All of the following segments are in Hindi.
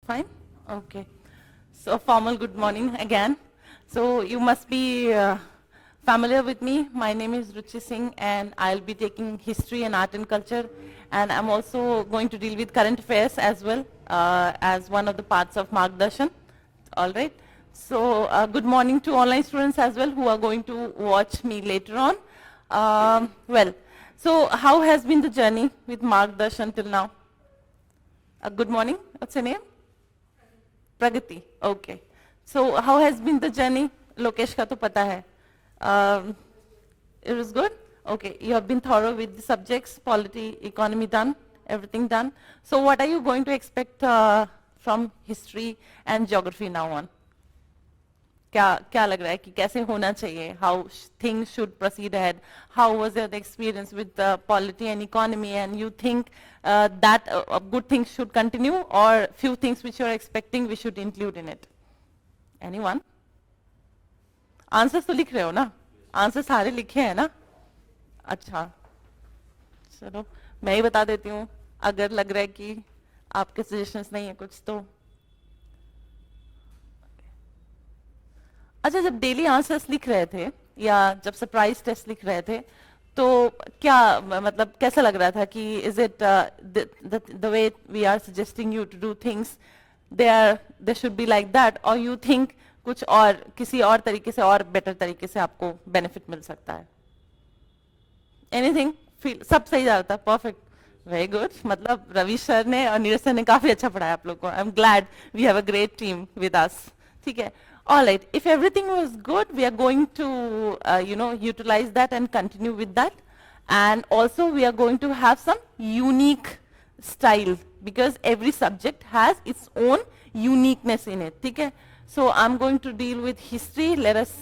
Fine? Okay. So formal good morning again. So you must be familiar with me. My name is Ruchi Singh and I'll be taking history and art and culture, and I'm also going to deal with current affairs as well as one of the parts of Margdarshan. All right. So good morning to online students as well who are going to watch me later on. So how has been the journey with Margdarshan till now? Good morning. What's your name? Pragati. Okay. So how has been the journey? Lokesh का तो पता है. It was good. Okay. You have been thorough with the subjects, polity, economy done, everything done. So what are you going to expect from history and geography now on? क्या क्या लग रहा है कि कैसे होना चाहिए? How things should proceed ahead? How was your experience with polity and economy? And you think that good things should continue, or few things which you are expecting we should include in it? Anyone? Answers तो लिख रहे हो ना? Answers सारे लिखे हैं ना? अच्छा, चलो मैं ही बता देती हूँ. अगर लग रहा है कि आपके suggestions नहीं है कुछ तो. अच्छा, जब डेली आंसर्स लिख रहे थे या जब सरप्राइज टेस्ट लिख रहे थे तो क्या मतलब कैसा लग रहा था कि is it the way we are suggesting you to do things they should be like that, और यू थिंक कुछ और किसी और तरीके से और बेटर तरीके से आपको बेनिफिट मिल सकता है? एनीथिंग फील सब सही जा रहा था? Perfect, very good. मतलब रवि सर ने और नीरज सर ने काफी अच्छा पढ़ाया आप लोग को. I am glad we have a great team with us. ठीक है. All right, if everything was good, we are going to, utilize that and continue with that. And also we are going to have some unique style because every subject has its own uniqueness in it. ठीक है? So I'm going to deal with history. Let's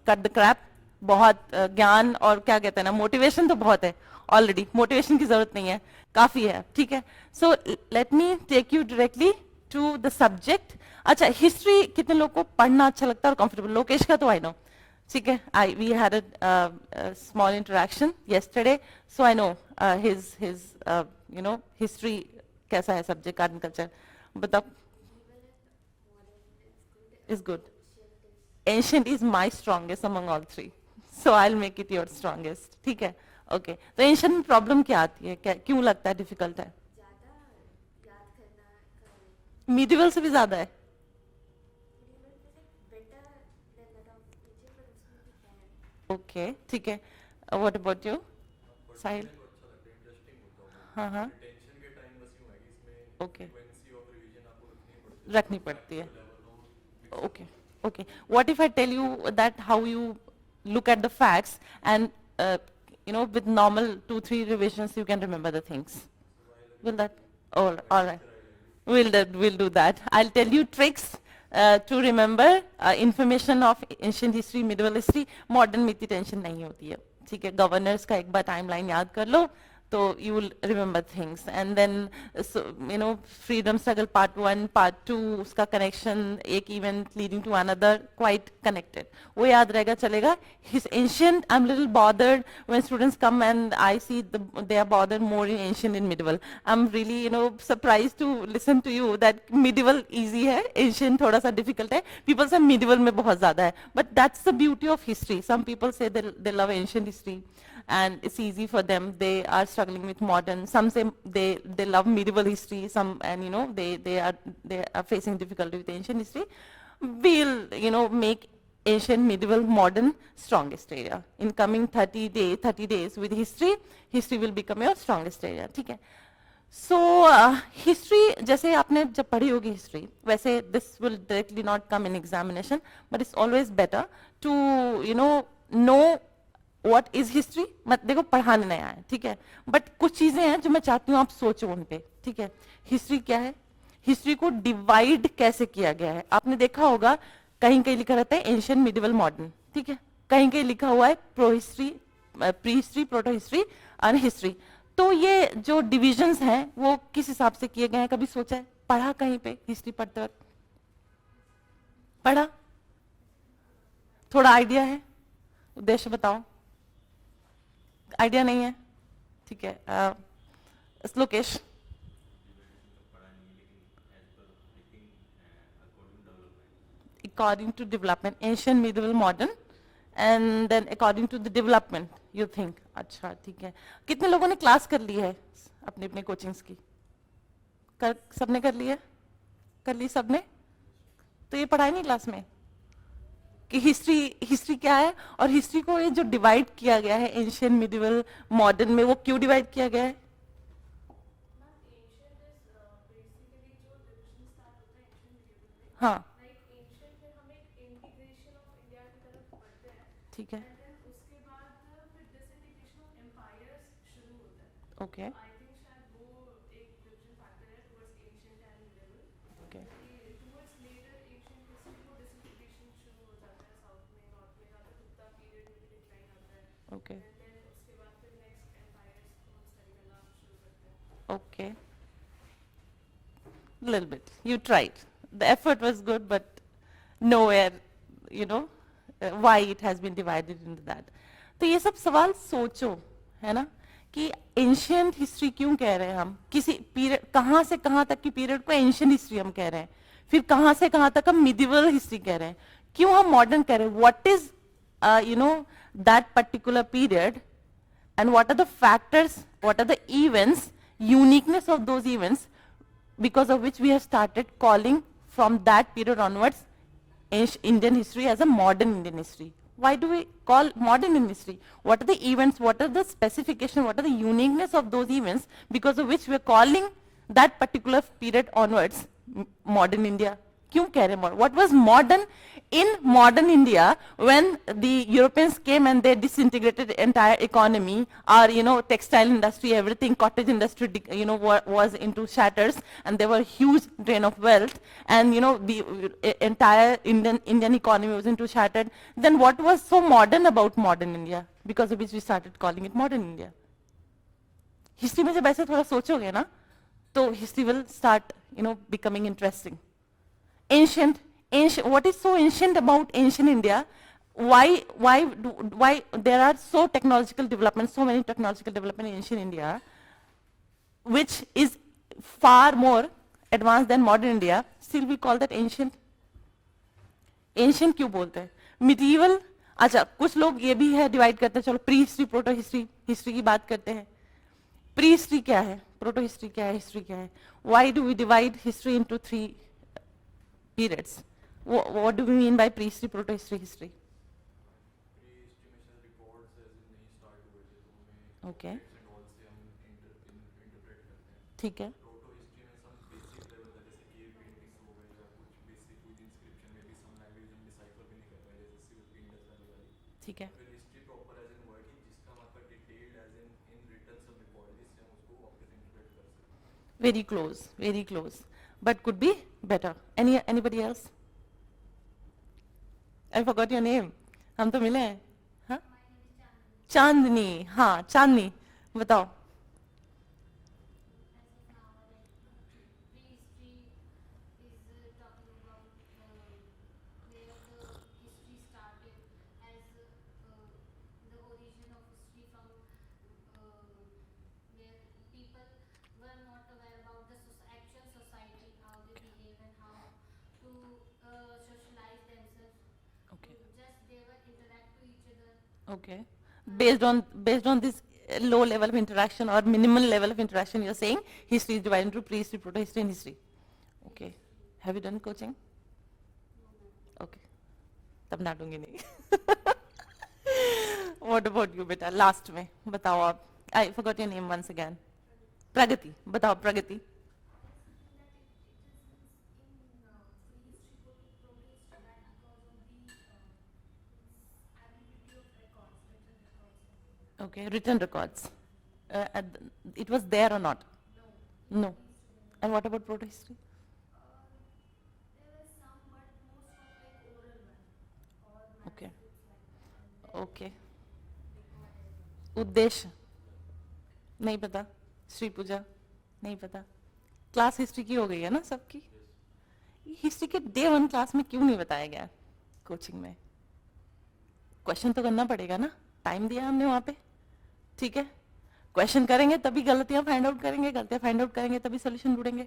cut the crap. बहुत ज्ञान और क्या कहते हैं ना, मोटिवेशन तो बहुत है ऑलरेडी. मोटिवेशन की जरूरत नहीं है, काफी है. ठीक है. So let me take you directly to the subject. अच्छा, हिस्ट्री कितने लोगों को पढ़ना अच्छा लगता है और कंफर्टेबल? लोकेश का तो आई नो. ठीक है. We had a small interaction yesterday, so I know his history कैसा है सब्जेक्ट, आर्ट एंड कल्चर. बताओ. Is good. Ancient is my strongest among all three, so I will make it your strongest. ठीक है. ओके. तो एंशिएंट में प्रॉब्लम क्या आती है? क्यों लगता है डिफिकल्ट है? मीडिवल से भी ज्यादा है? ओके. ठीक है. What about you Sahil? हाँ हाँ. ओके. रखनी पड़ती है. Okay. Okay. What if I tell you that how you look at the facts and with normal 2-3 revisions you can remember the things? Will that? All right. We'll do that. I'll tell you tricks to remember information of ancient history, medieval history. Modern में इतनी टेंशन नहीं होती है. ठीक है. गवर्नर्स का एक बार टाइमलाइन याद कर लो तो you will remember things. And then freedom struggle part 1, part 2, उसका connection, एक event leading to another, quite connected. वो याद रहेगा, चलेगा. His ancient, I'm little bothered when students come and I see they are bothered more in ancient and medieval. I'm really surprised to listen to you that medieval easy है, ancient थोड़ा सा difficult है. People say medieval में बहुत ज़्यादा है. But that's the beauty of history. Some people say they love ancient history and it's easy for them. They are struggling with modern. Some say they love medieval history. Some, and they are facing difficulty with ancient history. We'll make ancient, medieval, modern strongest area. In coming 30 days with history will become your strongest area. ठीक है. So history जैसे आपने जब पढ़ी होगी history, वैसे this will directly not come in examination, but it's always better to know what is history. मत देखो पढ़ाने नहीं आया, ठीक है, बट कुछ चीजें हैं जो मैं चाहती हूँ आप सोचो उन पे. ठीक है. हिस्ट्री क्या है? हिस्ट्री को डिवाइड कैसे किया गया है? आपने देखा होगा कहीं कहीं लिखा रहता है एंशिएंट, मिडिवल, मॉडर्न. ठीक है. कहीं कहीं लिखा हुआ है pro history, pre history, proto history and history. तो ये जो डिविजन्स हैं वो किस हिसाब से किए गए हैं? कभी सोचा है? पढ़ा कहीं पे हिस्ट्री पढ़ते वक्त? पढ़ा? थोड़ा आइडिया है? उद्देश्य बताओ. आइडिया नहीं है? ठीक है. Lokesh? according to development, ancient, medieval, modern, and then according to the development, you think. अच्छा ठीक है. कितने लोगों ने क्लास कर ली है अपने अपने कोचिंग्स की? सबने कर ली है? कर ली सबने? तो ये पढ़ाई नहीं क्लास में कि हिस्ट्री क्या है, और हिस्ट्री को ये जो डिवाइड किया गया है एंशियंट, मिडिवल, मॉडर्न में, वो क्यों डिवाइड किया गया है? हाँ ठीक है. Okay okay okay okay. Little bit. You tried. The effort was good, but nowhere, you know, why it has been divided into that. तो ये सब सवाल सोचो, है ना, कि एंशियंट हिस्ट्री क्यों कह रहे हैं हम, किसी पीरियड, कहाँ से कहाँ तक की पीरियड को एंशियंट हिस्ट्री हम कह रहे हैं, फिर कहाँ से कहाँ तक हम मिडिवल हिस्ट्री कह रहे हैं, क्यों हम मॉडर्न कह रहे हैं, what is you know that particular period, and what are the factors, what are the events, uniqueness of those events, because of which we have started calling from that period onwards Indian history as a modern Indian history. Why do we call modern Indian history? What are the events, what are the specification, what are the uniqueness of those events, because of which we are calling that particular period onwards modern India? क्यों कह रहे हैं? What was modern in modern India when the Europeans came and they disintegrated the entire economy, or you know, textile industry, everything, cottage industry, you know, was into shatters, and there were huge drain of wealth, and you know, the entire Indian economy was into shattered. Then what was so modern about modern India, because of which we started calling it modern India? History में जब ऐसे थोड़ा सोचोगे ना, तो history will start, you know, becoming interesting. Ancient, what is so ancient about ancient India? Why there are so technological developments, so many technological development in ancient India, which is far more advanced than modern India, still we call that ancient? Ancient क्यों बोलते हैं? Medieval, अच्छा कुछ लोग ये भी है डिवाइड करते हैं, चलो pre history, proto history, history की बात करते हैं. प्री हिस्ट्री क्या है, प्रोटो हिस्ट्री क्या है, हिस्ट्री क्या है? Why do we divide history into three periods? What do we mean by prehistory, proto-history, history? Okay. ठीक है. ठीक है. Very close, very close, but could be better. Anybody else? I forgot your name. हम तो मिले हैं. हाँ? चांदनी. हाँ चांदनी, बताओ. Okay. Based on this low level of interaction or minimal level of interaction, you are saying history is divided into prehistory, proto-history, and history. Okay. Have you done coaching? Okay. तब डांटूंगी नहीं. What about you, बेटा? Last में बताओ आप. I forgot your name once again. प्रगति. बताओ प्रगति. Okay, written records. It was there or not? No. No. And what about proto-history? Okay. Okay. उद्देश्य नहीं पता. श्री पूजा नहीं पता. क्लास हिस्ट्री की हो गई है ना सबकी. हिस्ट्री के डे 1 क्लास में क्यों नहीं बताया गया कोचिंग में? क्वेश्चन तो करना पड़ेगा ना, टाइम दिया हमने वहां पे. ठीक है, क्वेश्चन करेंगे तभी गलतियां फाइंड आउट करेंगे, गलतियां फाइंड आउट करेंगे तभी सोल्यूशन ढूंढेंगे.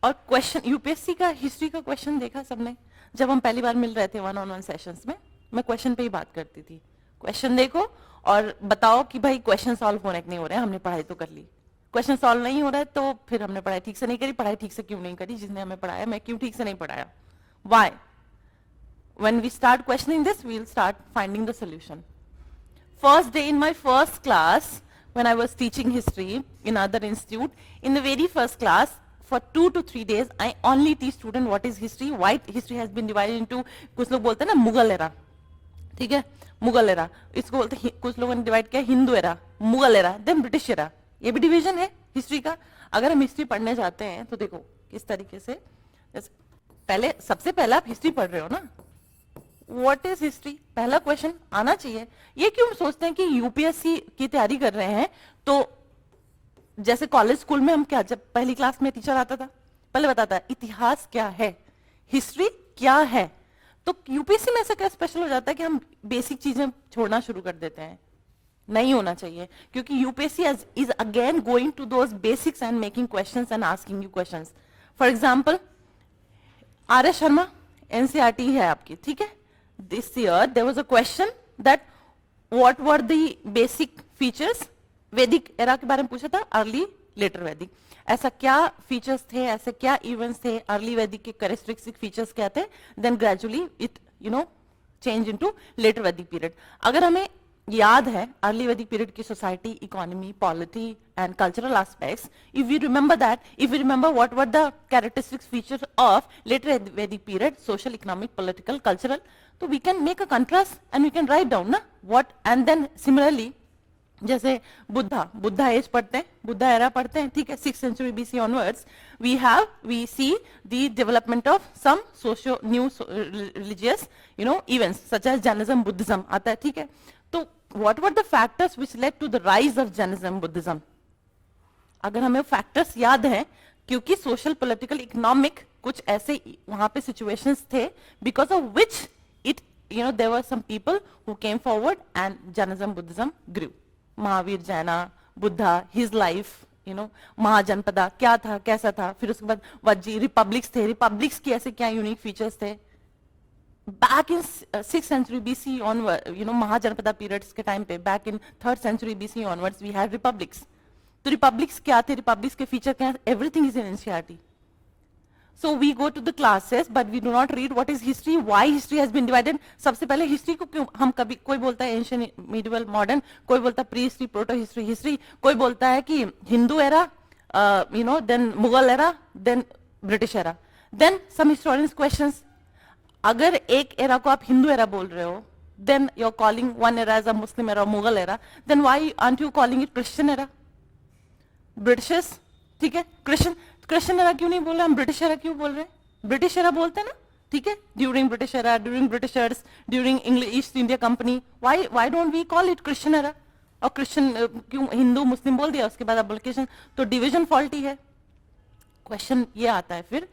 और क्वेश्चन यूपीएससी का हिस्ट्री का क्वेश्चन देखा सबने, जब हम पहली बार मिल रहे थे 1-on-1 सेशंस में, मैं क्वेश्चन पे ही बात करती थी, क्वेश्चन देखो और बताओ कि भाई क्वेश्चन सॉल्व होने नहीं हो रहे हैं, हमने पढ़ाई तो कर ली, क्वेश्चन सॉल्व नहीं हो रहा है तो फिर हमने पढ़ाई ठीक से नहीं करी, पढ़ाई ठीक से क्यों नहीं करी, जिसने हमें पढ़ाया मैं क्यों ठीक से नहीं पढ़ाया, why? When we start questioning this, we'll start finding the solution. First day in my first class, when I was teaching history in other institute, in the very first class, for 2 to 3 days, I only teach student what is history, why history has been divided into, कुछ लोग बोलते हैं ना मुगल एरा, ठीक है, मुगल एरा, इसको बोलते हैं, कुछ लोगों ने डिवाइड किया Hindu era, Mughal era, then British era, ये भी डिवीजन है हिस्ट्री का. अगर हम हिस्ट्री पढ़ने जाते हैं तो देखो किस तरीके से, पहले सबसे पहले आप हिस्ट्री पढ़ रहे हो ना, व्हाट इज हिस्ट्री, पहला क्वेश्चन आना चाहिए. ये क्यों सोचते हैं कि यूपीएससी की तैयारी कर रहे हैं तो जैसे कॉलेज स्कूल में हम क्या, जब पहली क्लास में टीचर आता था पहले बताता है इतिहास क्या है, हिस्ट्री क्या है, तो यूपीएससी में ऐसा क्या स्पेशल हो जाता है कि हम बेसिक चीजें छोड़ना शुरू कर देते हैं. नहीं होना चाहिए, क्योंकि UPSC is again going to those basics and making questions and asking you questions. For example R S Sharma NCERT है आपकी, ठीक है. This year there was a question that what were the basic features, वैदिक एरा के बारे में पूछा था, अर्ली लेटर वैदिक, ऐसा क्या फीचर्स थे, ऐसे क्या इवेंट्स थे, अर्ली वैदिक के कैरेक्टरिस्टिक फीचर्स क्या थे, then gradually it change into later Vedic period. अगर हमें याद है अर्ली वैदिक पीरियड की society, economy, polity and cultural aspects, if you remember that, if you remember what were the characteristic features of later Vedic period, social, economic, political, cultural, तो we can make a contrast and we can write down ना व्हाट. एंड देन सिमिलरली जैसे बुद्धा एज पढ़ते हैं, बुद्धा एरा पढ़ते हैं, ठीक है, 6th century BC onwards we see the development of some socio new religious events such as Jainism, Buddhism आता है, ठीक है. तो what were the factors which led to the rise of Jainism, Buddhism? अगर हमें फैक्टर्स याद हैं, क्योंकि सोशल, पॉलिटिकल, इकोनॉमिक कुछ ऐसे वहां पे सिचुएशंस थे because of which it there were some people who came forward and Jainism, Buddhism grew. Mahavir, जैना, बुद्धा, his life, महाजनपदा क्या था, कैसा था, फिर उसके बाद वज्जी, रिपब्लिक्स थे, रिपब्लिक्स की ऐसे क्या यूनिक फीचर्स थे. Back in 6th century BC onward, Mahajanapada periods के टाइम पे, back in 3rd century BC onwards we had republics. तो रिपब्लिक्स क्या थे, रिपब्लिक्स के फीचर क्या, everything is in NCERT. So we go to the classes, but we do not read what is history, why history has been divided. सबसे पहले हिस्ट्री को क्यों हम कभी, कोई बोलता है एंशियंट, मिडिवल, मॉडर्न, कोई बोलता है pre history, proto history, history, कोई बोलता है कि Hindu era, then Mughal era, then British era, then some historians questions. अगर एक एरा को आप हिंदू एरा बोल रहे हो, then you're calling one era as a Muslim era or Mughal era, then why aren't you calling it Christian era? Britishes, ठीक है, क्रिश्चियन एरा क्यों नहीं बोल रहे, हम ब्रिटिश एरा क्यों बोल रहे हैं, ब्रिटिश एरा बोलते हैं ना, ठीक है, during British era, during Britishers, during English East India company, why don't we call it Christian era. और क्रिश्चियन क्यों हिंदू मुस्लिम बोल दिया, उसके बाद एप्लीकेशन, तो डिवीजन फॉल्टी है. क्वेश्चन ये आता है फिर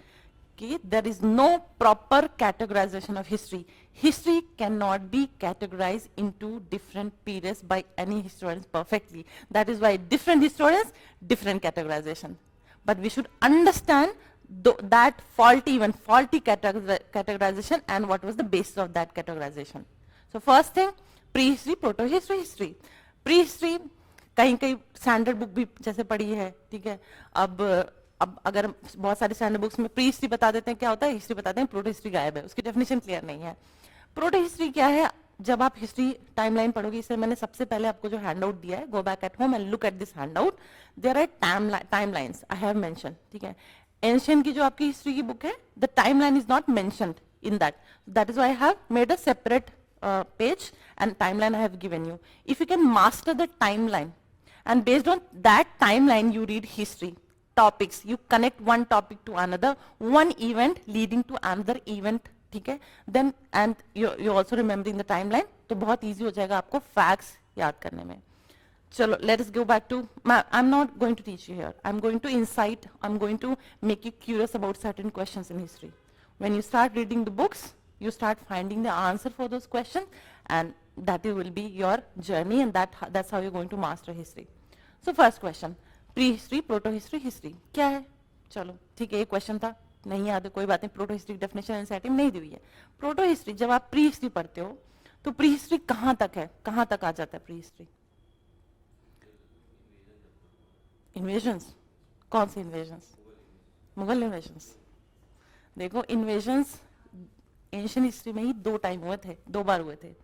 कि there is no proper categorisation of history. History cannot be categorized into different periods by any historians perfectly. That is why different historians, different categorization. But we should understand that faulty categorization and what was the basis of that categorization. So first thing, prehistory, proto-history, history. Prehistory, कहीं स्टैंडर्ड बुक भी जैसे पढ़ी है, ठीक है. अब अगर बहुत सारे स्टैंडर्ड बुक्स में प्री हिस्ट्री बता देते हैं क्या होता है, हिस्ट्री बताते हैं, प्रोटो हिस्ट्री गायब है, उसकी डेफिनेशन क्लियर नहीं है. प्रोटो हिस्ट्री क्या है, जब आप हिस्ट्री टाइमलाइन पढ़ोगे, इसे मैंने सबसे पहले आपको जो हैंडआउट दिया है, go back at home and look at this handout, there are timelines I have mention, ठीक है. एंशियंट की जो आपकी हिस्ट्री की बुक है, the timeline is not mentioned in that is why I have made a separate page and timeline I have given you. If you can master the timeline and based on that timeline you read history topics, you connect one topic to another, one event leading to another event, ठीक है, then and you also remembering the timeline, तो बहुत easy हो जाएगा आपको facts याद करने में. चलो, let us go back to, I'm not going to teach you here, I'm going to incite, I'm going to make you curious about certain questions in history. When you start reading the books, you start finding the answer for those questions, and that will be your journey, and that's how you're going to master history. So first question, prehistory, proto-history, history क्या है? चलो ठीक है, ये क्वेश्चन था, नहीं याद है कोई बात नहीं, प्रोटो हिस्ट्री डेफिनेशन एनसीईआरटी में नहीं दी हुई है। प्रोटो हिस्ट्री जब आप प्री हिस्ट्री पढ़ते हो तो प्री हिस्ट्री कहाँ तक है, कहाँ तक आ जाता है प्री हिस्ट्री? इन्वेजन्स, कौन से इन्वेजन्स? मुगल इन्वेजन्स। देखो इन्वेजन्स एंशियंट हिस्ट्री में ही 2 टाइम हुए थे, 2 बार हुए थे।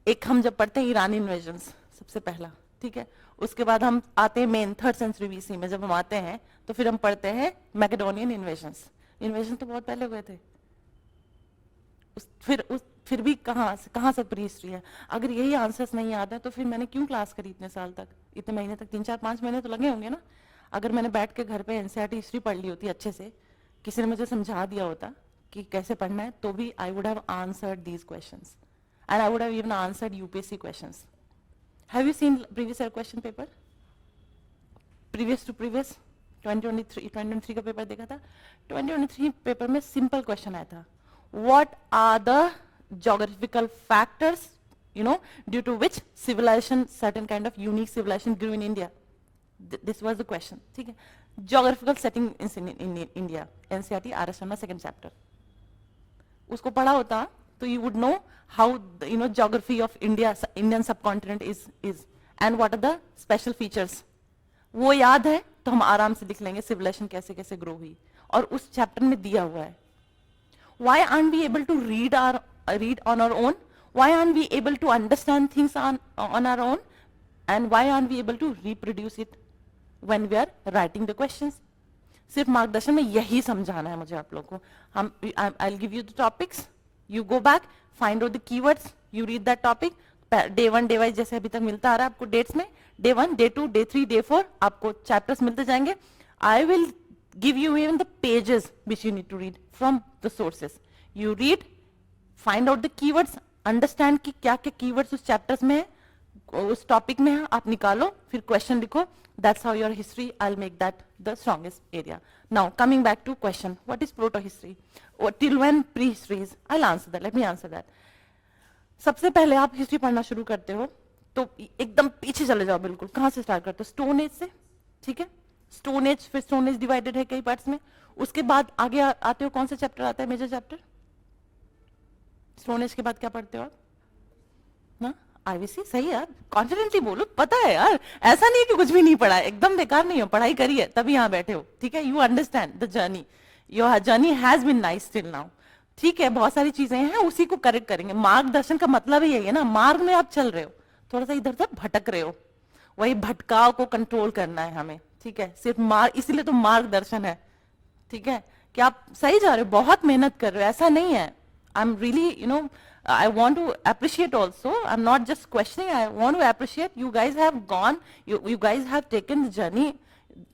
एक हम जब पढ़ते हैं ईरानी इन्वेजन्स सबसे पहला, ठीक है, उसके बाद हम आते हैं मेन 3rd सेंचुरी बीसी में जब हम आते हैं तो फिर हम पढ़ते हैं मैकेडोनियन इन्वेजन्स। इन्वेजन तो बहुत पहले हुए थे। फिर भी कहाँ से प्री हिस्ट्री है? अगर यही आंसर्स नहीं याद है तो फिर मैंने क्यों क्लास करी इतने साल तक, इतने महीने तक, 3-4-5 महीने तो लगे होंगे ना। अगर मैंने बैठ के घर पे एनसीईआरटी हिस्ट्री पढ़ ली होती अच्छे से, किसी ने मुझे समझा दिया होता कि कैसे पढ़ना है, तो भी I would have answered these questions and I would have even answered UPSC questions. Have you seen previous year question paper? Previous to previous 2023 का पेपर देखा था? 2023 पेपर में सिंपल क्वेश्चन आया था, what are the geographical factors, you know, due to which civilization, certain kind of unique civilization grew in India. This was the question. ठीक है, geographical setting in India, NCERT RS Sharma 2nd chapter. उसको पढ़ा होता तो you would know how the, you know, geography of India, Indian subcontinent is and what are the special features. वो याद है तो हम आराम से लिख लेंगे civilization कैसे कैसे grow हुई, और उस चैप्टर में दिया हुआ है। Why aren't we able to read on our own? Why aren't we able to understand things on our own? And why aren't we able to reproduce it when we are writing the questions? सिर्फ मार्गदर्शन में यही समझाना है मुझे आप लोगों को। I'll give you the topics. You go back, find out the keywords. You read that topic. Day 1, Day 1 जैसे अभी तक मिलता आ रहा है आपको डेट्स में। Day 1, Day 2, Day 3, Day 4 आपको चैप्टर्स मिलते जाएंगे। I will give you even the pages which you need to read from the sources. You read, find out the keywords, understand कि क्या क्या keywords उस chapters में है, उस topic में है, आप निकालो, फिर question लिखो। That's how your history, I'll make that the strongest area. Now, coming back to question, what is proto-history? Till when pre-history is? I'll answer that. Let me answer that. सबसे पहले आप history पढ़ना शुरू करते हो तो एकदम पीछे चले जाओ बिल्कुल। कहाँ से start करते हो? Stone Age से, ठीक है? Stone Age, फिर Stone Age divided है कई parts में। उसके बाद आगे आते हो, कौन सा chapter आता है, major chapter? स्टोन एज के बाद क्या पढ़ते हो आप ना? आईवीसी। सही यार, कॉन्फिडेंटली बोलो, पता है यार, ऐसा नहीं है कि कुछ भी नहीं पढ़ा है, एकदम बेकार नहीं हो, पढ़ाई करी है तभी यहाँ बैठे हो, ठीक है? You understand the journey, your journey has been nice till now, ठीक है? बहुत सारी चीजें हैं, उसी को करेक्ट करेंगे। मार्गदर्शन का मतलब ही यही है ना, मार्ग में आप चल रहे हो, थोड़ा सा इधर उधर भटक रहे हो, वही भटकाव को कंट्रोल करना है हमें, ठीक है? सिर्फ इसीलिए तो मार्गदर्शन है, ठीक है? कि आप सही जा रहे हो, बहुत मेहनत कर रहे हो, ऐसा नहीं है। I'm really, you know, I want to appreciate also. I'm not just questioning. I want to appreciate you guys have gone. You guys have taken the journey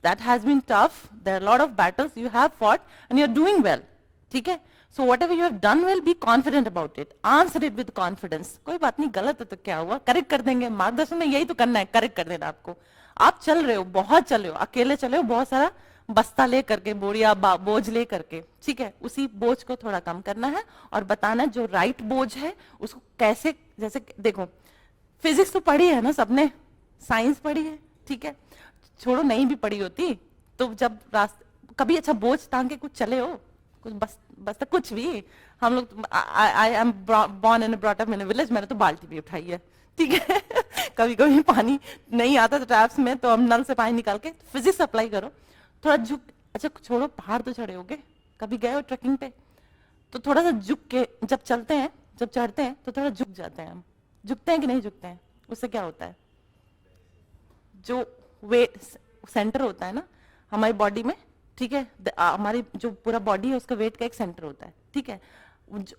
that has been tough. There are a lot of battles you have fought, and you're doing well. ठीक है? So whatever you have done well, be confident about it. Answer it with confidence. कोई बात नहीं, गलत है तो क्या हुआ, करेक्ट कर देंगे। मार्गदर्शन में यही तो करना है, करेक्ट कर देना आपको। आप चल रहे हो, बहुत चले हो, अकेले चले हो, बहुत सारा बस्ता ले करके, बोरिया बोझ ले करके, ठीक है? उसी बोझ को थोड़ा कम करना है और बताना है जो राइट बोझ है उसको कैसे, जैसे देखो फिजिक्स तो पढ़ी है ना सबने, साइंस पढ़ी है, ठीक है? छोड़ो नहीं भी पढ़ी होती तो जब रास्ते कभी अच्छा बोझ टांग के कुछ चले हो, कुछ बस्ता कुछ भी, हम लोग, I am born and brought up in a village, मैंने तो बाल्टी भी उठाई है, ठीक है? कभी कभी पानी नहीं आता तो टैप्स में, तो हम नल से पानी निकाल के फिजिक्स अप्लाई करो, थोड़ा झुक, अच्छा छोड़ो पहाड़ तो चढ़े होगे, कभी गए हो ट्रैकिंग पे, तो थोड़ा सा झुक के जब चलते हैं, जब चढ़ते हैं तो थोड़ा झुक जाते हैं हम, झुकते हैं कि नहीं झुकते हैं? उससे क्या होता है, जो वेट सेंटर होता है ना हमारी बॉडी में, ठीक है? हमारी जो पूरा बॉडी है उसका वेट का एक सेंटर होता है, ठीक है?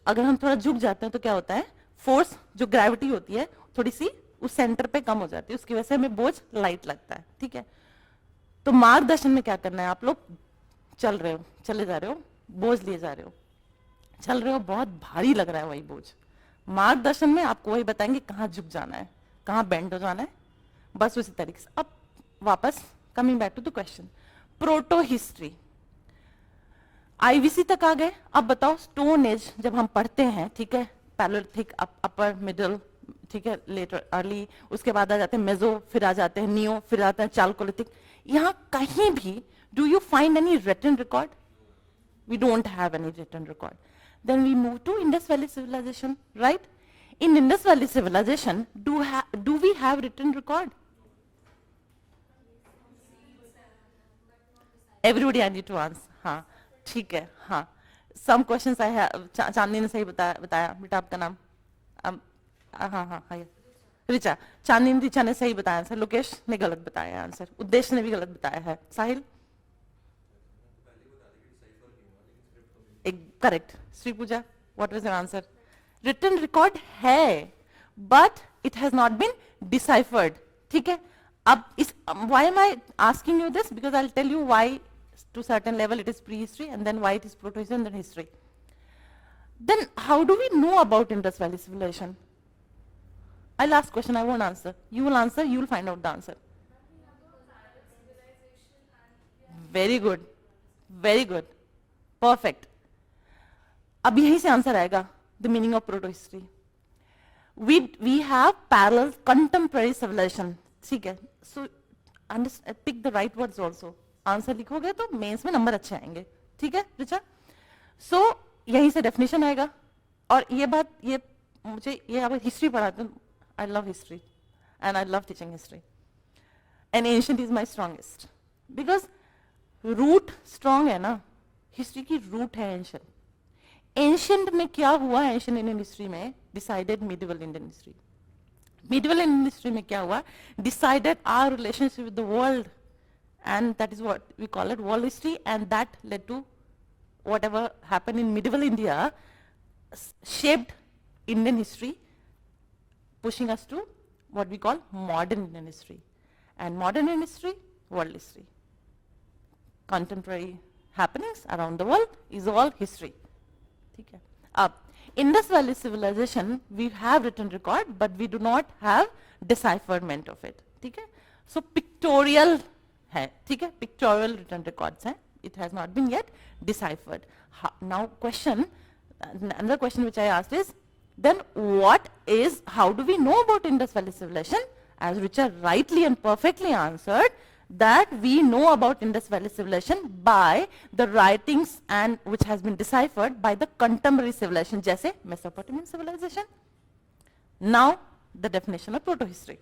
अगर हम थोड़ा झुक जाते हैं तो क्या होता है, फोर्स जो ग्रेविटी होती है थोड़ी सी उस सेंटर पे कम हो जाती है, उसकी वजह से हमें बोझ लाइट लगता है, ठीक है? तो मार्गदर्शन में क्या करना है, आप लोग चल रहे हो, चले जा रहे हो, बोझ लिए जा रहे हो, चल रहे हो, बहुत भारी लग रहा है वही बोझ, मार्गदर्शन में आपको वही बताएंगे कहाँ झुक जाना है, कहाँ बेंड हो जाना है, बस उसी तरीके से। अब वापस coming back to the question, proto history IVC तक आ गए। अब बताओ स्टोन एज जब हम पढ़ते हैं, ठीक है? पैलेलिथिक, अपर, मिडिल, ठीक है, लेटर, अर्ली, उसके बाद आ जाते हैं मेजो, फिर आ जाते हैं नियो, फिर आते हैं चालकोलिथिक। यहाँ कहीं भी do you find any written record? We don't have any written record. Then we move to Indus Valley civilization, right? In Indus Valley civilization, do we have written record? Everybody I need to answer. हाँ, ठीक है, हाँ. Some questions I have. चांदनी ने सही बताया. बेटा आपका नाम? हाँ हाँ हाँ. रिचा. चांदनी रिचा ने सही बताया आंसर. लोकेश ने गलत बताया आंसर. उद्देश्य ने भी गलत बताया है. Sahil? Correct. Shri Puja, what was your answer? Written record है, but it has not been deciphered. ठीक है? अब इस why am I asking you this? Because I'll tell you why to certain level it is prehistory and then why it is proto-history and then history. Then how do we know about Indus Valley civilization? I'll ask question, I won't answer. You will answer, you will find out the answer. Very good. Very good. Perfect. अब यहीं से आंसर आएगा. The meaning of proto-history. We have parallel contemporary civilization. ठीक है. So pick the right words also. Answer लिखोगे तो मेंस में नंबर अच्छे आएंगे. ठीक है रिचा? So यहीं से डेफिनेशन आएगा. और ये बात ये आप हिस्ट्री पढ़ाते हैं. I love history and I love teaching history. And ancient is my strongest because root strong है ना. हिस्ट्री की रूट है एंशियंट. एंशियंट में क्या हुआ एंशियंट इंडियन हिस्ट्री में decided medieval Indian history. Medieval Indian history में क्या हुआ decided our relationship with the world and that is what we call it world history and that led to whatever happened in medieval India shaped Indian history, pushing us to what we call modern Indian history. And modern Indian history, world history. Contemporary happenings around the world is all history. ठीक है. अब Indus Valley civilization, we have written record, but we do not have decipherment of it. ठीक है. So pictorial है. ठीक है. Pictorial written records हैं. It has not been yet deciphered. Now question, another question which I asked is, then how do we know about Indus Valley civilization? As Richard rightly and perfectly answered, that we know about Indus Valley civilization by the writings and which has been deciphered by the contemporary civilization, जैसे Mesopotamian civilization. Now the definition of proto-history.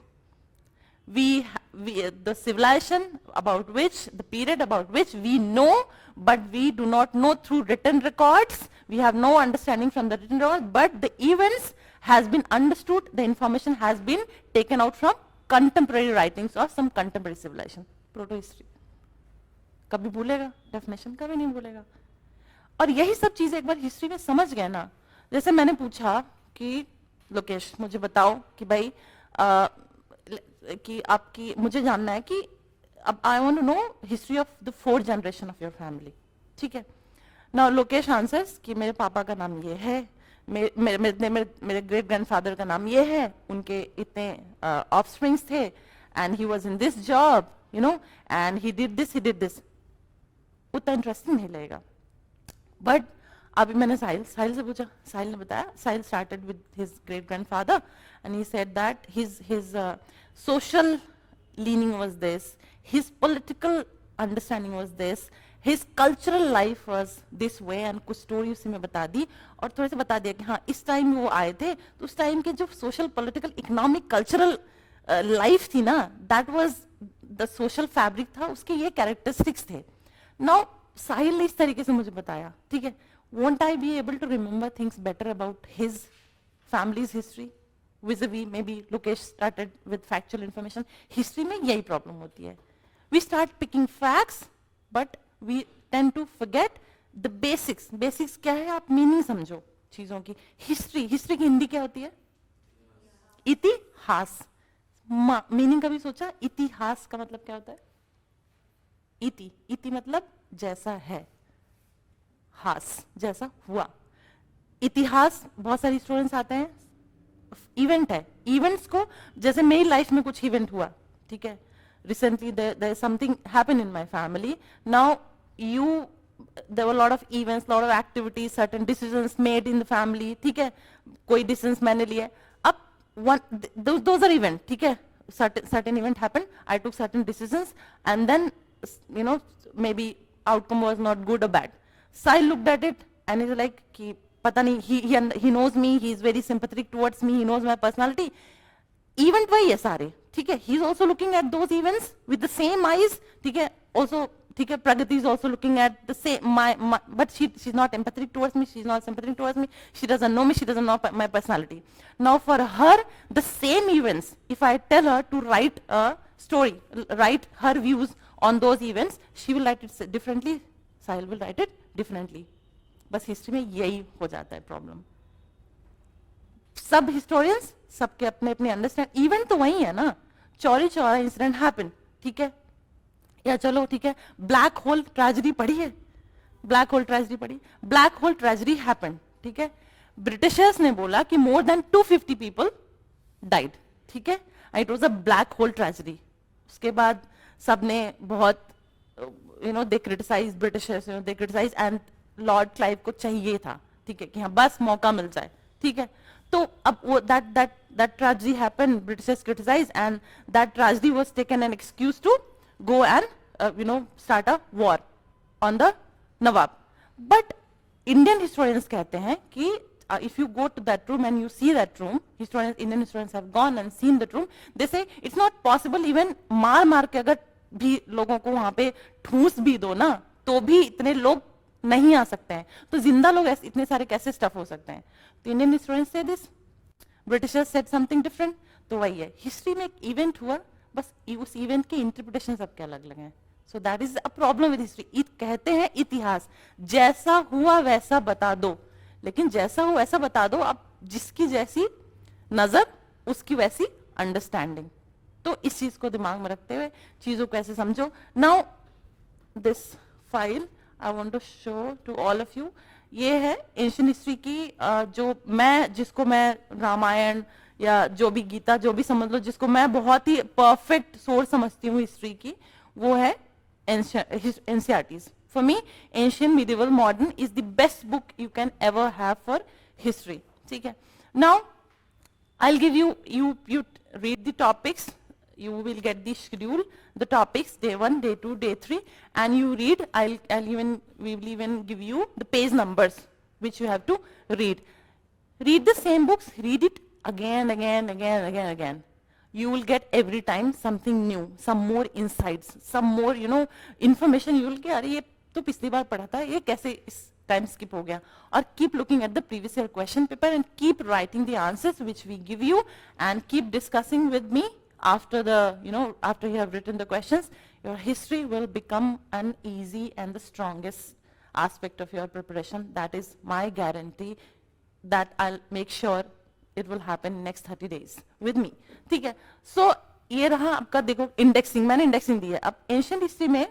The civilization about which, the period about which we know, but we do not know through written records. We have no understanding from the written records, but the events has been understood, the information has been taken out from contemporary writings of some contemporary civilization. Proto-history. कभी भूलेगा definition, कभी नहीं भूलेगा. और यही सब चीजें एक बार हिस्ट्री में समझ गए ना. जैसे मैंने पूछा कि लोकेश मुझे बताओ कि भाई कि आपकी मुझे जानना है कि अब I want to know history of the 4th generation of your family. ठीक है. नाउ लोकेश आंसर्स कि मेरे पापा का नाम ये है, मेरे ग्रेट ग्रैंडफादर का नाम ये है, उनके इतने ऑफस्प्रिंग्स थे and he was in this job you know and he did this. उतना इंटरेस्टिंग नहीं लगेगा. बट अभी मैंने साहिल से पूछा. साहिल ने बताया Sahil started with his great grandfather and he said that his social leaning was this, his political understanding was this, his cultural life was this way, and कुछ स्टोरी उसी में बता दी और थोड़े से बता दिया कि हाँ इस टाइम वो आए थे तो उस टाइम के जो social political economic cultural life थी ना, that was the social fabric था, उसके ये कैरेक्टरिस्टिक्स थे. नाउ साहिल ने इस तरीके से मुझे बताया. ठीक है. Won't I be able to remember things better about his families history vis-a-vis maybe Lokesh started with factual information. History में यही problem होती है. We start picking facts, but we tend to forget the basics. Basics क्या है आप meaning समझो चीजों की. History की हिंदी क्या होती है? इतिहास. मीनिंग कभी सोचा इतिहास का मतलब क्या होता है? इति मतलब जैसा है, हास जैसा हुआ. इतिहास बहुत सारे स्टूडेंट्स आते हैं, इवेंट है. इवेंट्स को जैसे मेरी लाइफ में कुछ इवेंट हुआ. ठीक है. Recently there is something happen in my family. Now there were a lot of events, lot of activities, certain decisions made in the family. ठीक है. कोई decisions मैंने लिए. अब those are event. ठीक है. certain event happened, I took certain decisions and then maybe outcome was not good or bad. Sahil looked at it and he's like कि पता नहीं, he knows me, he is very sympathetic towards me, he knows my personality. Event वही है सारे, ठीक है. He is also looking at those events with the same eyes, ठीक है. Also, ठीक है, Pragati is also looking at the same, but she's not empathetic towards me, she's not sympathetic towards me, she doesn't know me, she doesn't know my personality. Now for her, the same events, if I tell her to write a story, write her views on those events, she will write it differently, Sahil will write it differently. बस हिस्ट्री में यही हो जाता है प्रॉब्लम. सब हिस्टोरियंस सबके अपने अपने अंडरस्टैंड. इवेंट तो वही है ना, चौरी चौरा इंसिडेंट हैपन, ठीक है. या चलो ठीक है, ब्लैक होल ट्रेजेडी पढ़ी है, ब्लैक होल ट्रेजेडी पढ़ी. ब्लैक होल ट्रेजेडी हैपन, ठीक है. ब्रिटिशर्स ने बोला कि मोर देन 250 पीपल डाइड, ठीक है. It was a black hole tragedy. उसके बाद सबने बहुत they criticise Britishers, they criticise, and Lord Clive को चाहिए था, ठीक है, कि हाँ बस मौका मिल जाए, ठीक है. तो अब वो that tragedy happened, Britishers criticized, and that tragedy was taken an excuse to go and start a war on the Nawab. But Indian historians कहते हैं कि if you go to that room and you see that room, Indian historians have gone and seen that room, they say it's not possible, even मार के अगर भी लोगों को वहां पे ठूस भी दो ना, तो भी इतने लोग नहीं आ सकते हैं. तो जिंदा लोग इतने सारे कैसे स्टफ हो सकते हैं. तो इंडियन हिस्टोरियंस से this, Britishers said something different. तो वही है, हिस्ट्री में एक इवेंट हुआ, बस उस इवेंट के इंटरप्रिटेशन सबके अलग अलग हैं. So that is a problem with history. कहते हैं इतिहास जैसा हुआ वैसा बता दो, लेकिन जैसा हो वैसा बता दो, अब जिसकी जैसी नजर उसकी वैसी अंडरस्टैंडिंग. तो इस चीज को दिमाग में रखते हुए चीजों को ऐसे समझो. Now this file I want to show to all of you. ये है एंशियंट हिस्ट्री की, जिसको मैं रामायण या जो भी गीता, जो भी समझ लो, जिसको मैं बहुत ही परफेक्ट सोर्स समझती हूँ हिस्ट्री की, वो है NCERTs. For me ancient, medieval, modern is the best book you can ever have for history, ठीक है. Now I'll give you read the topics. You will get the schedule, the topics, day 1, day 2, day 3, and you read. We will even give you the page numbers which you have to read. Read the same books, read it again. You will get every time something new, some more insights, some more information. You will get, अरे ये तो पिछली बार पढ़ा था, ये कैसे इस टाइम स्किप हो गया. और keep looking at the previous year question paper and keep writing the answers which we give you, and keep discussing with me. After after you have written the questions, your history will become an easy and the strongest aspect of your preparation. That is my guarantee. That I'll make sure it will happen next 30 days with me. ठीक है. So ये रहा आपका, देखो इंडेक्सिंग, मैंने इंडेक्सिंग दी है. अब एंशियंट हिस्ट्री में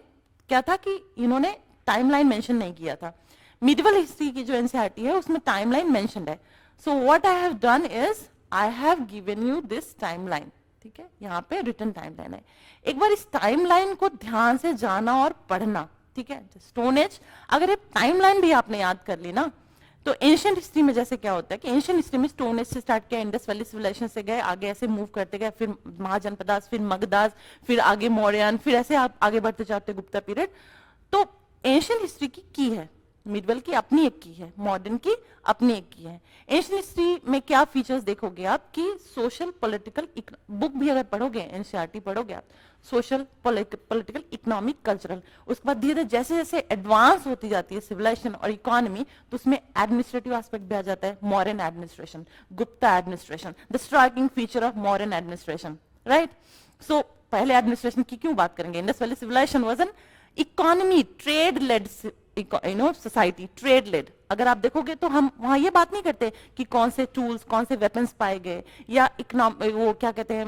क्या था कि इन्होंने टाइमलाइन मेंशन नहीं किया था. मिडिवल हिस्ट्री की जो एनसीईआरटी है उसमें टाइमलाइन मेंशन्ड है. So what I have done is I have given you this timeline, ठीक है. यहाँ पे रिटन टाइमलाइन है. एक बार इस टाइमलाइन को ध्यान से जाना और पढ़ना, ठीक है. स्टोन एज, अगर ये टाइमलाइन भी आपने याद कर ली ना, तो एंशियंट हिस्ट्री में जैसे क्या होता है कि एंशियंट हिस्ट्री में स्टोन एज से स्टार्ट किया, इंडस वैली सिविलाइजेशन से गए, आगे ऐसे मूव करते गए, फिर महाजनपदास, फिर मगधास, फिर आगे मौर्यन, फिर ऐसे आप आगे बढ़ते जाते गुप्ता पीरियड. तो एंशियंट हिस्ट्री की है, मिडवल की अपनी एक की है, मॉडर्न की अपनी एक की है. एंशियंट हिस्ट्री में क्या फीचर्स देखोगे आप कि सोशल पॉलिटिकल, बुक भी अगर पढ़ोगे, एनसीईआरटी पढ़ोगे आप, सोशल पॉलिटिकल, इकोनॉमिक, कल्चरल. उसके बाद धीरे धीरे जैसे जैसे एडवांस होती जाती है सिविलाइजेशन और इकोनॉमी, तो उसमें एडमिनिस्ट्रेटिव एस्पेक्ट भी आ जाता है. Modern administration, Gupta administration, the striking feature of modern administration, right. So पहले एडमिनिस्ट्रेशन की क्यों बात करेंगे. Indus valley civilisation was an economy, trade led society, trade led. अगर आप देखोगे तो हम वहां ये बात नहीं करते कि कौन से टूल्स, कौन से वेपन्स पाए गए, या वो क्या कहते हैं,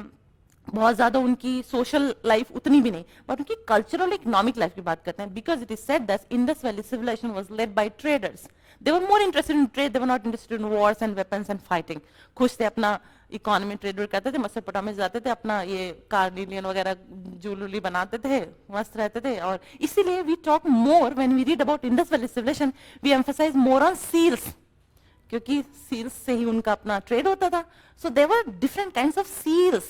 बहुत ज्यादा उनकी सोशल लाइफ उतनी भी नहीं, बट उनकी कल्चरल इकोनॉमिक लाइफ की बात करते हैं. Because it is said that Indus valley civilisation was led by traders. They were more interested in trade, they were not interested in wars and weapons and fighting. खुश थे, अपना इकोनॉमी ट्रेड करते थे, मेसोपोटामिया जाते थे, अपना ये कार्निलियन वगैरह जूलरी बनाते थे, मस्त रहते थे. और इसीलिए we talk more when we read about Indus valley civilisation, we emphasise more on seals, क्योंकि सील्स से ही उनका अपना ट्रेड होता था. So there were different kinds of seals,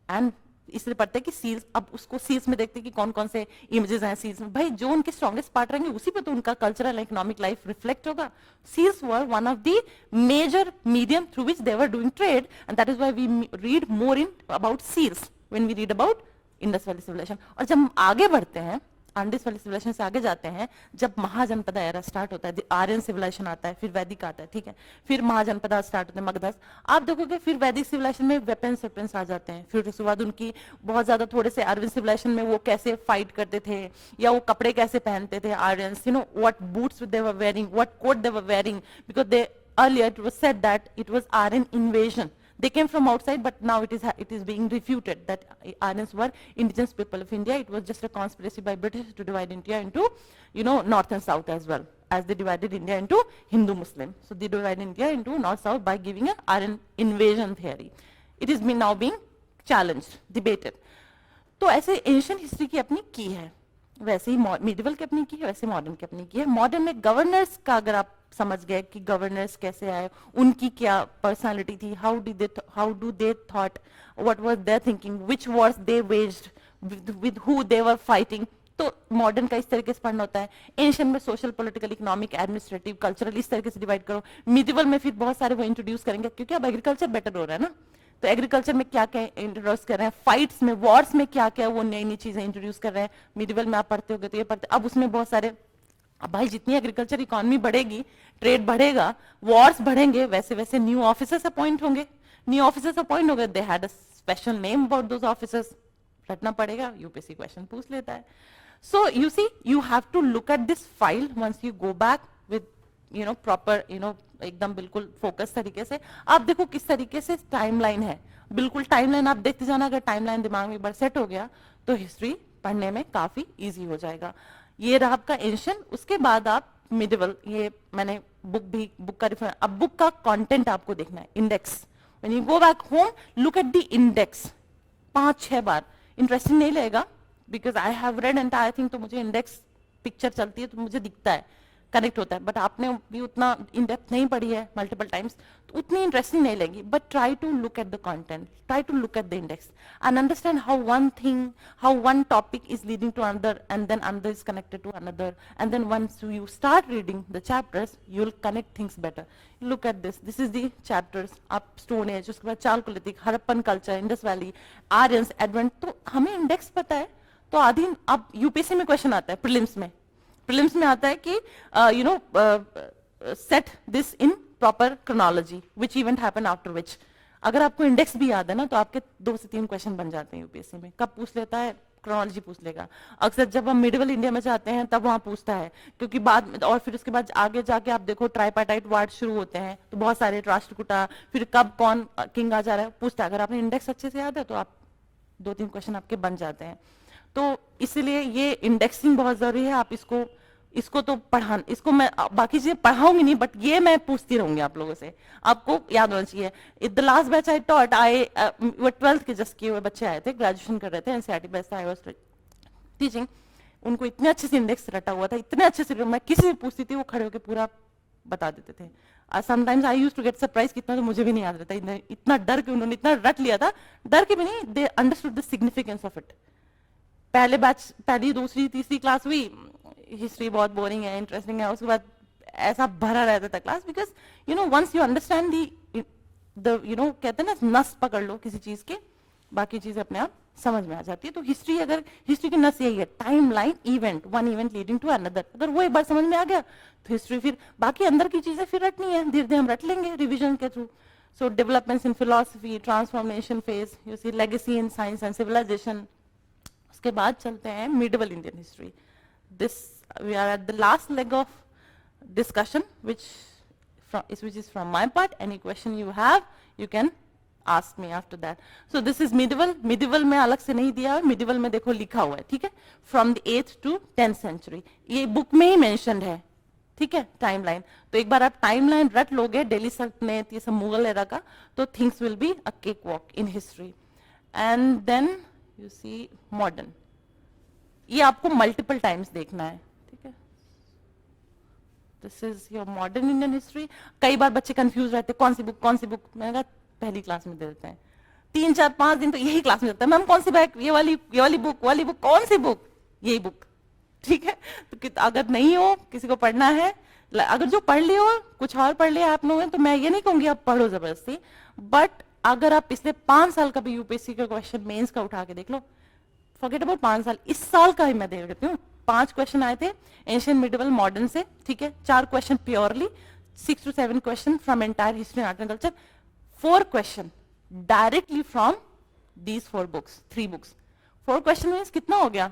and इसलिए पढ़ते हैं कि सील्स, अब उसको सील्स में देखते हैं कि कौन कौन से इमेजेस हैं सील्स में। भाई जो उनके स्ट्रॉन्गेस्ट पार्ट रहेंगे उसी पे तो उनका कल्चरल इकोनॉमिक लाइफ रिफ्लेक्ट होगा। Seals were one of the major medium through which they were doing trade, and that is why we read more in about seals when we read about Indus valley civilisation. और जब हम आगे बढ़ते हैं, इंडस वैली सिविलाइजेशन से आगे जाते हैं, जब महाजनपदा एरा स्टार्ट होता है, आर्यन सिविलाइजेशन आता है, फिर वैदिक आता है, ठीक है, फिर महाजनपदा स्टार्ट होते हैं, मगधस, आप देखोगे फिर वैदिक सिविलाइजेशन में वेपन्स आ जाते हैं, फिर उसके बाद उनकी बहुत ज्यादा थोड़े से आर्यन सिविलाइजेशन में वो कैसे फाइट करते थे, या वो कपड़े कैसे पहनते थे Aryans, you know what boots they were wearing, what coat they were wearing, because they earlier it was said that it was Aryan invasion. They came from outside, but now it is being refuted that Aryans were indigenous people of India. It was just a conspiracy by British to divide India into, you know, north and south as well, as they divided India into Hindu Muslim. So they divided India into north south by giving an Aryan invasion theory. It is now being challenged, debated. तो ऐसे एंशियंट हिस्ट्री की अपनी की है, वैसे ही मिडिवल की अपनी की है, वैसे मॉडर्न की अपनी की है। मॉडर्न में गवर्नर्स का अगर आप समझ गए कि गवर्नर्स कैसे आए, उनकी क्या पर्सनालिटी थी, how do they thought, what was their thinking, which wars they waged, with who they were fighting, तो मॉडर्न का इस तरीके से पढ़ना होता है। एंशियंट में social, political, economic, administrative, cultural इस तरीके से डिवाइड करो। मिडिवल में फिर बहुत सारे वो इंट्रोड्यूस करेंगे, क्योंकि अब एग्रीकल्चर बेटर हो रहा है ना, तो एग्रीकल्चर में क्या क्या इंट्रोड्यूस कर रहे हैं, फाइट्स में, वॉर्स में क्या क्या वो नई नई चीजें इंट्रोड्यूस कर रहे हैं। मिडिवल में आप पढ़ते होगे तो ये पढ़ते, अब उसमें बहुत सारे, अब भाई जितनी एग्रीकल्चर इकोनॉमी बढ़ेगी, ट्रेड बढ़ेगा, वॉर्स बढ़ेंगे, वैसे वैसे न्यू ऑफिसर्स अपॉइंट होंगे, न्यू ऑफिसर्स अपॉइंट हो गए, they had a special name about those officers, रटना पड़ेगा, यूपीएससी क्वेश्चन पूछ लेता है। So you see, you have to look at this file once you go back with you know proper, you know एकदम बिल्कुल फोकस तरीके से आप देखो किस तरीके से टाइमलाइन है, बिल्कुल टाइमलाइन आप देखते जाना। अगर टाइमलाइन दिमाग में एक बार सेट हो गया तो हिस्ट्री पढ़ने में काफी इजी हो जाएगा। ये रहा आपका एंशियंट, उसके बाद आप मिडिवल, ये मैंने बुक का रेफरेंस, अब बुक का कंटेंट आपको देखना है, index, when you go back home look at the index 5-6 bar, interesting नहीं लगेगा because I have read entire thing, तो मुझे इंडेक्स पिक्चर चलती है तो मुझे दिखता है, कनेक्ट होता है, बट आपने भी उतना इन डेप्थ नहीं पढ़ी है मल्टीपल टाइम्स, तो उतनी इंटरेस्टिंग नहीं लगेगी। But try to look at the content, try to look at the index and understand how one thing, how one topic is leading to another and then another is connected to another, and then once you start reading the chapters you will connect things better. Look at this is the chapters, आप स्टोन एज, उसके बाद chalcolithic, Harappan culture, Indus valley, Aryans, advent, तो हमें इंडेक्स पता है तो आधी, अब यूपीएससी में क्वेश्चन आता है, प्रीलिम्स में आता है कि you know set this in proper chronology, which event happen after which. अगर आपको इंडेक्स भी याद है ना तो आपके 2 से 3 क्वेश्चन बन जाते हैं यूपीएससी में। कब पूछ लेता है? क्रोनोलॉजी पूछ लेगा। अक्सर जब हम मिडिवल इंडिया में जाते हैं तब वहां पूछता है, क्योंकि बाद में, और फिर उसके बाद आगे जाके आप देखो ट्राइपार्टाइट वार्ड शुरू होते हैं तो बहुत सारे राष्ट्रकूटा, फिर कब कौन किंग आ जा रहा है पूछता है। अगर आपने इंडेक्स अच्छे से याद है तो आप 2-3 क्वेश्चन आपके बन जाते हैं। तो इसलिए ये इंडेक्सिंग बहुत जरूरी है। आप इसको तो पढ़ा, इसको मैं बाकी चीजें पढ़ाऊंगी नहीं, बट ये मैं पूछती रहूंगी आप लोगों से, आपको याद होना चाहिए। The last batch I taught, वो 12th के जस्ट किए हुए बच्चे आए थे, ग्रेजुएशन कर रहे थे, एनसीईआरटी बैच था, आई वाज टीचिंग, उनको इतने अच्छे से इंडेक्स रटा हुआ था, इतने अच्छे से, मैं किसी से पूछती थी वो खड़े होकर पूरा बता देते थे। Sometimes I used to get surprise, कितना तो मुझे भी नहीं याद रहता, इतना डर के उन्होंने इतना रट लिया था, डर के भी नहीं, they understood the significance of it. पहले बैच, पहली, दूसरी, तीसरी क्लास हुई, हिस्ट्री बहुत बोरिंग है, इंटरेस्टिंग है, उसके बाद ऐसा भरा रहता था class, because you know once you understand the you know कहते हैं ना, नस पकड़ लो किसी चीज के, बाकी चीजें अपने आप समझ में आ जाती है। तो हिस्ट्री, अगर हिस्ट्री की नस यही है, time line, event, one event leading to another, अगर वो एक बार समझ में आ गया तो हिस्ट्री, फिर बाकी अंदर की चीजें फिर रटनी है, धीरे धीरे हम रट लेंगे रिविजन के through. So developments in philosophy, transformation phase, you see legacy in science and civilization. उसके बाद चलते हैं medieval Indian history. This we are at the last leg of discussion, which is from my part. Any question you have, you can ask me after that. So this is medieval में अलग से नहीं दिया है, medieval में देखो लिखा हुआ है, ठीक है, from the 8th to 10th century, ये बुक में ही mentioned है, ठीक है, टाइमलाइन। तो एक बार आप टाइमलाइन रट लोगे, दिल्ली सल्तनत, ये सब मुगल एरा का, तो things will be a cake walk in history. And then you see modern, ये आपको मल्टीपल टाइम्स देखना है, ठीक है। This is your modern Indian history. कई बार बच्चे कंफ्यूज रहते हैं, कौन सी बुक, मैंने कहा पहली क्लास में दे देते हैं, 3 4 5 दिन तो यही क्लास में चलता है, मैम कौन सी बैग, ये वाली बुक, कौन सी बुक, यही बुक, ठीक है। तो अगर नहीं हो, किसी को पढ़ना है, अगर जो पढ़ लियो कुछ और पढ़ लिया आप लोगों ने, तो मैं ये नहीं कहूंगी आप पढ़ो जबरदस्ती, बट अगर आप पिछले 5 साल का भी यूपीएससी का क्वेश्चन मेंस का उठा के देख लो, फॉरगेट अबाउट 5 साल, इस साल का ही मैं देख देती हूँ। 5 क्वेश्चन आए थे एंशियंट मिडिवल मॉडर्न से, ठीक है, 4 question purely, 6 to 7 question from entire history and art and culture, 4 question directly from these 4 books, 3 books. 4 question means कितना हो गया,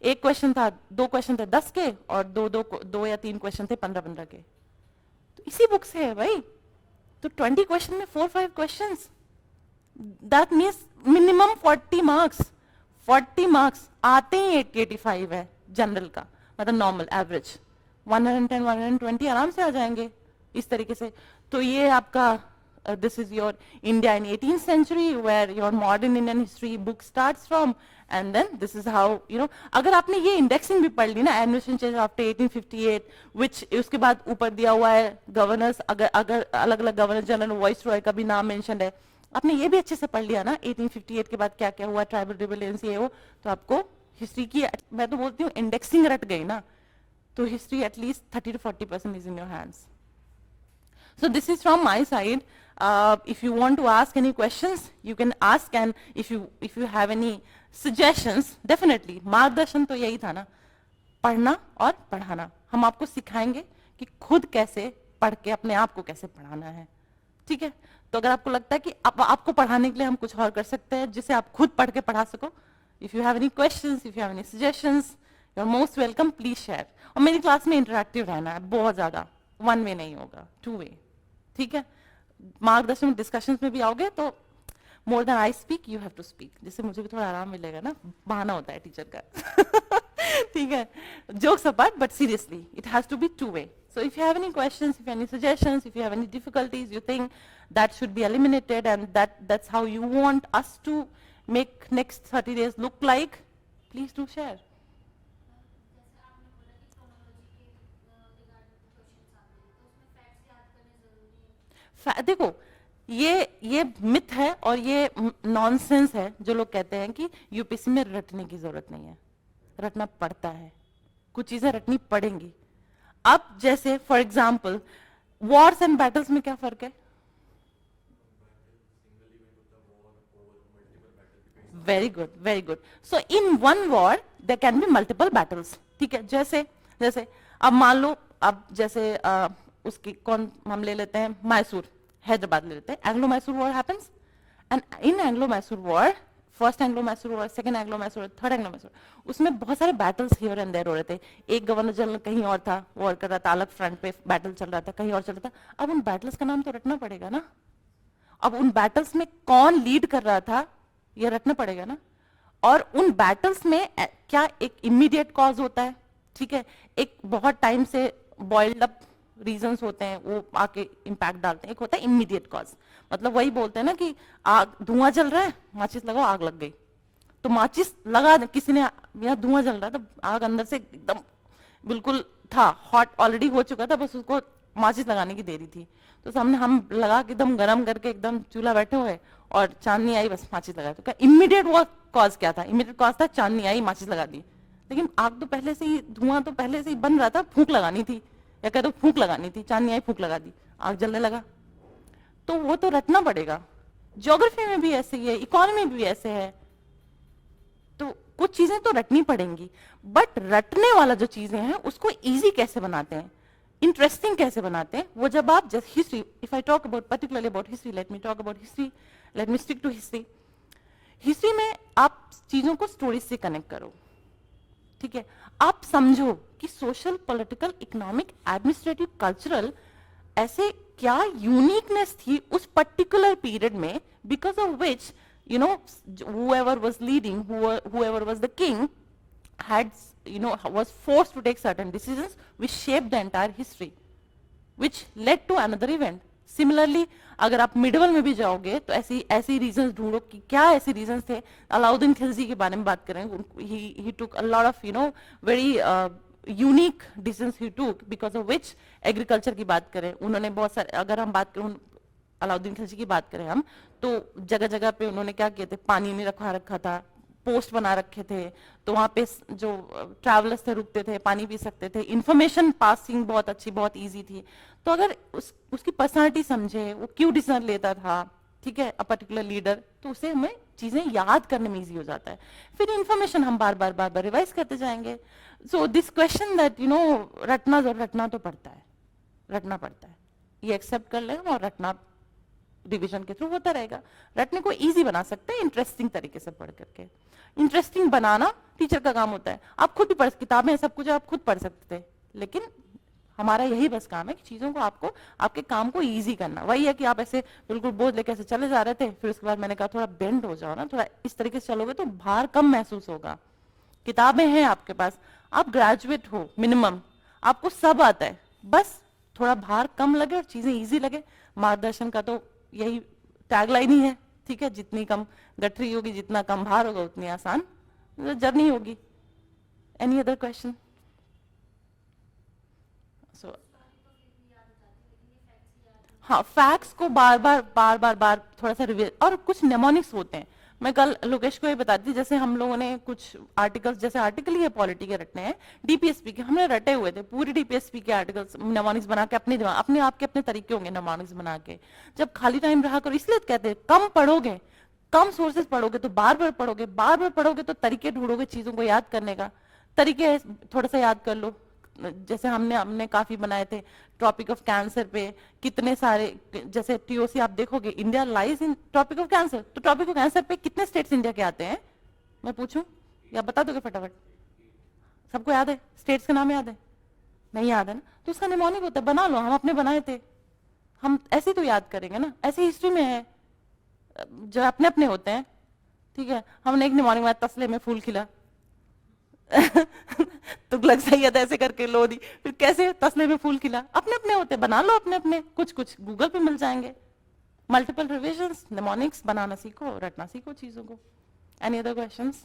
एक क्वेश्चन था, 2 क्वेश्चन थे 10 के, और दो या 3 क्वेश्चन थे 15 के, तो इसी बुक से है भाई। तो 20 क्वेश्चन में 4-5 question, that means minimum 40 marks. 40 marks आते ही 80-85 है जनरल का, मतलब नॉर्मल एवरेज 110-120 आराम से आ जाएंगे इस तरीके से। तो ये आपका this is your India in 18th century where your modern Indian history book starts from, and then this is how you know, अगर आपने ये इंडेक्सिंग भी पढ़ ली ना, एडमिशन चेंज आफ्टर 1858 which उसके बाद ऊपर दिया हुआ है गवर्नर्स, अगर अलग अलग गवर्नर जनरल वॉइस रॉय का भी नाम मेंशन है, आपने ये भी अच्छे से पढ़ लिया ना 1858 के बाद क्या क्या हुआ, ट्राइबल रिबेलियंस ये हो, तो आपको हिस्ट्री की, मैं तो बोलती हूँ इंडेक्सिंग रट गई ना, तो history at least 30 to 40% is in your hands. So this is from my side. If you want to ask any questions, you can ask, and if you have any suggestions, definitely मार्गदर्शन तो यही था ना, पढ़ना और पढ़ाना। हम आपको सिखाएंगे कि खुद कैसे पढ़ के अपने आप को कैसे पढ़ाना है, ठीक है। तो अगर आपको लगता है कि आपको पढ़ाने के लिए हम कुछ और कर सकते हैं जिसे आप खुद पढ़ के पढ़ा सको, if you have any questions, if you have any suggestions, you are most welcome, please share। और मेरी क्लास में इंटरैक्टिव रहना है बहुत ज्यादा, 1 वे नहीं होगा, 2 वे, ठीक है। मार्गदर्शन डिस्कशंस में भी आओगे तो more than I speak you have to speak, जिससे मुझे भी थोड़ा आराम मिलेगा ना, बहाना होता है टीचर का ठीक है, jokes apart, but seriously it has to be 2 way. So if you have any questions, if you have any suggestions, if you have any difficulties, you think that should be eliminated, and that's how you want us to make next 30 days look like, please do share। देखो ये मिथ है और ये नॉनसेंस है जो लोग कहते हैं कि यूपीएससी में रटने की जरूरत नहीं है, रटना पड़ता है, कुछ चीजें रटनी पड़ेंगी। अब जैसे for example wars and battles में क्या फर्क है? Very good, very good. So in one war there can be multiple battles, ठीक है। जैसे अब मान लो, अब जैसे उसकी कौन हम ले लेते हैं, मैसूर, हैदराबाद ले लेते हैं, Anglo Mysore war happens, and in Anglo Mysore war, first Anglo Mysore war, second Anglo Mysore war, third Anglo Mysore, उसमें बहुत सारे बैटल्स हियर एंड देयर हो रहे थे। एक गवर्नर जनरल कहीं और था, वॉर कर रहा था, अलग फ्रंट पे बैटल चल रहा था, कहीं और चल रहा था। अब उन बैटल्स का नाम तो रटना पड़ेगा ना, अब उन बैटल्स में कौन लीड कर रहा था ये रटना पड़ेगा ना। और उन बैटल्स में क्या एक इमीडिएट कॉज होता है, ठीक है, एक बहुत टाइम से बॉइल्ड अप रीजंस होते हैं वो आके इम्पैक्ट डालते हैं, एक होता है इमीडिएट कॉज, मतलब वही बोलते हैं ना कि आग, धुआं जल रहा है, माचिस लगाओ, आग लग गई, तो माचिस लगा किसी ने, यहाँ धुआं जल रहा था, आग अंदर से एकदम बिल्कुल था, हॉट ऑलरेडी हो चुका था, बस उसको माचिस लगाने की देरी थी, तो सामने हम लगा के एकदम गर्म करके एकदम चूल्हा बैठे हुए और चांदनी आई, बस माचिस लगा, तो क्या इमीडिएट वो कॉज क्या था? इमीडिएट कॉज था चांदनी आई, माचिस लगा दी, लेकिन आग तो पहले से ही, धुआं तो पहले से ही बन रहा था, फूंक लगानी थी, या कह दो फूंक लगानी थी, चांदनी आई, फूंक लगा दी, आग जलने लगा। तो वो तो रटना पड़ेगा। ज्योग्राफी में भी ऐसे ही है, इकोनॉमी में भी ऐसे है, तो कुछ चीजें तो रटनी पड़ेंगी, बट रटने वाला जो चीजें हैं उसको इजी कैसे बनाते हैं, इंटरेस्टिंग कैसे बनाते हैं, वो जब आप जैसे history, if I talk about particularly about history, let me talk about history, let me stick to history. History में आप चीजों को स्टोरी से कनेक्ट करो, ठीक है। आप समझो कि social, political, economic, administrative, cultural ऐसे क्या यूनिकनेस थी उस पर्टिकुलर पीरियड में, because of which you know whoever was leading, whoever was the king had, you know, was forced to take certain decisions which shaped the entire history, which led to another event. Similarly, अगर आप मिडवल में भी जाओगे तो ऐसी रीजंस ढूंढो कि क्या ऐसे रीजंस थे। अलाउद्दीन खिलजी के बारे में बात करें, he took a lot of, you know, very unique decisions he took, because of which agriculture की बात करें, उन्होंने बहुत सारे, अगर हम बात करें अलाउद्दीन खिलजी की बात करें हम, तो जगह जगह पे उन्होंने क्या किए थे, पानी नहीं रखा था, पोस्ट बना रखे थे, तो वहाँ पे जो ट्रैवलर्स थे रुकते थे, पानी पी सकते थे, इंफॉर्मेशन पासिंग बहुत अच्छी, बहुत इजी थी। तो अगर उसकी पर्सनालिटी समझे, वो क्यों डिसीजन लेता था, ठीक है, अ पर्टिकुलर लीडर, तो उसे हमें चीजें याद करने में इजी हो जाता है। फिर इंफॉर्मेशन हम बार बार रिवाइज करते जाएंगे। सो दिस क्वेश्चन दैट रटना तो पड़ता है, रटना पड़ता है, ये एक्सेप्ट कर लें, और रटना रिवीजन के थ्रू होता रहेगा। रटने को इजी बना सकते हैं इंटरेस्टिंग तरीके से पढ़ करके। इंटरेस्टिंग बनाना टीचर का काम होता है। आप खुद भी पढ़, किताबें सब कुछ आप खुद पढ़ सकते थे, लेकिन हमारा यही बस काम है कि चीजों को आपको, आपके काम को इजी करना। वही है कि आप ऐसे बिल्कुल बोझ लेके ऐसे चले जा रहे थे, फिर उसके बाद मैंने कहा थोड़ा बेंड हो जाओ ना, थोड़ा इस तरीके से चलोगे तो भार कम महसूस होगा। किताबें हैं आपके पास, आप ग्रेजुएट हो मिनिमम, आपको सब आता है, बस थोड़ा भार कम लगे और चीजें इजी लगे। मार्गदर्शन का तो यही टैगलाइन ही है, ठीक है, जितनी कम गठरी होगी, जितना कम भार होगा, उतनी आसान जर्नी होगी। Any other question? सो हाँ, फैक्ट्स को बार बार थोड़ा सा रिवीज, और कुछ नेमोनिक्स होते हैं। मैं कल लोकेश को ये बताती थी, जैसे हम लोगों ने कुछ आर्टिकल्स, जैसे आर्टिकल ही है पॉलिटी के रटने हैं, डीपीएसपी के हमने रटे हुए थे, पूरी डीपीएसपी के आर्टिकल्स नेमोनिक्स बना के अपने दिमाग, अपने आप के अपने तरीके होंगे नेमोनिक्स बना के। जब खाली टाइम रहा करो, इसलिए कहते हैं कम पढ़ोगे, कम सोर्सेज पढ़ोगे तो बार बार पढ़ोगे तो तरीके ढूंढोगे चीजों को याद करने का। तरीके थोड़ा सा याद कर लो, जैसे हमने काफी बनाए थे टॉपिक ऑफ कैंसर पे, कितने सारे, जैसे टीओसी आप देखोगे, India lies in topic of cancer, तो टॉपिक ऑफ कैंसर पे कितने स्टेट्स इंडिया के आते हैं, मैं पूछूं या बता दोगे फटाफट? सबको याद है? स्टेट्स के नाम याद है? नहीं याद है ना, तो उसका निमोनिक होता है, बना लो, हम अपने बनाए थे, हम ऐसे तो याद करेंगे ना, ऐसे हिस्ट्री में है, जो अपने अपने होते हैं, ठीक है। हमने एक निमोनिक बनाया, तसले में फूल खिला तुगलक सैयद ऐसे करके लो दी, फिर कैसे तसले में फूल खिला, अपने अपने होते, बना लो अपने अपने, कुछ कुछ गूगल पे मिल जाएंगे। मल्टीपल रिविजन्स, निमोनिक्स बनाना सीखो, रटना सीखो चीजों को। Any other questions?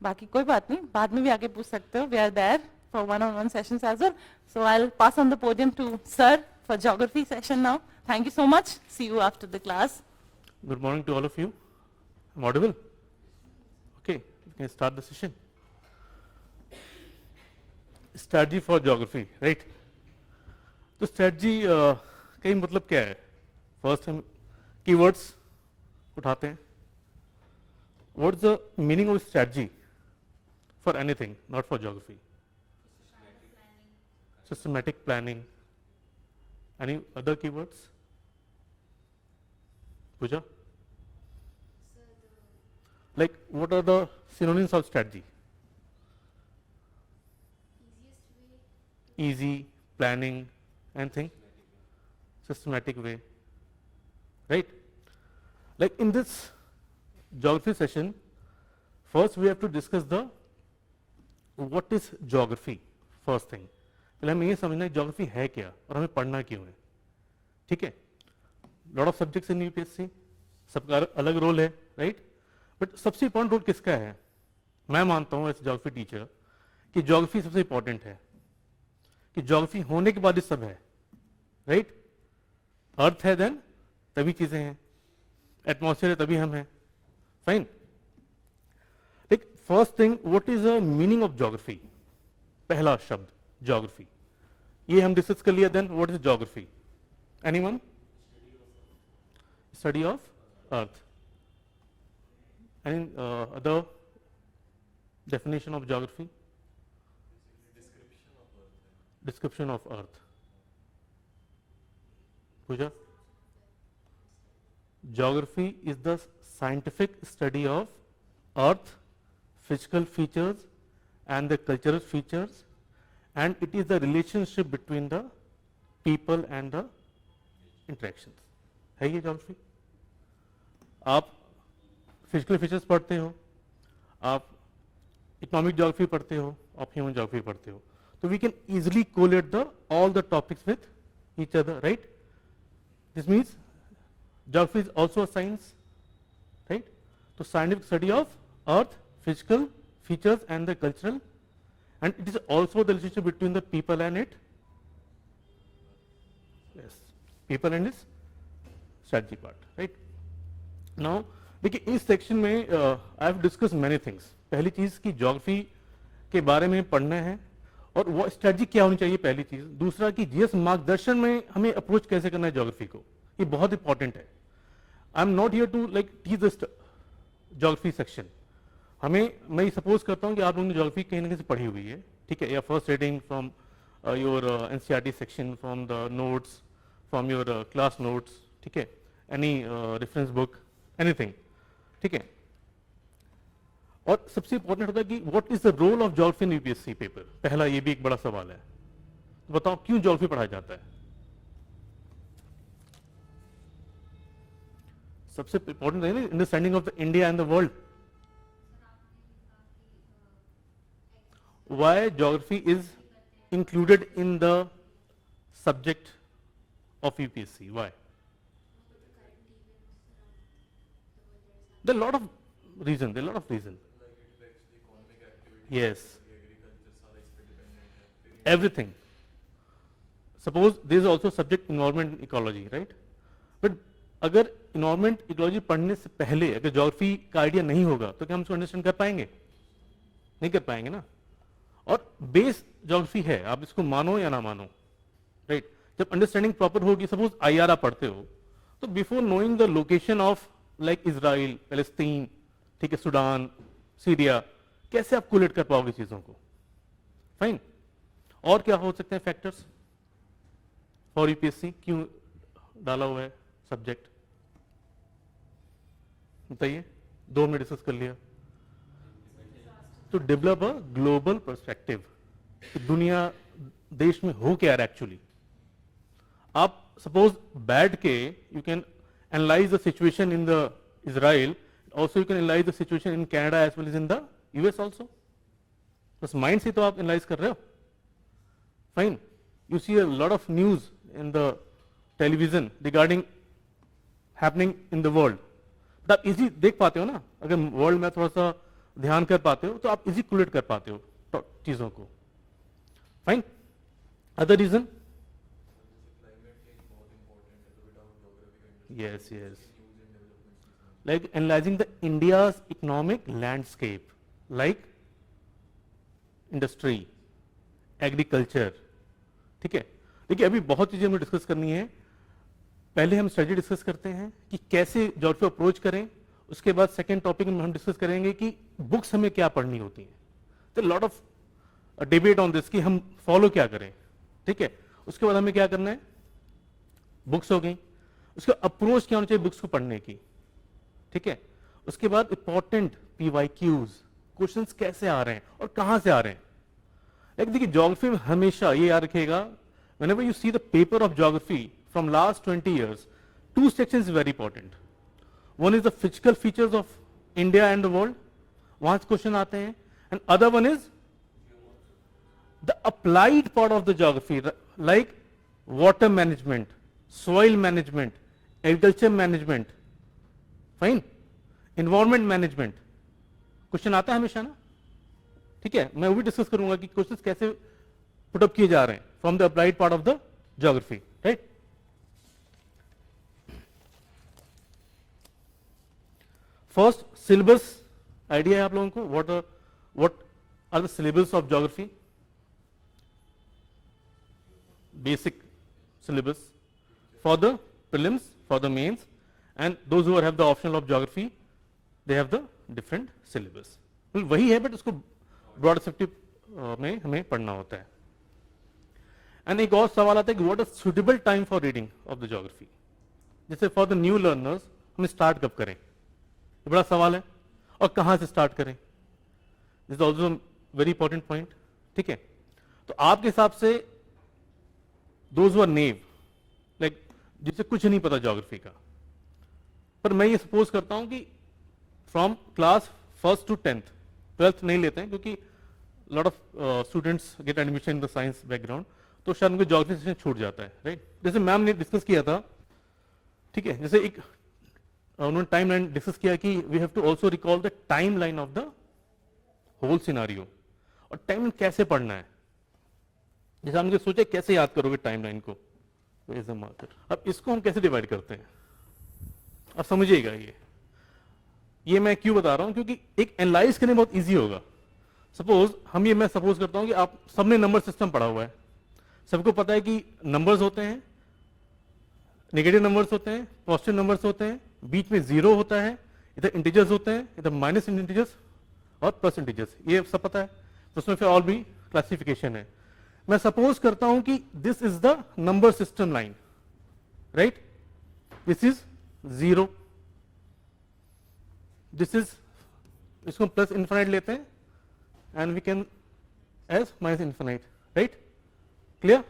बाकी कोई बात नहीं, बाद में भी आके पूछ सकते हो, we are there for one-on-one sessions as well. So I'll pass on the podium to sir for geography session now. Thank you so much. See you after the class. Good morning to all of you. I'm audible? Okay, we can start the session. Strategy for geography, right? तो strategy का मतलब क्या है? First हम keywords उठाते हैं. What's the meaning of strategy for anything, not for geography? Systematic planning. Any other keywords? Pooja? Like, what are the synonyms of strategy? Easy, planning, anything? Systematic way, right? Like in this geography session, first we have to discuss the what is geography. First thing, पहले हमें ये समझना है geography है क्या और हमें पढ़ना क्यों है, ठीक है? Lot of subjects in UPSC, सबका अलग रोल है, right? But सबसे important रोल किसका है? मैं मानता हूँ एज geography टीचर कि geography सबसे important है, कि geography होने के बाद ही सब है, right? अर्थ है देन तभी चीजें हैं, एटमॉस्फेयर है तभी हम हैं, fine. Like first thing, what is the meaning of geography? पहला शब्द ज्योग्राफी, ये हम डिस्कस कर लिया। Then what is geography? Anyone? Study of earth. Any other definition of geography? Description of earth. Pooja? Geography is the scientific study of earth, physical features and the cultural features, and it is the relationship between the people and the interactions. है ये geography? आप physical features पढ़ते हो, आप economic geography पढ़ते हो, आप human geography पढ़ते हो, तो we can easily correlate all the topics with each other, right? This means geography is also a science, right? So scientific study of earth, physical features and the cultural, and it is also the relationship between the people and it. Yes, people and its strategy part, right. Now देखिए इस सेक्शन में I have discuss many things. पहली चीज की ज्योग्राफी के बारे में पढ़ना है और वो स्ट्रेटजी क्या होनी चाहिए, पहली चीज। दूसरा कि जीएस मार्गदर्शन में हमें अप्रोच कैसे करना है ज्योग्राफी को, ये बहुत इंपॉर्टेंट है। I am not here to like teach the geography section. मैं सपोज करता हूं कि आप लोगों ने ज्योग्राफी कहीं ना कहीं से पढ़ी हुई है, ठीक है, या first reading from your NCERT section, from the notes, from your class notes, ठीक है, एनी रेफरेंस बुक, एनीथिंग, ठीक है। और सबसे इंपॉर्टेंट होता है कि what is the role of geography in UPSC paper. पहला ये भी एक बड़ा सवाल है, तो बताओ क्यों ज्योग्राफी पढ़ाया जाता है। सबसे इंपॉर्टेंट है ना understanding of the India and the world. Why geography is included in the subject of UPSC? Why? There are a lot of reasons. There are a lot of reasons. Yes. Everything. Suppose there is also subject environment ecology, right? But अगर environment ecology पढ़ने से पहले अगर ज्योग्राफी का आइडिया नहीं होगा तो क्या हम उसको अंडरस्टैंड कर पाएंगे? नहीं कर पाएंगे ना। और बेस ज्योग्राफी है, आप इसको मानो या ना मानो, राइट। जब अंडरस्टैंडिंग प्रॉपर होगी, सपोज आईआर आप पढ़ते हो, तो before knowing the location of like Israel, Palestine, ठीक है, सूडान, सीरिया, कैसे आप कोलेट कर पाओगे चीजों को, फाइन। और क्या हो सकते हैं फैक्टर्स फॉर यूपीएससी, क्यों डाला हुआ है सब्जेक्ट, बताइए। 2 में डिस्कस कर लिया। To develop a global perspective, दुनिया देश में हो क्या है एक्चुअली। आप सपोज बैठ के you can analyze the situation in the Israel, also you can analyze the situation in Canada as well as in the US also. बस माइंड से तो आप एनालाइज कर रहे हो, fine. You see a lot of news in the television regarding happening in the world, but आप इजी देख पाते हो ना। अगर वर्ल्ड में थोड़ा सा ध्यान कर पाते हो तो आप इजी कुलेट कर पाते हो चीजों को, fine. Other reason, yes, yes, like analyzing the India's economic landscape, like industry, agriculture, ठीक है। देखिए अभी बहुत चीजें हमें डिस्कस करनी है। पहले हम स्ट्रेटजी डिस्कस करते हैं कि कैसे ज्योग्राफी अप्रोच करें, उसके बाद सेकंड टॉपिक में हम डिस्कस करेंगे कि बुक्स हमें क्या पढ़नी होती हैं। तो lot of debate on this कि हम फॉलो क्या करें, ठीक है। उसके बाद हमें क्या करना है, बुक्स हो गई, उसका अप्रोच क्या होना चाहिए बुक्स को पढ़ने की, ठीक है। उसके बाद इंपॉर्टेंट PYQs, क्वेश्चंस कैसे आ रहे हैं और कहां से आ रहे हैं। लाइक देखिए ज्योग्राफी में हमेशा ये याद रखिएगा, whenever you see the paper of geography from last 20 years, 2 sections very important. One is the physical features of India and the world, वहां से क्वेश्चन आते हैं, and other one is the applied part of the geography, like water management, soil management, agriculture management, fine, environment management, question आता है हमेशा ना, ठीक है। मैं वो भी डिस्कस करूंगा कि क्वेश्चंस कैसे पुटअप किए जा रहे हैं from the applied part of the geography, right. First syllabus idea है आप लोगों को, what are the syllabus of geography, basic syllabus for the prelims, for the mains, and those who have the optional of geography, they have the different syllabus. वही है बट उसको ब्रॉड सब्जेक्टिव में हमें पढ़ना होता है। एंड एक और सवाल आता है कि what is suitable time for reading of the geography, जैसे फॉर द न्यू लर्नर्स हम स्टार्ट कब करें, ये बड़ा सवाल है, और कहां से स्टार्ट करें, this is also very important point, ठीक है। तो आपके हिसाब से those who are naive, like जिसे कुछ नहीं पता ज्योग्राफी का, पर मैं ये सपोज करता हूं कि from class 1st to 10th, 12th नहीं लेते हैं क्योंकि lot of students get admission in the science background, तो शायद उनको ज्योग्राफी सेक्शन छूट जाता है, राइट। जैसे मैम ने डिस्कस किया था, ठीक है, जैसे एक उन्होंने टाइम लाइन डिस्कस किया कि we have to also recall the time line of the whole scenario, और टाइम लाइन कैसे पढ़ना है, जैसे हमने सोचा कैसे याद करोगे टाइम लाइन को, मार्कर। अब इसको हम कैसे डिवाइड करते हैं, अब समझिएगा ये मैं क्यों बता रहा हूं, क्योंकि एक एनालाइज करने बहुत इजी होगा। सपोज मैं सपोज करता हूं कि आप सबने नंबर सिस्टम पढ़ा हुआ है, सबको पता है कि नंबर्स होते हैं, नेगेटिव नंबर्स होते हैं, पॉजिटिव नंबर्स होते हैं, बीच में जीरो होता है, इधर इंटीजर्स होते हैं, इधर माइनस इंटीजर्स और प्लस इंटीजर्स, ये सब पता है। तो उसमें फिर और भी क्लासिफिकेशन है। मैं सपोज करता हूं कि this is the number system line, right, this is zero, this is, इसको प्लस इन्फिनाइट लेते हैं and we can as minus infinite, right, clear.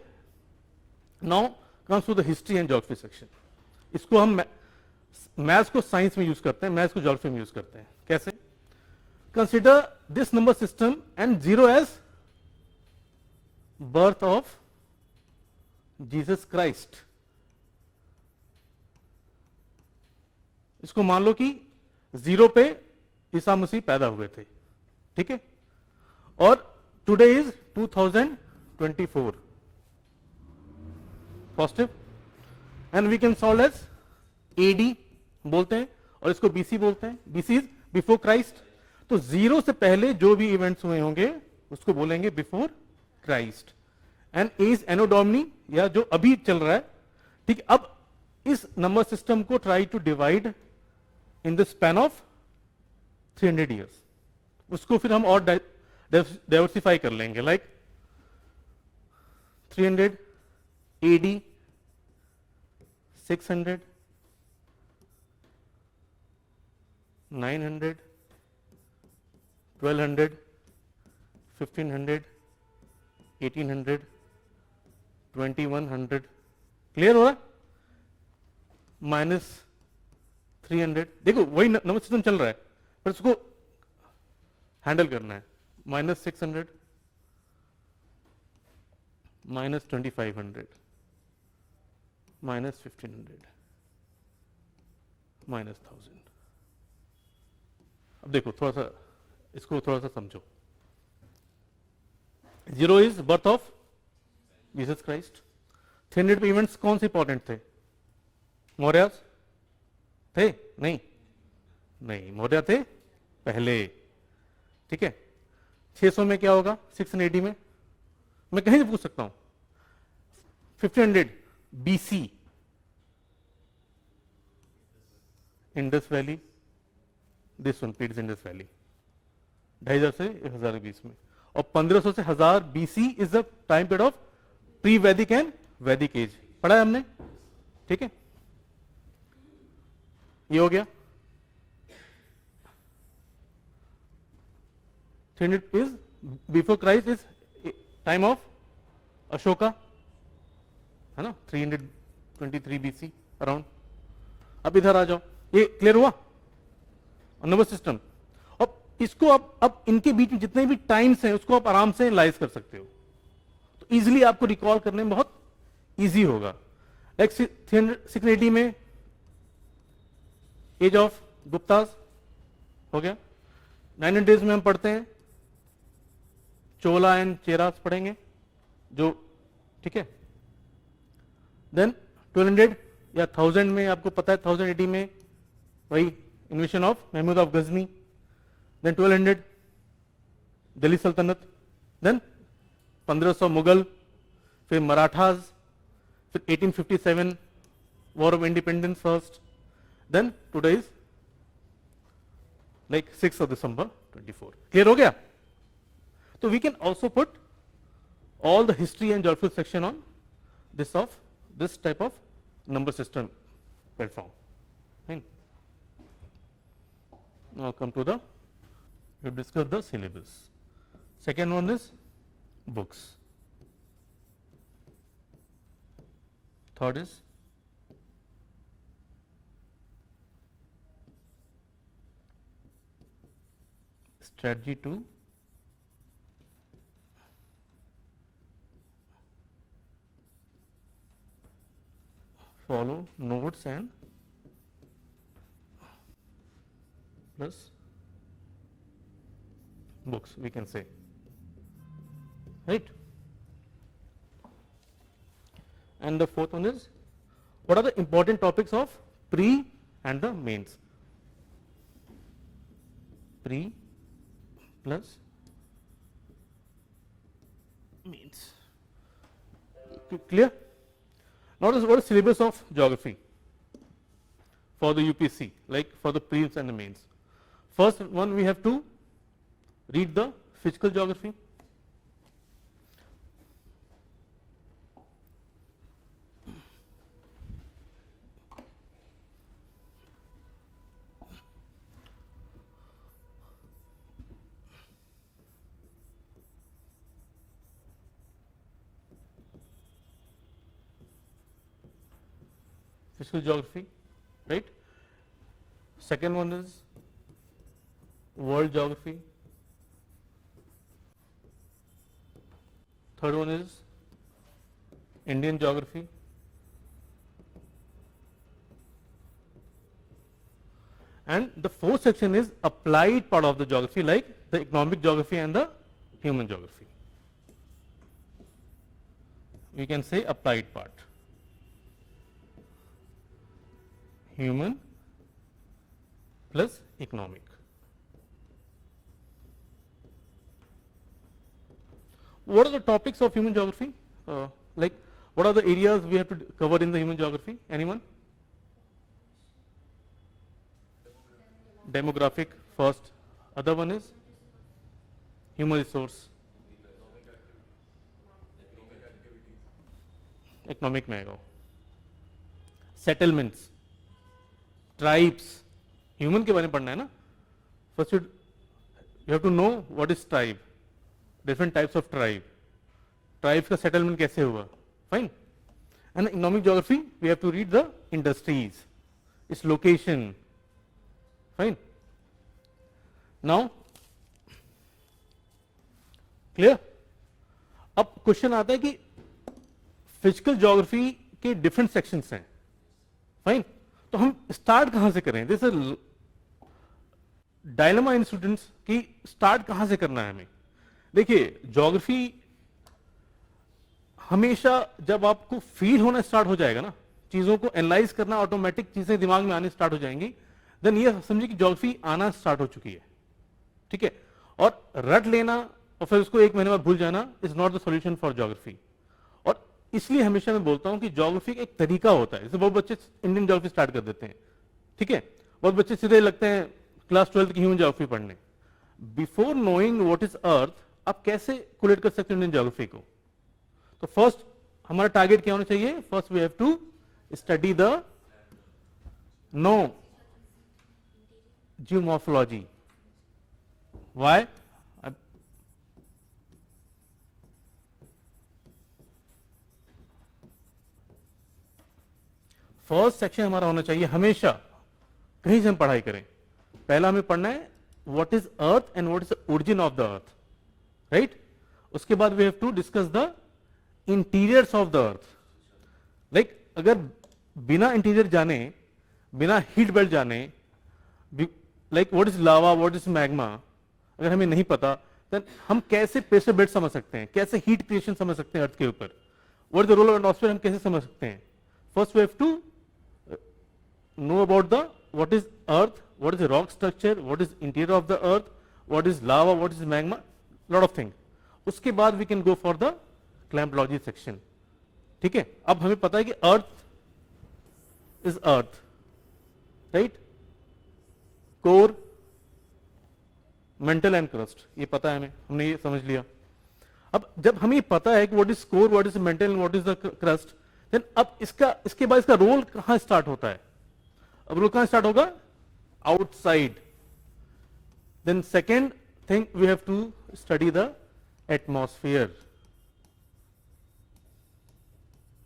Now comes to the history and geography section. इसको हम मैथ्स को साइंस में यूज करते हैं, मैथ्स को ज्योग्राफी में यूज करते हैं। कैसे? Consider this number system and zero as birth of Jesus Christ. इसको मान लो कि जीरो पे ईसा मसीह पैदा हुए थे, ठीक है, और today is 2024 positive, and we can solve as AD बोलते हैं और इसको बीसी बोलते हैं। BC is before Christ. तो जीरो से पहले जो भी इवेंट्स हुए होंगे उसको बोलेंगे before Christ. And is anno domini, या जो अभी चल रहा है, ठीक। अब इस नंबर सिस्टम को try to divide in the span of 300 years. उसको फिर हम और डाइवर्सिफाई कर लेंगे, लाइक 300 AD, 600, 900, 1200, 1500, 1800, 2100, क्लियर हो रहा है? माइनस 300, देखो वही नंबर सिस्टम चल रहा है पर उसको हैंडल करना है। Minus 600, minus 2500, minus 1500, minus 1000। अब देखो थोड़ा सा इसको थोड़ा सा समझो। Zero is birth of Jesus Christ. 300 पे इवेंट्स कौन से इंपॉर्टेंट थे? मौर्यास थे? नहीं मौर्य थे पहले, ठीक है। 600 में क्या होगा? 680 में मैं कहीं से पूछ सकता हूं। 1500 BC Indus valley, this one Pitt's Indus valley, 2500 से 1000 के बीच में। और 1500 से 1000 BC is the time period of pre वैदिक एंड वैदिक एज, पढ़ा है हमने, ठीक है। ये हो गया। 300 is before Christ, is time of Ashoka, है ना, 323 BC अराउंड। अब इधर आ जाओ, ये क्लियर हुआ नंबर सिस्टम। अब इसको अब इनके बीच में जितने भी टाइम्स हैं उसको आप आराम से एनालाइज कर सकते हो, तो इजीली आपको रिकॉल करने में बहुत इजी होगा। लाइक 680 में एज ऑफ गुप्तास हो गया। 900 डेज में हम पढ़ते हैं चोला एंड चेरास पढ़ेंगे जो, ठीक है। देन 1200 या 1000 में आपको पता है 1080 में वही invasion of Mahmud of Ghazni. Then 1200 Delhi sultanate, then 1500 Mughal, फिर मराठाज, फिर 1857 war of independence first, then today is like 6 of December 24। क्लियर हो गया? तो वी कैन ऑल्सो पुट all the history and geography section on this type of number system platform. Fine. Now come to we have discussed the syllabus. Second one is books. Third is strategy to follow nodes and plus books, we can say, right? And the fourth one is what are the important topics of pre and the mains. Pre plus mains. Clear? Now what is syllabus of geography for the UPSC, like for the pre's and the mains? First one, we have to read the physical geography. Physical geography, right? Second one is world geography. Third one is Indian geography. And the fourth section is applied part of the geography, like the economic geography and the human geography. We can say applied part. Human plus economic. What are the topics of human geography? Like, what are the areas we have to cover in the human geography? Anyone? Demographic first. Other one is human resource. Economic में आएगा. Settlements, tribes. Human के बारे में पढ़ना है ना? First you have to know what is tribe. Different types of tribe. Tribes का settlement कैसे हुआ? Fine. And economic geography, we have to read the industries, its location. Fine. Now, clear? अब क्वेश्चन आता है कि फिजिकल ज्योग्राफी के डिफरेंट सेक्शंस हैं. फाइन. तो हम स्टार्ट कहां से करें? This is dilemma in students कि स्टार्ट कहां से करना है हमें. देखिए, ज्योग्राफी हमेशा जब आपको फील होना स्टार्ट हो जाएगा ना, चीजों को एनालाइज करना, ऑटोमेटिक चीजें दिमाग में आने स्टार्ट हो जाएंगी, देन ये समझिए कि ज्योग्राफी आना स्टार्ट हो चुकी है. ठीक है. और रट लेना और फिर उसको एक महीने बाद भूल जाना is not the solution for geography. और इसलिए हमेशा मैं बोलता हूं कि ज्योग्राफी एक तरीका होता है. जैसे बहुत बच्चे इंडियन ज्योग्राफी स्टार्ट कर देते हैं. ठीक है. बहुत बच्चे सीधे लगते हैं क्लास 12 की ह्यूमन ज्योग्राफी पढ़ने. बिफोर नोइंग व्हाट इज अर्थ, आप कैसे कोलेट कर सकते हैं इंडियन ज्योग्राफी को? तो फर्स्ट हमारा टारगेट क्या होना चाहिए? First we have to study the know geomorphology. Why? First section हमारा होना चाहिए हमेशा, कहीं से हम पढ़ाई करें, पहला हमें पढ़ना है what is earth and what is the origin of the earth. Right. उसके बाद we have to discuss the interiors of the earth. Like अगर बिना इंटीरियर जाने, बिना हीट बेल्ट जाने, like what is lava, what is magma, अगर हमें नहीं पता, देन हम कैसे प्रेशर बेल्ट समझ सकते हैं, कैसे हीट क्रिएशन समझ सकते हैं अर्थ के ऊपर, what is the role of atmosphere हम कैसे समझ सकते हैं. First we have to know about the what is earth, what is rock structure, what is interior of the earth, what is lava, what is magma, lot of thing. उसके बाद we can go for the climatology section. ठीक है. अब हमें पता है कि earth is earth, right, core, mantle and crust, ये पता है हमें, हमने ये समझ लिया. अब जब हमें पता है कि what is core, what is mantle and what is the crust, then अब इसके बाद इसका रोल कहां स्टार्ट होता है? अब रोल कहां स्टार्ट होगा? Outside. Then second thing we have to study the atmosphere.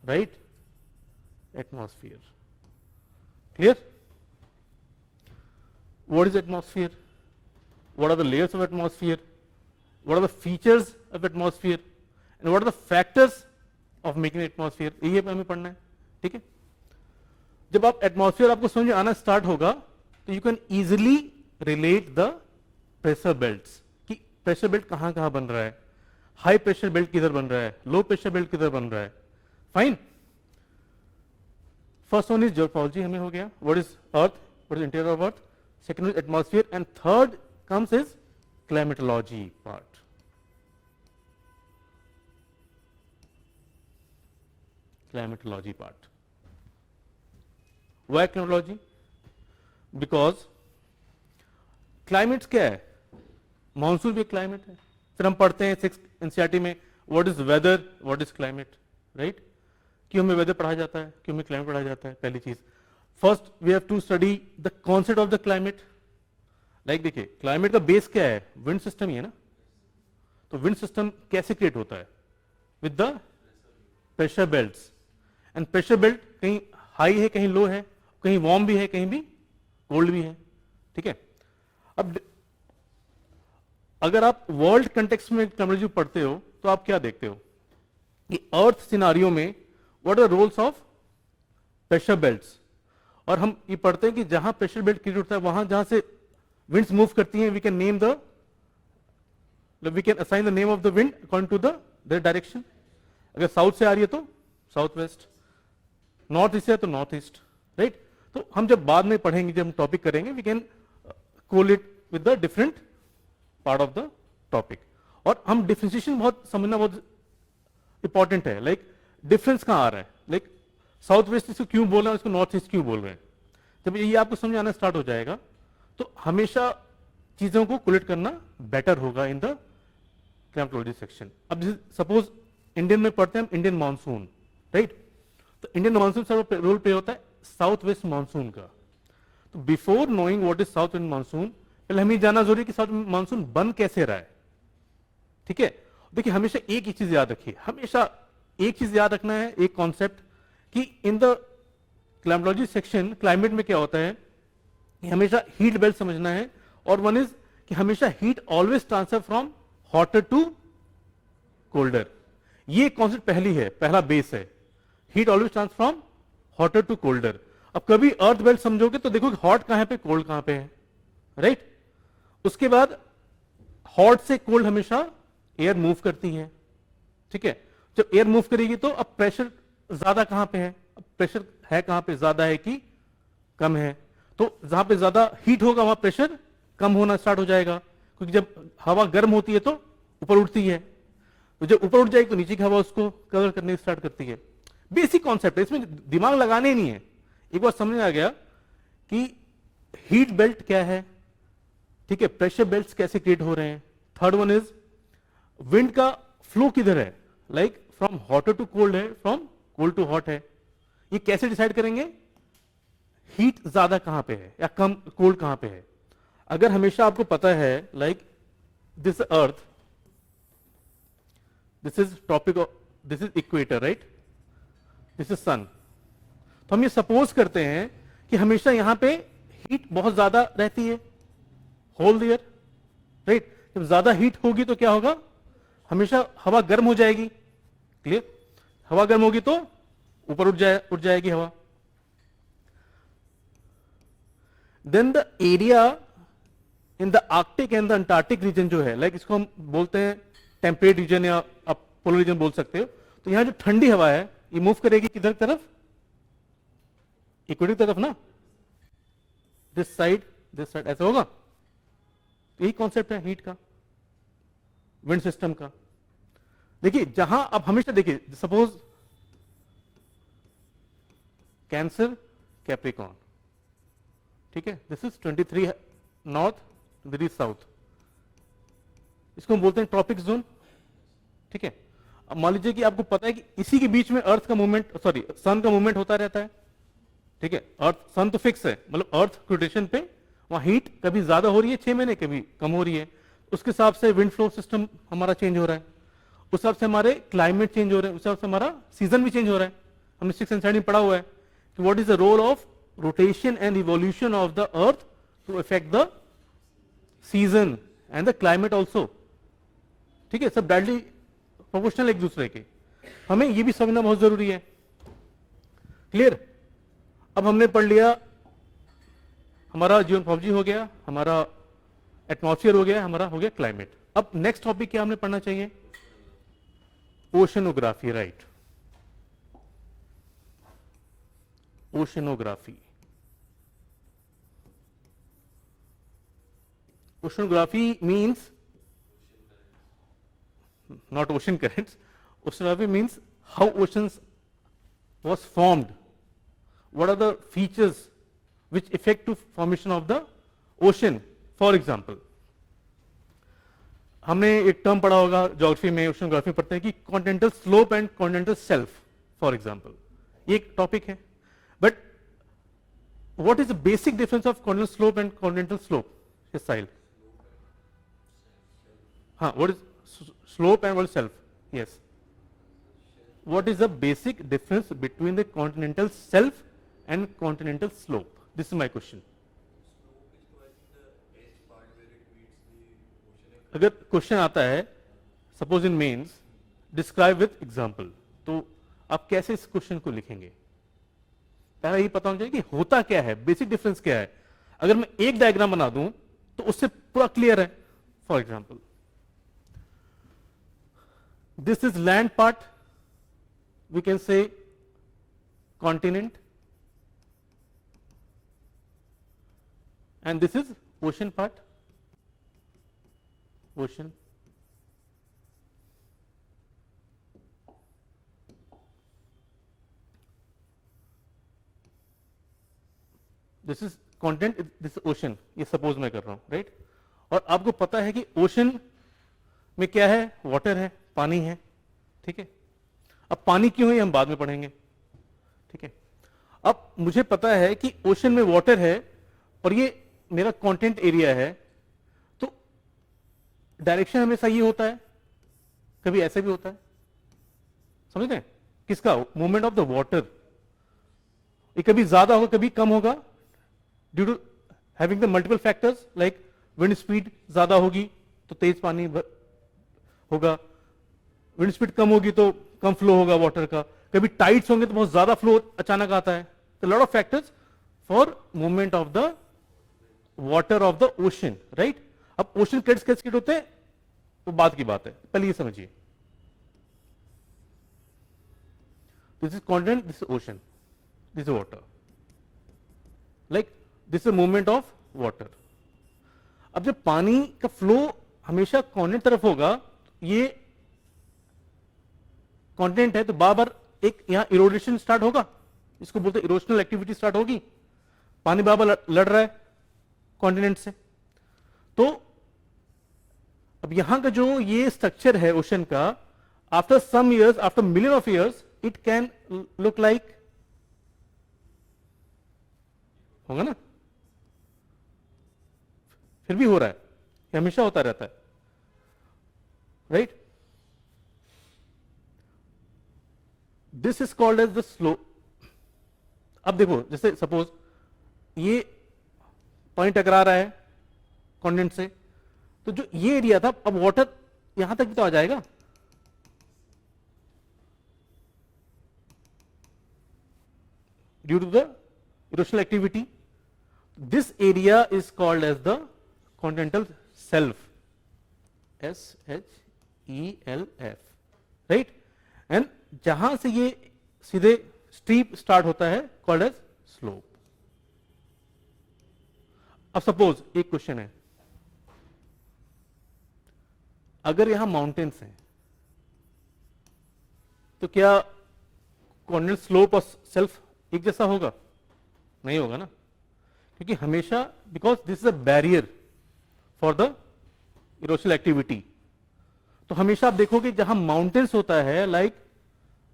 Right. Atmosphere. Clear? What is atmosphere? What are the layers of atmosphere? What are the features of atmosphere? And what are the factors of making atmosphere? ये हमें पढ़ना है. ठीक है. जब आप एटमॉस्फेयर आपको समझ आना स्टार्ट होगा तो you can easily relate the pressure belts, कि प्रेशर बेल्ट कहां कहां बन रहा है, हाई प्रेशर बेल्ट किधर बन रहा है, लो प्रेशर बेल्ट किधर बन रहा है. Fine. First one is geography, हमें हो गया. What is earth, what is interior of earth, second is atmosphere, and third comes is climatology part. Climatology part. Why climatology? Because climate क्या है, मानसून भी क्लाइमेट है. फिर हम पढ़ते हैं 6th एनसीईआरटी में what is whether, what is climate, right. क्यों हमें वेदर पढ़ाया जाता है, क्यों हमें क्लाइमेट पढ़ाया जाता है. पहली चीज, first we have to study the concept of the climate. Like देखिए, क्लाइमेट का बेस क्या है, विंड सिस्टम ही है ना. तो विंड सिस्टम कैसे क्रिएट होता है, with the pressure belts. And pressure belt कहीं हाई है, कहीं लो है, कहीं वार्म भी है, कहीं भी कोल्ड भी है. ठीक है. अब अगर आप वर्ल्ड कंटेक्स्ट में क्लाइमेटोलॉजी पढ़ते हो तो आप क्या देखते हो कि अर्थ सिनारियो में what are roles of pressure belts. और हम ये पढ़ते हैं कि जहां प्रेशर बेल्ट क्रिएट होता है, वहां जहां से विंड्स मूव करती हैं, we can name the, we can assign the name of the wind according to the direction. अगर साउथ से आ रही है तो साउथ वेस्ट, नॉर्थ ईस्ट है तो नॉर्थ ईस्ट, राइट. तो हम जब बाद में पढ़ेंगे, जब हम टॉपिक करेंगे, we can collate with the different part of the topic. और हम डिफरेंशिएशन बहुत समझना बहुत इंपॉर्टेंट है. लाइक डिफरेंस कहां आ रहा है, लाइक साउथ वेस्ट इसको क्यों बोल रहे हैं, इसको नॉर्थ ईस्ट क्यों बोल रहे हैं. जब ये आपको समझ आना स्टार्ट हो जाएगा तो हमेशा चीजों को कोलेट करना बेटर होगा इन द क्लाइमेटोलॉजी सेक्शन. अब सपोज इंडियन में पढ़ते हैं हम इंडियन मानसून, राइट. तो इंडियन मानसून से रोल प्ले होता है साउथ वेस्ट मानसून का. तो before knowing what is south west monsoon, पहले हमें जानना जरूरी है कि साउथ मानसून बन कैसे रहा है. ठीक है. देखिए, हमेशा एक ही चीज याद रखिए, हमेशा एक चीज याद रखना है, एक कॉन्सेप्ट, कि in the climatology section climate में क्या होता है कि हमेशा हीट बेल्ट समझना है. और वन इज कि हमेशा heat always transfer from hotter to colder. ये कॉन्सेप्ट पहली है, पहला बेस है. Heat always transfer from hotter to colder. अब कभी अर्थ बेल्ट समझोगे तो देखो हॉट कहां पे, कोल्ड कहां पे है, राइट. उसके बाद हॉट से कोल्ड हमेशा एयर मूव करती है. ठीक है. जब एयर मूव करेगी तो अब प्रेशर ज्यादा कहां पे है, अब प्रेशर है कहां पे, ज्यादा है कि कम है. तो जहां पे ज्यादा हीट होगा वहां प्रेशर कम होना स्टार्ट हो जाएगा, क्योंकि जब हवा गर्म होती है तो ऊपर उठती है. तो जब ऊपर उठ जाएगी तो नीचे की हवा उसको कवर करने स्टार्ट करती है. बेसिक कॉन्सेप्ट है, इसमें दिमाग लगाने नहीं है. एक बार समझ आ गया कि हीट बेल्ट क्या है, ठीक है, प्रेशर बेल्ट्स कैसे क्रिएट हो रहे हैं. थर्ड वन इज विंड का फ्लो किधर है, like from hotter to cold है, फ्रॉम कोल्ड टू हॉट है. ये कैसे डिसाइड करेंगे, हीट ज्यादा कहां पे है या कम, कोल्ड कहां पे है. अगर हमेशा आपको पता है, like this earth, this is topic of, this is equator, right, this is sun. तो हम ये सपोज करते हैं कि हमेशा यहां पे हीट बहुत ज्यादा रहती है होल ईयर, राइट. जब ज्यादा हीट होगी तो क्या होगा, हमेशा हवा गर्म हो जाएगी. क्लियर. हवा गर्म होगी तो ऊपर उठ जाएगी हवा. Then the area in the Arctic and the Antarctic region जो है, लाइक इसको हम बोलते हैं टेम्परेट रीजन या आप पोलर रीजन बोल सकते हो. तो यहां जो ठंडी हवा है ये मूव करेगी किधर तरफ, इक्वेटर तरफ ना. दिस साइड ऐसा होगा. यही कॉन्सेप्ट है हीट का, विंड सिस्टम का. देखिए जहां आप हमेशा देखिए, सपोज कैंसर, कैप्रिकॉर्न, ठीक है, this is 23 north, this is south. इसको हम बोलते हैं ट्रॉपिक जोन. ठीक है. अब मान लीजिए कि आपको पता है कि इसी के बीच में अर्थ का मूवमेंट, सॉरी सन का मूवमेंट होता रहता है. ठीक है. अर्थ, सन तो फिक्स है, मतलब अर्थ रोटेशन पे वहां हीट कभी ज्यादा हो रही है 6 महीने, कभी कम हो रही है. उसके हिसाब से विंड फ्लो सिस्टम हमारा चेंज हो रहा है, उस हिसाब से हमारे क्लाइमेट चेंज हो रहे हैं, उस हिसाब से हमारा सीजन भी चेंज हो रहा है. हमने 6th एंड 7th में पढ़ा हुआ है कि what is the role of rotation and evolution of the earth to affect the season and the climate also. ठीक है. सब डायरेक्टली प्रोपोर्शनल एक दूसरे के. हमें ये भी समझना बहुत जरूरी है. क्लियर. अब हमने पढ़ लिया, हमारा जियोमॉर्फोलॉजी हो गया, हमारा एटमॉस्फेयर हो गया, हमारा हो गया क्लाइमेट. अब नेक्स्ट टॉपिक क्या हमने पढ़ना चाहिए, oceanography, right. Oceanography. oceanography means not ocean currents. Oceanography means how oceans was formed. What are the features which affect to formation of the ocean? For example, हमने एक टर्म पढ़ा होगा ज्योग्राफी में, ओशनोग्राफी पढ़ते हैं कि continental slope and continental self, for example, ये एक टॉपिक है. But what is the basic difference of continental slope and continental slope? इस साइड, हाँ, what is slope and what is self? Yes, what is the basic difference between the continental shelf and continental slope? This is my question. अगर क्वेश्चन आता है suppose in mains, describe with example, तो आप कैसे इस क्वेश्चन को लिखेंगे? पहले ये पता होना चाहिए कि होता क्या है, बेसिक डिफरेंस क्या है. अगर मैं एक डायग्राम बना दूं तो उससे पूरा क्लियर है. For example, this is land part, we can say continent, and this is ocean part, ocean. This is continent, this is ocean. ये सपोज मैं कर रहा हूं, राइट? और आपको पता है कि ओशन में क्या है? वाटर है, पानी है, ठीक है. अब पानी क्यों है हम बाद में पढ़ेंगे, ठीक है. अब मुझे पता है कि ओशन में वाटर है और ये मेरा कॉन्टेंट एरिया है, तो डायरेक्शन हमेशा ये होता है, कभी ऐसे भी होता है. समझ रहे हैं? किसका? Movement of the water. ये कभी ज्यादा होगा, कभी कम होगा, due to having the multiple factors. Like wind speed ज्यादा होगी तो तेज पानी होगा, विंड स्पीड कम होगी तो कम फ्लो होगा वाटर का. कभी टाइड्स होंगे तो बहुत ज्यादा फ्लो अचानक आता है. तो lot of factors for movement of the water of the ocean, right. अब ओशन कैसे कैस्केड होते हैं वो बात की बात है, पहले ये समझिए. This is continent, this is ocean, this is water, like this is movement of water. अब जब पानी का फ्लो हमेशा कॉन्टिनेंट तरफ होगा, ये कॉन्टिनेंट है, तो बार बार एक यहां इरोडेशन स्टार्ट होगा, इसको बोलते हैं इरोशनल एक्टिविटी स्टार्ट होगी. पानी बार बार लड़ रहा है कॉन्टिनेंट से. तो अब यहां का जो ये स्ट्रक्चर है ओशन का, after some years, after million of years, it can look like, होगा ना? फिर भी हो रहा है, ये हमेशा होता रहता है, right. This is called as the slope. अब देखो, जैसे सपोज ये पॉइंट टकरा रहा है कॉन्टिनेंट से, तो जो ये एरिया था, अब वाटर यहां तक भी तो आ जाएगा. Due to the erosional activity, this area is called as the continental shelf, SHELF, right. And जहां से ये सीधे स्टीप स्टार्ट होता है, कॉल्ड एज स्लोप. अब सपोज एक क्वेश्चन है, अगर यहां माउंटेन्स हैं तो क्या कॉन्टिनेंटल स्लोप और सेल्फ एक जैसा होगा? नहीं होगा ना, क्योंकि हमेशा, because this is a barrier for the erosional activity. तो हमेशा आप देखोगे जहां माउंटेन्स होता है, लाइक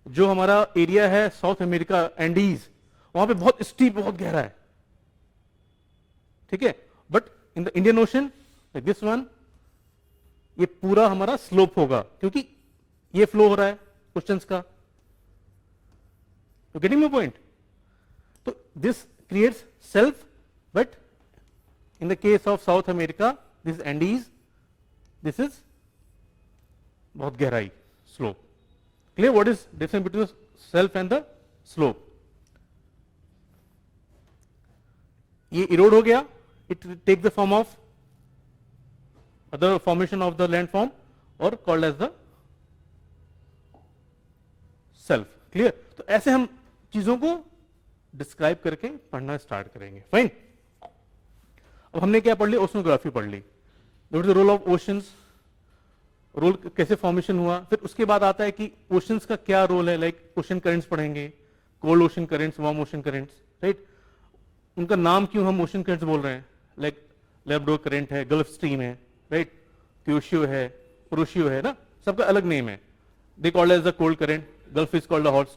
जो हमारा एरिया है साउथ अमेरिका, एंडीज, वहां पे बहुत स्टीप, बहुत गहरा है, ठीक है. But in the Indian ocean, like this one, ये पूरा हमारा स्लोप होगा, क्योंकि ये फ्लो हो रहा है क्वेश्चंस का. तो गेटिंग माय पॉइंट? तो this creates self, but in the case of south America, this Andes, this is बहुत गहराई, slope. Clear what is difference between the self and the slope? ये इरोड हो गया, it takes the form of other formation of the landform or called as the self. Clear? तो ऐसे हम चीजों को डिस्क्राइब करके पढ़ना स्टार्ट करेंगे. फाइन. अब हमने क्या पढ़ लिया? ओशनोग्राफी पढ़ ली. The role of oceans, role कैसे फॉर्मेशन हुआ, फिर उसके बाद आता है कि ओशंस का क्या रोल है, लाइक ओशन करंट्स पढ़ेंगे, cold ocean currents, warm ocean currents, right, उनका नाम क्यों हम ओशन करंट्स बोल रहे हैं, लाइक लेब्राडोर करंट है, गल्फ स्ट्रीम है, राइट, क्यूशियो है, पुरुशियो है ना, सबका अलग नेम है, they called as the cold current, Gulf is called the hot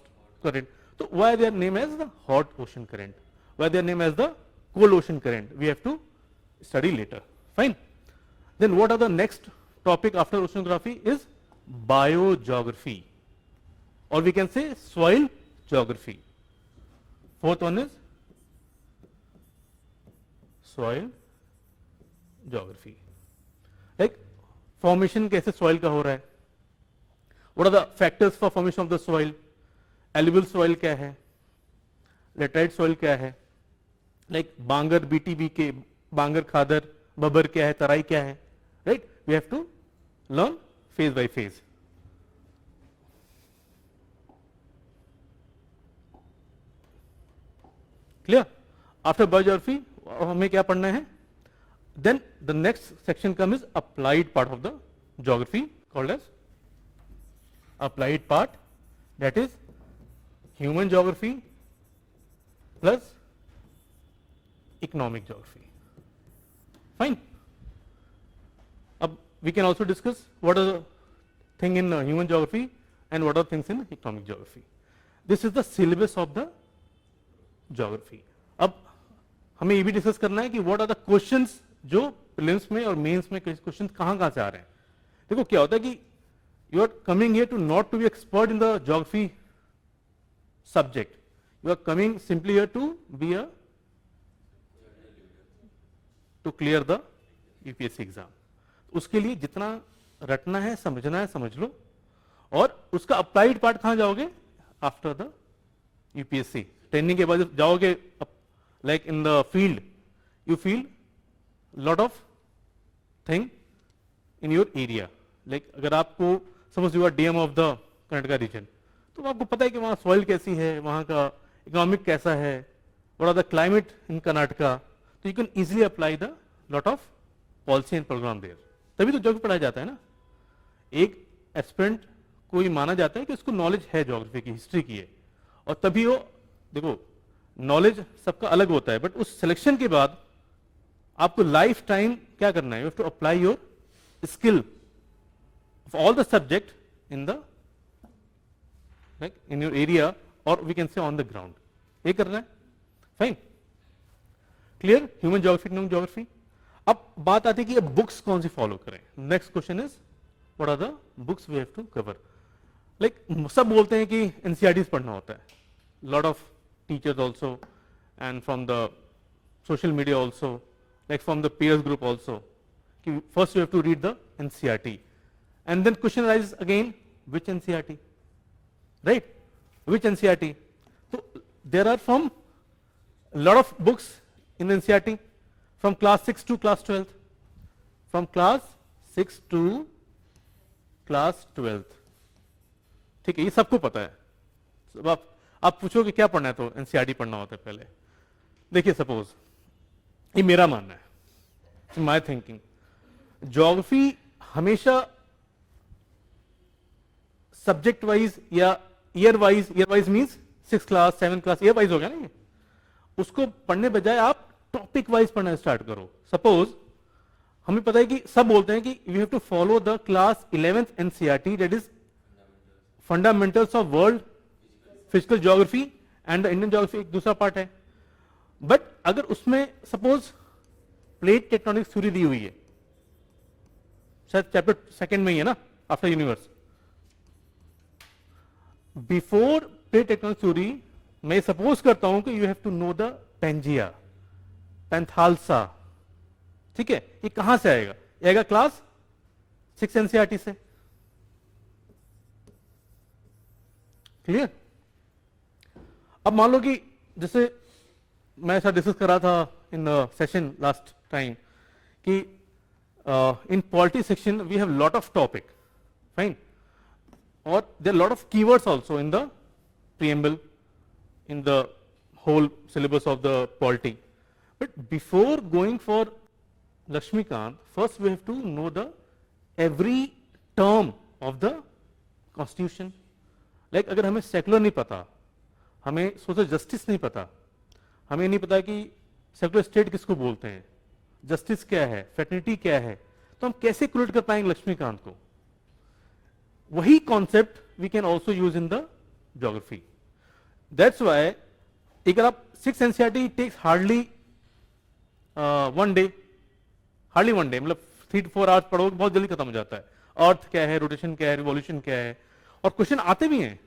current, तो why their name as the hot ocean current, why their name as the cold ocean current, we have to study later. Fine. Then what are the next topic after oceanography is biogeography, or we can say soil geography. Fourth one is soil geography, like formation कैसे soil का हो रहा है, what are the factors for formation of the soil, alluvial soil क्या है, laterite soil क्या है, लाइक बांगर बीटीबी के, बांगर खादर, बबर क्या है, तराई क्या है, right, we have to learn phase by phase. Clear? After biogeography हमें क्या पढ़ना है, then the next section come is applied part of the geography called as applied part, that is human geography plus economic geography. Fine. We can also discuss what are the thing in human geography and what are things in economic geography. This is the syllabus of the geography. अब हमें ये भी डिस्कस करना है कि what are the questions जो prelims में और mains में questions कहाँ से आ रहे हैं. देखो क्या होता है कि you are coming here to not to be expert in the geography subject. You are coming simply here to be a to clear the UPSC exam. उसके लिए जितना रटना है, समझना है, समझ लो, और उसका अप्लाइड पार्ट कहां जाओगे, आफ्टर द यूपीएससी ट्रेनिंग के बाद जाओगे, like in the field you feel lot of thing in your area. Like अगर आपको suppose you are DM of the Karnataka region, तो आपको पता है कि वहां सॉइल कैसी है, वहां का इकोनॉमिक कैसा है, what are the climate in Karnataka, तो you can easily apply the lot of policy and programme there. तभी तो ज्योग्राफी पढ़ाया जाता है ना. एक एस्पिरेंट को ये माना जाता है कि उसको नॉलेज है ज्योग्राफी की, हिस्ट्री की है, और तभी वो, देखो नॉलेज सबका अलग होता है, बट उस सिलेक्शन के बाद आपको लाइफ टाइम क्या करना है, you have to apply your skill of all the subject in the like in your area, और we can say on the ground. ये करना है. Fine. Clear? Human geography, economic geography. अब बात आती है कि अब बुक्स कौन सी फॉलो करें. Next question is what are the books we have to cover. Like सब बोलते हैं कि एनसीईआरटीज पढ़ना होता है, lot of teachers also and from the social media also, like from the peers group also, कि first you have to read the NCERT and then question rise again which NCERT, right, which NCERT. तो there are from lot of books in NCERT from class 6 to class 12th, from class 6 to class 12th. ठीक है, ये सबको पता है. अब आप पूछोगे क्या पढ़ना है, तो एनसीईआरटी पढ़ना होता है पहले. देखिए सपोज ये मेरा मानना है, माय थिंकिंग, ज्योग्राफी हमेशा सब्जेक्ट वाइज या year wise means 6th class 7th class year wise हो गया ना, ये उसको पढ़ने बजाय आप टॉपिक वाइज पढ़ना स्टार्ट करो. सपोज हमें पता है कि सब बोलते हैं कि you have to follow the class 11th NCERT, that is fundamentals of world physical geography and the Indian geography, एक दूसरा पार्ट है. बट अगर उसमें सपोज प्लेट टेक्टोनिक थ्योरी दी हुई है, शायद चैप्टर 2nd में ही है ना, after universe, before plate tectonic theory मैं सपोज करता हूं कि you have to know the Pangaea, Panthalassa. ठीक है, ये कहां से आएगा, आएगा क्लास 6 एनसीईआरटी से. क्लियर? अब मान लो कि जैसे मैं ऐसा डिस्कस कर रहा था इन सेशन लास्ट टाइम कि in polity section we have lot of topic, fine, और there lot of keywords also in the preamble, in the whole syllabus of the polity. But before going for Lakshmikant, first we have to know the every term of the constitution. Like अगर हमें सेकुलर नहीं पता, हमें सोशल जस्टिस नहीं पता, हमें नहीं पता कि सेकुलर स्टेट किसको बोलते हैं, जस्टिस क्या है, फ्रेटर्निटी क्या है, तो हम कैसे क्रिएट कर पाएंगे लक्ष्मीकांत को? वही concept we can also use in the geography. That's why अगर आप 6 NCERT takes hardly 1 day, hardly 1 day, मतलब 3 to 4 आवर्स पढ़ोगे बहुत जल्दी खत्म हो जाता है. अर्थ क्या है, रोटेशन क्या है, रिवॉल्यूशन क्या है, और क्वेश्चन आते भी हैं.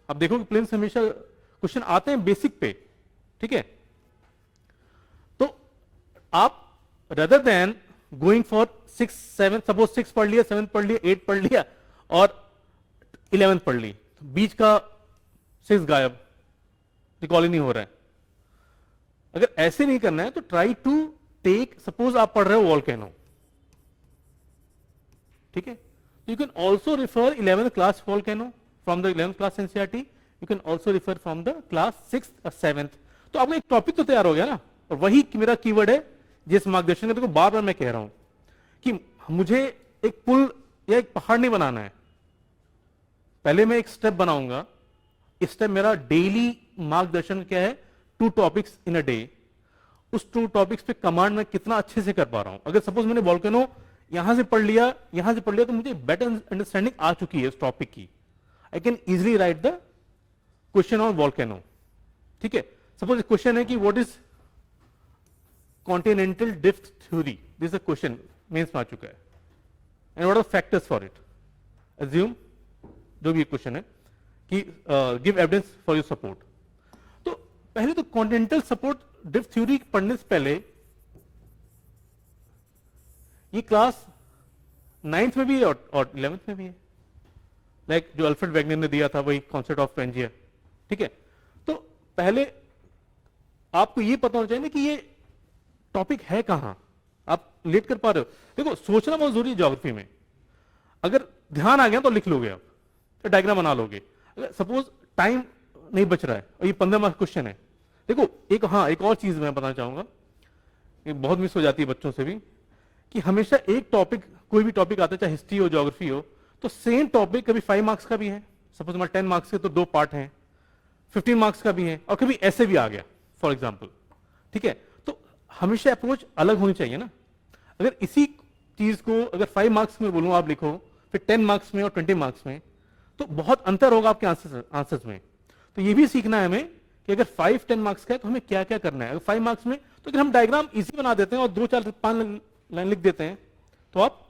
आप देखोगे प्लेन्स हमेशा क्वेश्चन आते हैं बेसिक पे, ठीक है. तो आप rather than going for 6, 7, suppose 6 पढ़ लिया, 7 पढ़ लिया, 8 पढ़ लिया और 11 पढ़ ली, तो बीच का 6 गायब, रिकॉल ही नहीं हो रहा है. अगर ऐसे नहीं करना है तो ट्राई टू टेक, सपोज आप पढ़ रहे हो वॉल्केनो, ठीक है, you can also refer 11th class volcano from the 11th class NCERT, you can also refer from the class 6th और 7th. तो आपका एक टॉपिक तो तैयार हो गया ना. और वही मेरा कीवर्ड है जिस मार्गदर्शन को बार बार मैं कह रहा हूं कि मुझे एक पुल या एक पहाड़ नहीं बनाना है. पहले मैं एक स्टेप बनाऊंगा. इस स्टेप मेरा डेली मार्गदर्शन क्या है, 2 टॉपिक्स इन अ डे. उस 2 टॉपिक्स पे कमांड मैं कितना अच्छे से कर पा रहा हूं. अगर सपोज मैंने वॉल्केनो यहां से पढ़ लिया, यहां से पढ़ लिया, तो मुझे बेटर अंडरस्टैंडिंग आ चुकी है उस टॉपिक की. I can easily write the question on volcano, ठीक है. सपोज क्वेश्चन है कि what is continental drift theory, this a question mains में आ चुका है. And what are factors for it. Assume जो भी क्वेश्चन है कि give evidence for your support. तो पहले तो कॉन्टिनेंटल सपोर्ट ड्रिफ्ट थ्योरी पढ़ने से पहले ये क्लास 9th में भी है और 11th में भी है. लाइक जो अल्फ्रेड वेगनर ने दिया था वही कॉन्सेप्ट ऑफ पेंजिया, ठीक है. तो पहले आपको ये पता होना चाहिए ना कि ये टॉपिक है कहां, आप रिलेट कर पा रहे हो. देखो सोचना बहुत जरूरी है ज्योग्राफी में. अगर ध्यान आ गया तो लिख लोगे आप, तो डायग्राम बना लोगे. अगर सपोज टाइम नहीं बच रहा है और ये 15 मार्क्स क्वेश्चन है. देखो एक और चीज मैं बताना चाहूंगा, ये बहुत मिस हो जाती है बच्चों से भी, कि हमेशा एक टॉपिक, कोई भी टॉपिक आता है चाहे हिस्ट्री हो ज्योग्राफी हो, तो सेम टॉपिक कभी 5 मार्क्स का भी है, सपोज हमारे 10 मार्क्स के तो 2 पार्ट हैं, 15 मार्क्स का भी है, और कभी ऐसे भी आ गया फॉर एग्जाम्पल, ठीक है. तो हमेशा अप्रोच अलग होनी चाहिए ना. अगर इसी चीज को अगर 5 मार्क्स में बोलूं आप लिखो, फिर 10 मार्क्स में और 20 मार्क्स में, तो बहुत अंतर होगा आपके आंसर्स में. तो ये भी सीखना है हमें कि अगर 5-10 मार्क्स का है तो हमें क्या क्या करना है. अगर 5 मार्क्स में तो अगर हम डायग्राम इजी बना देते हैं और 2-4-5 लाइन लिख देते हैं तो आप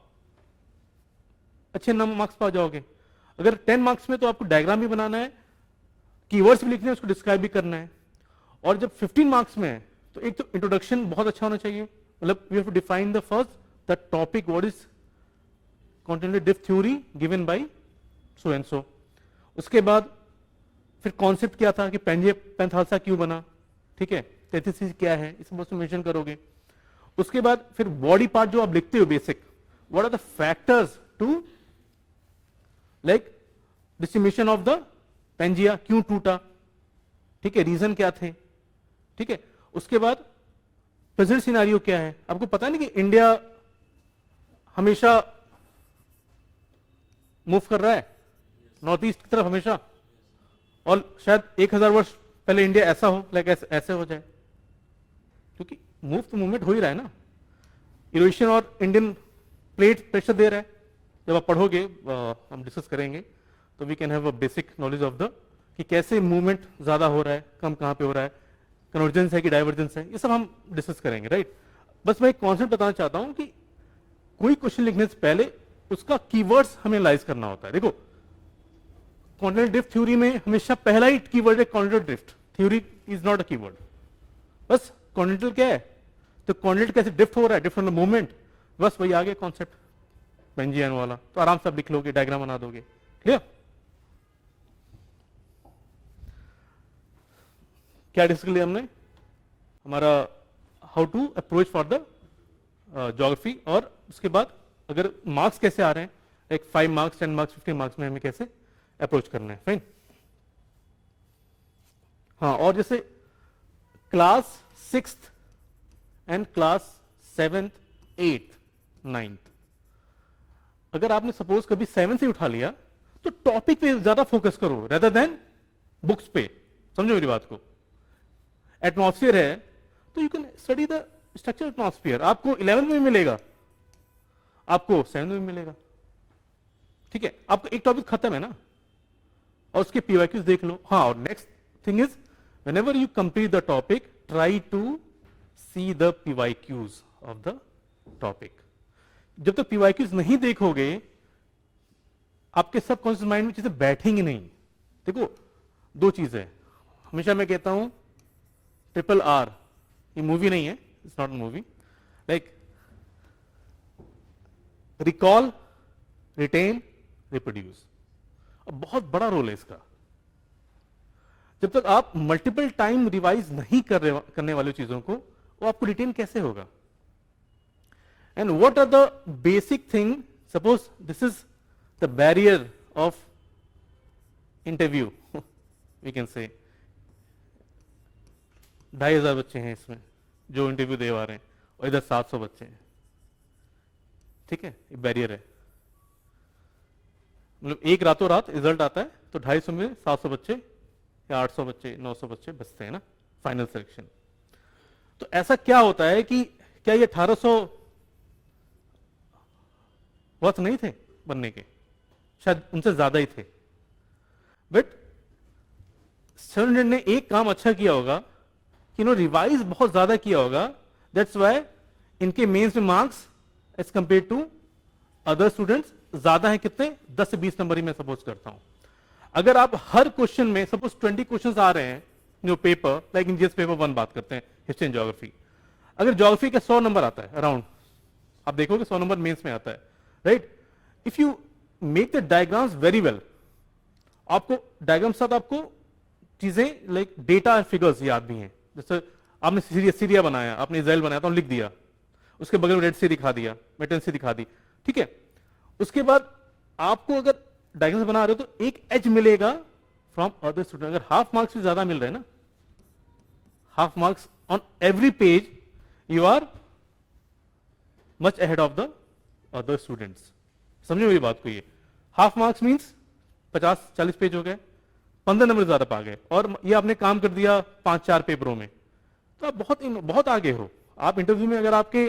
अच्छे मार्क्स पा जाओगे. अगर 10 मार्क्स में तो आपको डायग्राम भी बनाना है, कीवर्ड्स भी लिखने हैं, उसको डिस्क्राइब भी करना है. और जब 15 मार्क्स में है तो एक तो इंट्रोडक्शन बहुत अच्छा होना चाहिए, मतलब we have to define the first the topic, what is continental drift theory given by so and so. उसके बाद फिर कॉन्सेप्ट क्या था कि पेंथालसा क्यों बना, ठीक है, टेथिसिस क्या है, इस बस मेंशन करोगे. उसके बाद फिर बॉडी पार्ट जो आप लिखते हो basic, what are the factors to like distribution of the Pangaea, क्यों टूटा, ठीक है, रीजन क्या थे, ठीक है. उसके बाद प्रेजेंट सिनारियो क्या है. आपको पता नहीं कि इंडिया हमेशा मूव कर रहा है नॉर्थ ईस्ट की तरफ हमेशा, और शायद 1000 वर्ष पहले इंडिया ऐसा हो, लाइक ऐसे हो जाए, क्योंकि मूव तो मूवमेंट हो ही रहा है ना. इरोशन और इंडियन प्लेट प्रेशर दे रहा है. जब आप पढ़ोगे हम डिस्कस करेंगे तो we can have a basic knowledge of the कि कैसे मूवमेंट ज्यादा हो रहा है, कम कहां पे हो रहा है, कन्वर्जेंस है कि डाइवर्जेंस है, ये सब हम डिस्कस करेंगे, राइट. बस मैं एक कॉन्सेप्ट बताना चाहता हूं कि कोई क्वेश्चन लिखने से पहले उसका कीवर्ड्स हमें एनालाइज करना होता है. देखो कॉन्टिनेंटल ड्रिफ्ट थ्योरी में हमेशा पहला ही कीवर्ड है continental drift theory is not a keyword. बस कॉन्टिनेंटल क्या है, तो कॉन्टिनेंट कैसे ड्रिफ्ट हो रहा है, ड्रिफ्ट ऑन द मूवमेंट, बस वही आ गया कॉन्सेप्ट बेंजियन वाला. तो आराम से आप लिख लोगे, डायग्राम बना दोगे. क्लियर. क्या डिस्कस किया हमने, हमारा how to approach for the geography, और उसके बाद अगर मार्क्स कैसे आ रहे हैं, एक 5 मार्क्स 10 मार्क्स 15 मार्क्स में हमें कैसे अप्रोच करना है. फाइन. हाँ, और जैसे class 6th and class 7th 8th 9th। अगर आपने सपोज कभी 7 से उठा लिया तो टॉपिक पे ज्यादा फोकस करो रेदर देन बुक्स पे। समझो मेरी बात को। एटमॉस्फेयर है तो you can study the structure atmosphere. आपको 11th में मिलेगा, आपको 7th में मिलेगा। ठीक है, आपका एक टॉपिक खत्म है ना, और उसके पीवाईक्यूज देख लो। हाँ, और next thing is whenever you complete the topic try to see the PYQs of the topic. जब तक पीवाईक्यूज नहीं देखोगे आपके सबकॉन्शियस माइंड में चीजें बैठेंगी नहीं। देखो, दो चीजें हमेशा मैं कहता हूं, RRR, ये मूवी नहीं है, it's not movie, like recall, retain, reproduce. अब बहुत बड़ा रोल है इसका। जब तक आप मल्टीपल टाइम रिवाइज नहीं करने वाली चीजों को, वो आपको रिटेन कैसे होगा? And what are the basic thing, suppose this is the barrier of interview, we can say 2500 बच्चे हैं इसमें जो इंटरव्यू दे आ रहे हैं, और इधर 700 बच्चे हैं। ठीक है, ये बैरियर है। मतलब एक रातों रात रिजल्ट आता है तो 250 में 700 बच्चे या 800 बच्चे 900 बच्चे बचते हैं ना फाइनल सिलेक्शन। तो ऐसा क्या होता है कि क्या ये 1800 वर्थ नहीं थे बनने के? शायद उनसे ज्यादा ही थे, बट 700 ने एक काम अच्छा किया होगा कि रिवाइज बहुत ज्यादा किया होगा। दैट्स वाई इनके मेंस में marks edge compare to other students ज्यादा है। कितने? 10 से 20 नंबर ही मैं सपोज करता हूं। अगर आप हर क्वेश्चन में सपोज 20 क्वेश्चंस आ रहे हैं जो paper, like in GS paper 1 बात करते हैं, हिस्ट्री एंड ज्योग्राफी, अगर ज्योग्राफी का 100 नंबर आता है अराउंड, आप देखोगे 100 नंबर मेंस में आता है, right? If you make the diagrams very well, आपको डायग्राम साथ आपको चीजें लाइक डेटा फिगर्स याद भी हैं। जैसे आपने सीरिया बनाया, आपने इजराइल बनाया तो लिख दिया, उसके बगल में रेड सी दिखा दिया, मेटन सी दिखा दी, ठीक है। उसके बाद आपको अगर डायग्राम्स बना रहे हो तो एक एज मिलेगा फ्रॉम अदर स्टूडेंट। अगर हाफ मार्क्स भी ज्यादा मिल रहे हैं ना, half marks on every page, you are much ahead of the other students. समझो मेरी बात को, ये हाफ मार्क्स मींस 50-40 पेज हो गए, 15 नंबर ज्यादा पा गए, और ये आपने काम कर दिया 5-4 पेपरों में, तो आप बहुत आगे हो। आप इंटरव्यू में अगर आपके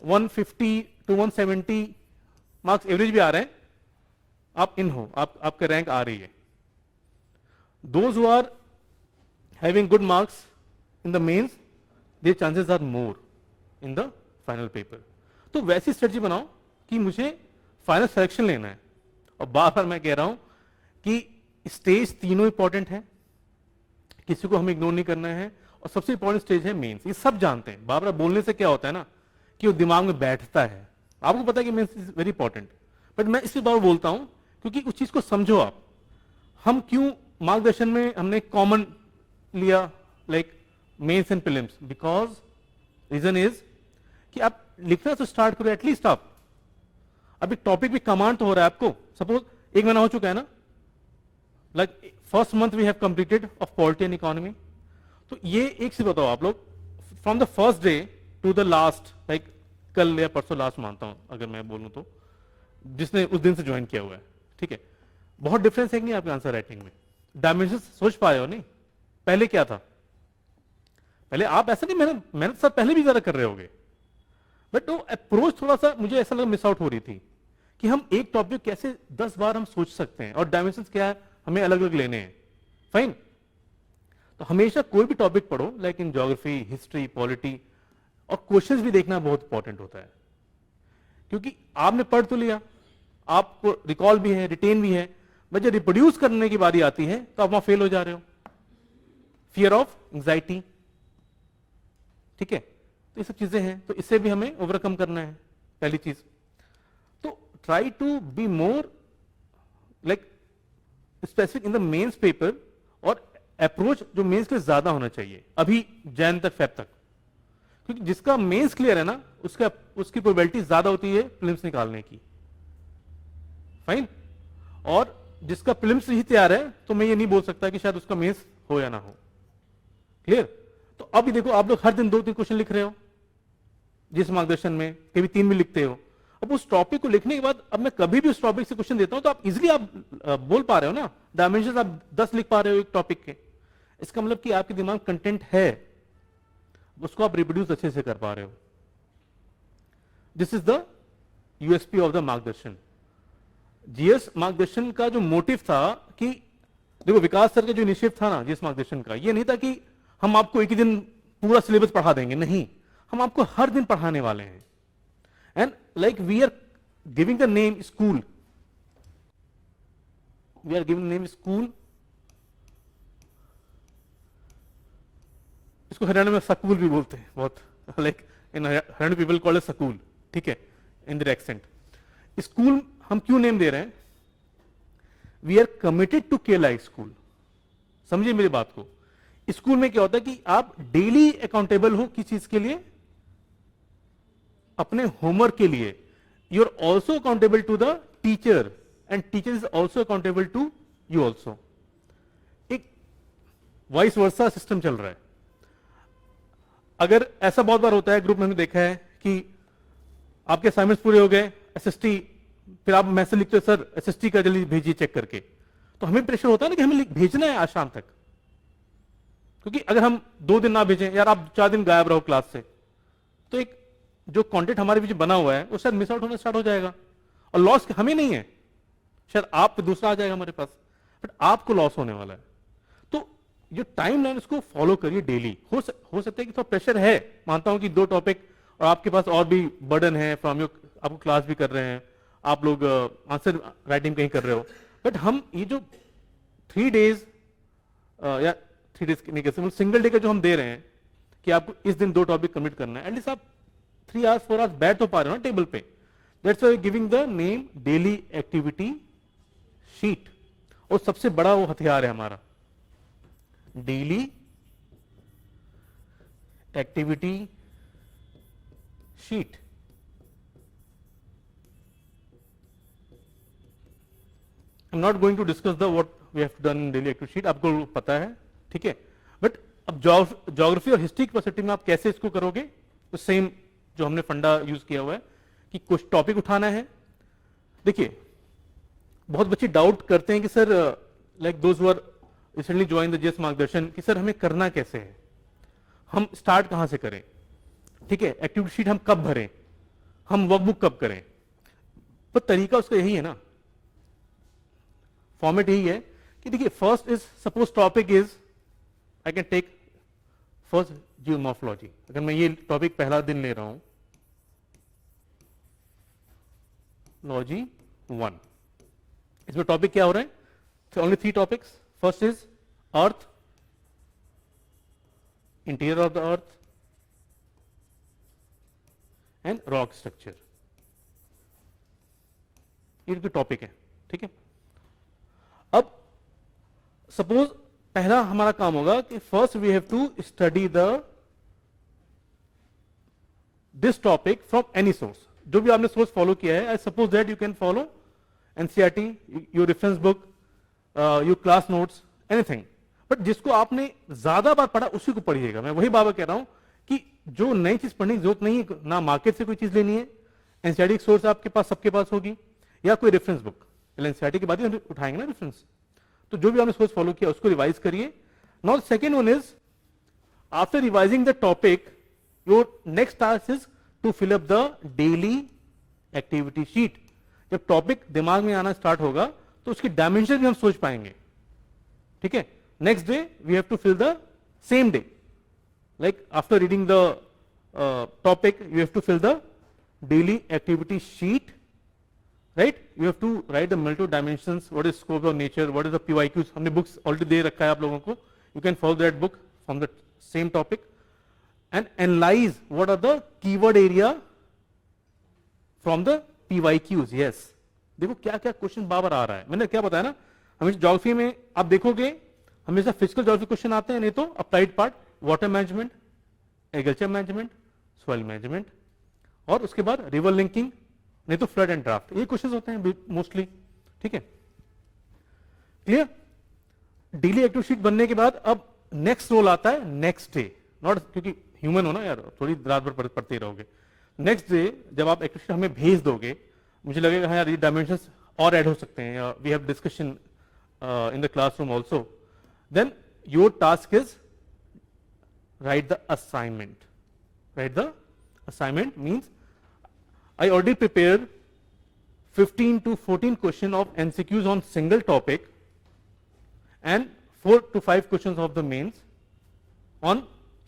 150 to 170 मार्क्स एवरेज भी आ रहे हैं, आप इन हो, आपका रैंक आ रही है। Those who are having good marks in the mains, their chances are more in the final paper. तो वैसी स्ट्रेटजी बनाओ कि मुझे फाइनल सिलेक्शन लेना है। और बार बार मैं कह रहा हूं कि स्टेज तीनों इंपॉर्टेंट है, किसी को हमें इग्नोर नहीं करना है, और सबसे इंपॉर्टेंट स्टेज है मेंस। ये सब जानते हैं, बार बार बोलने से क्या होता है ना कि वो दिमाग में बैठता है। आपको पता है कि mains is very important, but मैं इसलिए बार बोलता हूं क्योंकि उस चीज को समझो आप। हम क्यों मार्गदर्शन में हमने कॉमन लिया like mains and prelims? Because reason is कि आप लिखना तो स्टार्ट करो एटलीस्ट। आप अभी टॉपिक भी कमांड तो हो रहा है आपको। सपोज 1 महीना हो चुका है ना, like first month we have completed of polity and economy. तो ये एक से बताओ आप लोग, from the first day to the last, like कल या परसों लास्ट मानता हूं अगर मैं बोलूं तो, जिसने उस दिन से ज्वाइन किया हुआ है, ठीक है, बहुत डिफरेंस है कि नहीं आपके आंसर राइटिंग में? डायमेंशन सोच पाए हो नहीं? पहले क्या था? पहले आप ऐसा नहीं, मेहनत सब पहले भी ज्यादा कर रहे होगे, बट वो अप्रोच थोड़ा सा मुझे ऐसा लगा मिस आउट हो रही थी कि हम एक टॉपिक कैसे 10 बार हम सोच सकते हैं, और डायमेंशन क्या है हमें अलग अलग लेने हैं। फाइन। तो हमेशा कोई भी टॉपिक पढ़ो, like in geography, history, polity, और क्वेश्चंस भी देखना बहुत इंपॉर्टेंट होता है, क्योंकि आपने पढ़ तो लिया, आपको रिकॉल भी है, रिटेन भी है, बट जब रिप्रोड्यूस करने की बारी आती है तो आप वहां फेल हो जा रहे हो। फियर ऑफ एंजाइटी, ठीक है। तो ये सब चीजें हैं, तो इससे भी हमें ओवरकम करना है, पहली चीज। तो try to be more like specific in the mains paper, और अप्रोच जो मेंस के लिए ज्यादा होना चाहिए अभी जैन तक, फेब तक, क्योंकि जिसका मेंस क्लियर है ना उसकी प्रोबेबिलिटी ज्यादा होती है प्रीलिम्स निकालने की। फाइन। और जिसका प्रीलिम्स ही तैयार है तो मैं ये नहीं बोल सकता कि शायद उसका मेंस हो या ना हो। क्लियर? तो अभी देखो आप लोग हर दिन 2-3 क्वेश्चन लिख रहे हो, जिस मार्गदर्शन में, कभी 3 भी लिखते हो। अब उस टॉपिक को लिखने के बाद अब मैं कभी भी उस टॉपिक से क्वेश्चन देता हूं तो आप इजीली आप बोल पा रहे हो ना, डायमेंशन आप 10 लिख पा रहे हो एक टॉपिक के। इसका मतलब कि आपके दिमाग कंटेंट है, उसको आप रिप्रोड्यूस अच्छे से कर पा रहे हो। This is the USP of the मार्गदर्शन। जीएस मार्गदर्शन का जो मोटिव था कि देखो, विकास सर का जो इनिशिएटिव था ना जीएस मार्गदर्शन का, ये नहीं था कि हम आपको एक ही दिन पूरा सिलेबस पढ़ा देंगे, नहीं, हम आपको हर दिन पढ़ाने वाले हैं। And like we are giving the name school, we are giving name school, इसको हरियाणा में सकूल भी बोलते हैं बहुत, like in Haryana people call it school, ठीक है, इन देयर एक्सेंट। स्कूल हम क्यों नेम दे रहे हैं? वी आर कमिटेड टू के लाइक स्कूल। समझिए मेरी बात को। स्कूल में क्या होता है कि आप डेली अकाउंटेबल हो किस चीज के लिए? अपने होमवर्क के लिए। You are also accountable to the teacher and teacher is also accountable to you also. एक वाइस वर्सा सिस्टम चल रहा है। अगर ऐसा बहुत बार होता है, ग्रुप में हमने देखा है कि आपके असाइनमेंट्स पूरे हो गए, एसएसटी, फिर आप मैसेज लिखते हो सर एसएसटी का जल्दी भेजिए चेक करके, तो हमें प्रेशर होता है ना कि हमें भेजना है आज शाम तक, क्योंकि अगर हम 2 दिन ना भेजें, यार आप 4 दिन गायब रहो क्लास से, तो एक जो कंटेंट हमारे बीच बना हुआ है वो शायद मिस आउट होना स्टार्ट हो जाएगा। और लॉस हमें नहीं है, शायद आप दूसरा आ जाएगा हमारे पास, बट आपको लॉस होने वाला है। तो जो टाइम लाइन उसको फॉलो करिए डेली। हो सकता है कि थोड़ा प्रेशर है, मानता हूं कि 2 टॉपिक और आपके पास और भी बर्डन है फ्रॉम योर, आपको क्लास भी कर रहे हैं, आप लोग आंसर राइटिंग कहीं कर रहे हो, बट हम ये जो 3 डेज या 3 डेज नहीं कह, सिंगल डे का जो हम दे रहे हैं कि आपको इस दिन 2 टॉपिक कंप्लीट करना है, एटलीस्ट आप 3 आवर्स 4 आवर्स बैठ तो पा रहे हो ना टेबल पे। That's why giving the name daily activity sheet. और सबसे बड़ा वो हथियार है हमारा, daily activity sheet. I am not going to discuss the what we have done in daily activity sheet, आपको पता है, ठीक है। बट अब ज्योग्राफी और हिस्ट्री की पर्सपेक्टिव में आप कैसे इसको करोगे? तो सेम जो हमने फंडा यूज किया हुआ है कि कुछ टॉपिक उठाना है। देखिए, बहुत बच्चे डाउट करते हैं कि sir like those who are recently join the GS Margdarshan कि सर हमें करना कैसे है, हम स्टार्ट कहां से करें, ठीक है, एक्टिविटी शीट हम कब भरें, हम वर्कबुक कब करें? तो तरीका उसका यही है ना, फॉर्मेट यही है कि देखिए, first is suppose topic is, I can take first geomorphology. अगर मैं ये टॉपिक पहला दिन ले रहा हूं, लॉजी 1, इसमें टॉपिक क्या हो रहा है? Only 3 topics. First is earth, interior of the earth and rock structure, ये टॉपिक है, ठीक है। अब सपोज पहला हमारा काम होगा कि first we have to study this topic from any source. जो भी आपने सोर्स फॉलो किया है, I suppose that you can follow NCERT, your reference book, your class notes, anything. But जिसको आपने ज्यादा बार पढ़ा उसी को पढ़िएगा। मैं वही बाबा कह रहा हूं कि जो नई चीज पढ़ने की जरूरत नहीं है, ना मार्केट से कोई चीज लेनी है, एनसीईआरटी सोर्स आपके पास सबके पास होगी, या कोई रेफरेंस बुक। एनसीईआरटी के बाद ही हम उठाएंगे ना रेफरेंस। तो जो भी आपने सोर्स फॉलो किया उसको रिवाइज करिए। Now second one is, after revising the topic, your next task is to fill up the daily activity sheet. जब टॉपिक दिमाग में आना स्टार्ट होगा तो उसकी डायमेंशन भी हम सोच पाएंगे, ठीक है। Next day we have to fill the same day, like after reading the topic you have to fill the daily activity sheet, right. You have to write the multiple dimensions, what is scope of nature, what is the PYQs. हमने बुक्स ऑलरेडी दे रखा है आप लोगों को, you can follow that book from the same topic and analyse what are the keyword area from the PYQs. Yes, देखो क्या क्या क्वेश्चन बार आ रहा है। मैंने क्या बताया ना, हमेशा ज्योग्राफी में आप देखोगे हमेशा फिजिकल ज्योग्राफी क्वेश्चन आते हैं, नहीं तो applied part, water management, agriculture management, soil management, और उसके बाद रिवर लिंकिंग, नहीं तो फ्लड एंड ड्राफ्ट। ये क्वेश्चंस होते हैं मोस्टली, ठीक है। क्लियर? डेली एक्टिव शीट बनने के बाद अब नेक्स्ट रोल आता है नेक्स्ट डे, नॉट क्योंकि ह्यूमन हो ना यार, थोड़ी रात भर पढ़ते रहोगे, नेक्स्ट डे जब आप एक्टिविटी हमें भेज दोगे, मुझे लगेगा हाँ यार ये डायमेंशंस और ऐड हो सकते हैं, या we have discussion in the classroom also, then your task is write the assignment. Write the assignment means I already prepared 15 to 14 questions of MCQs on single topic and 4 to 5 questions of the mains on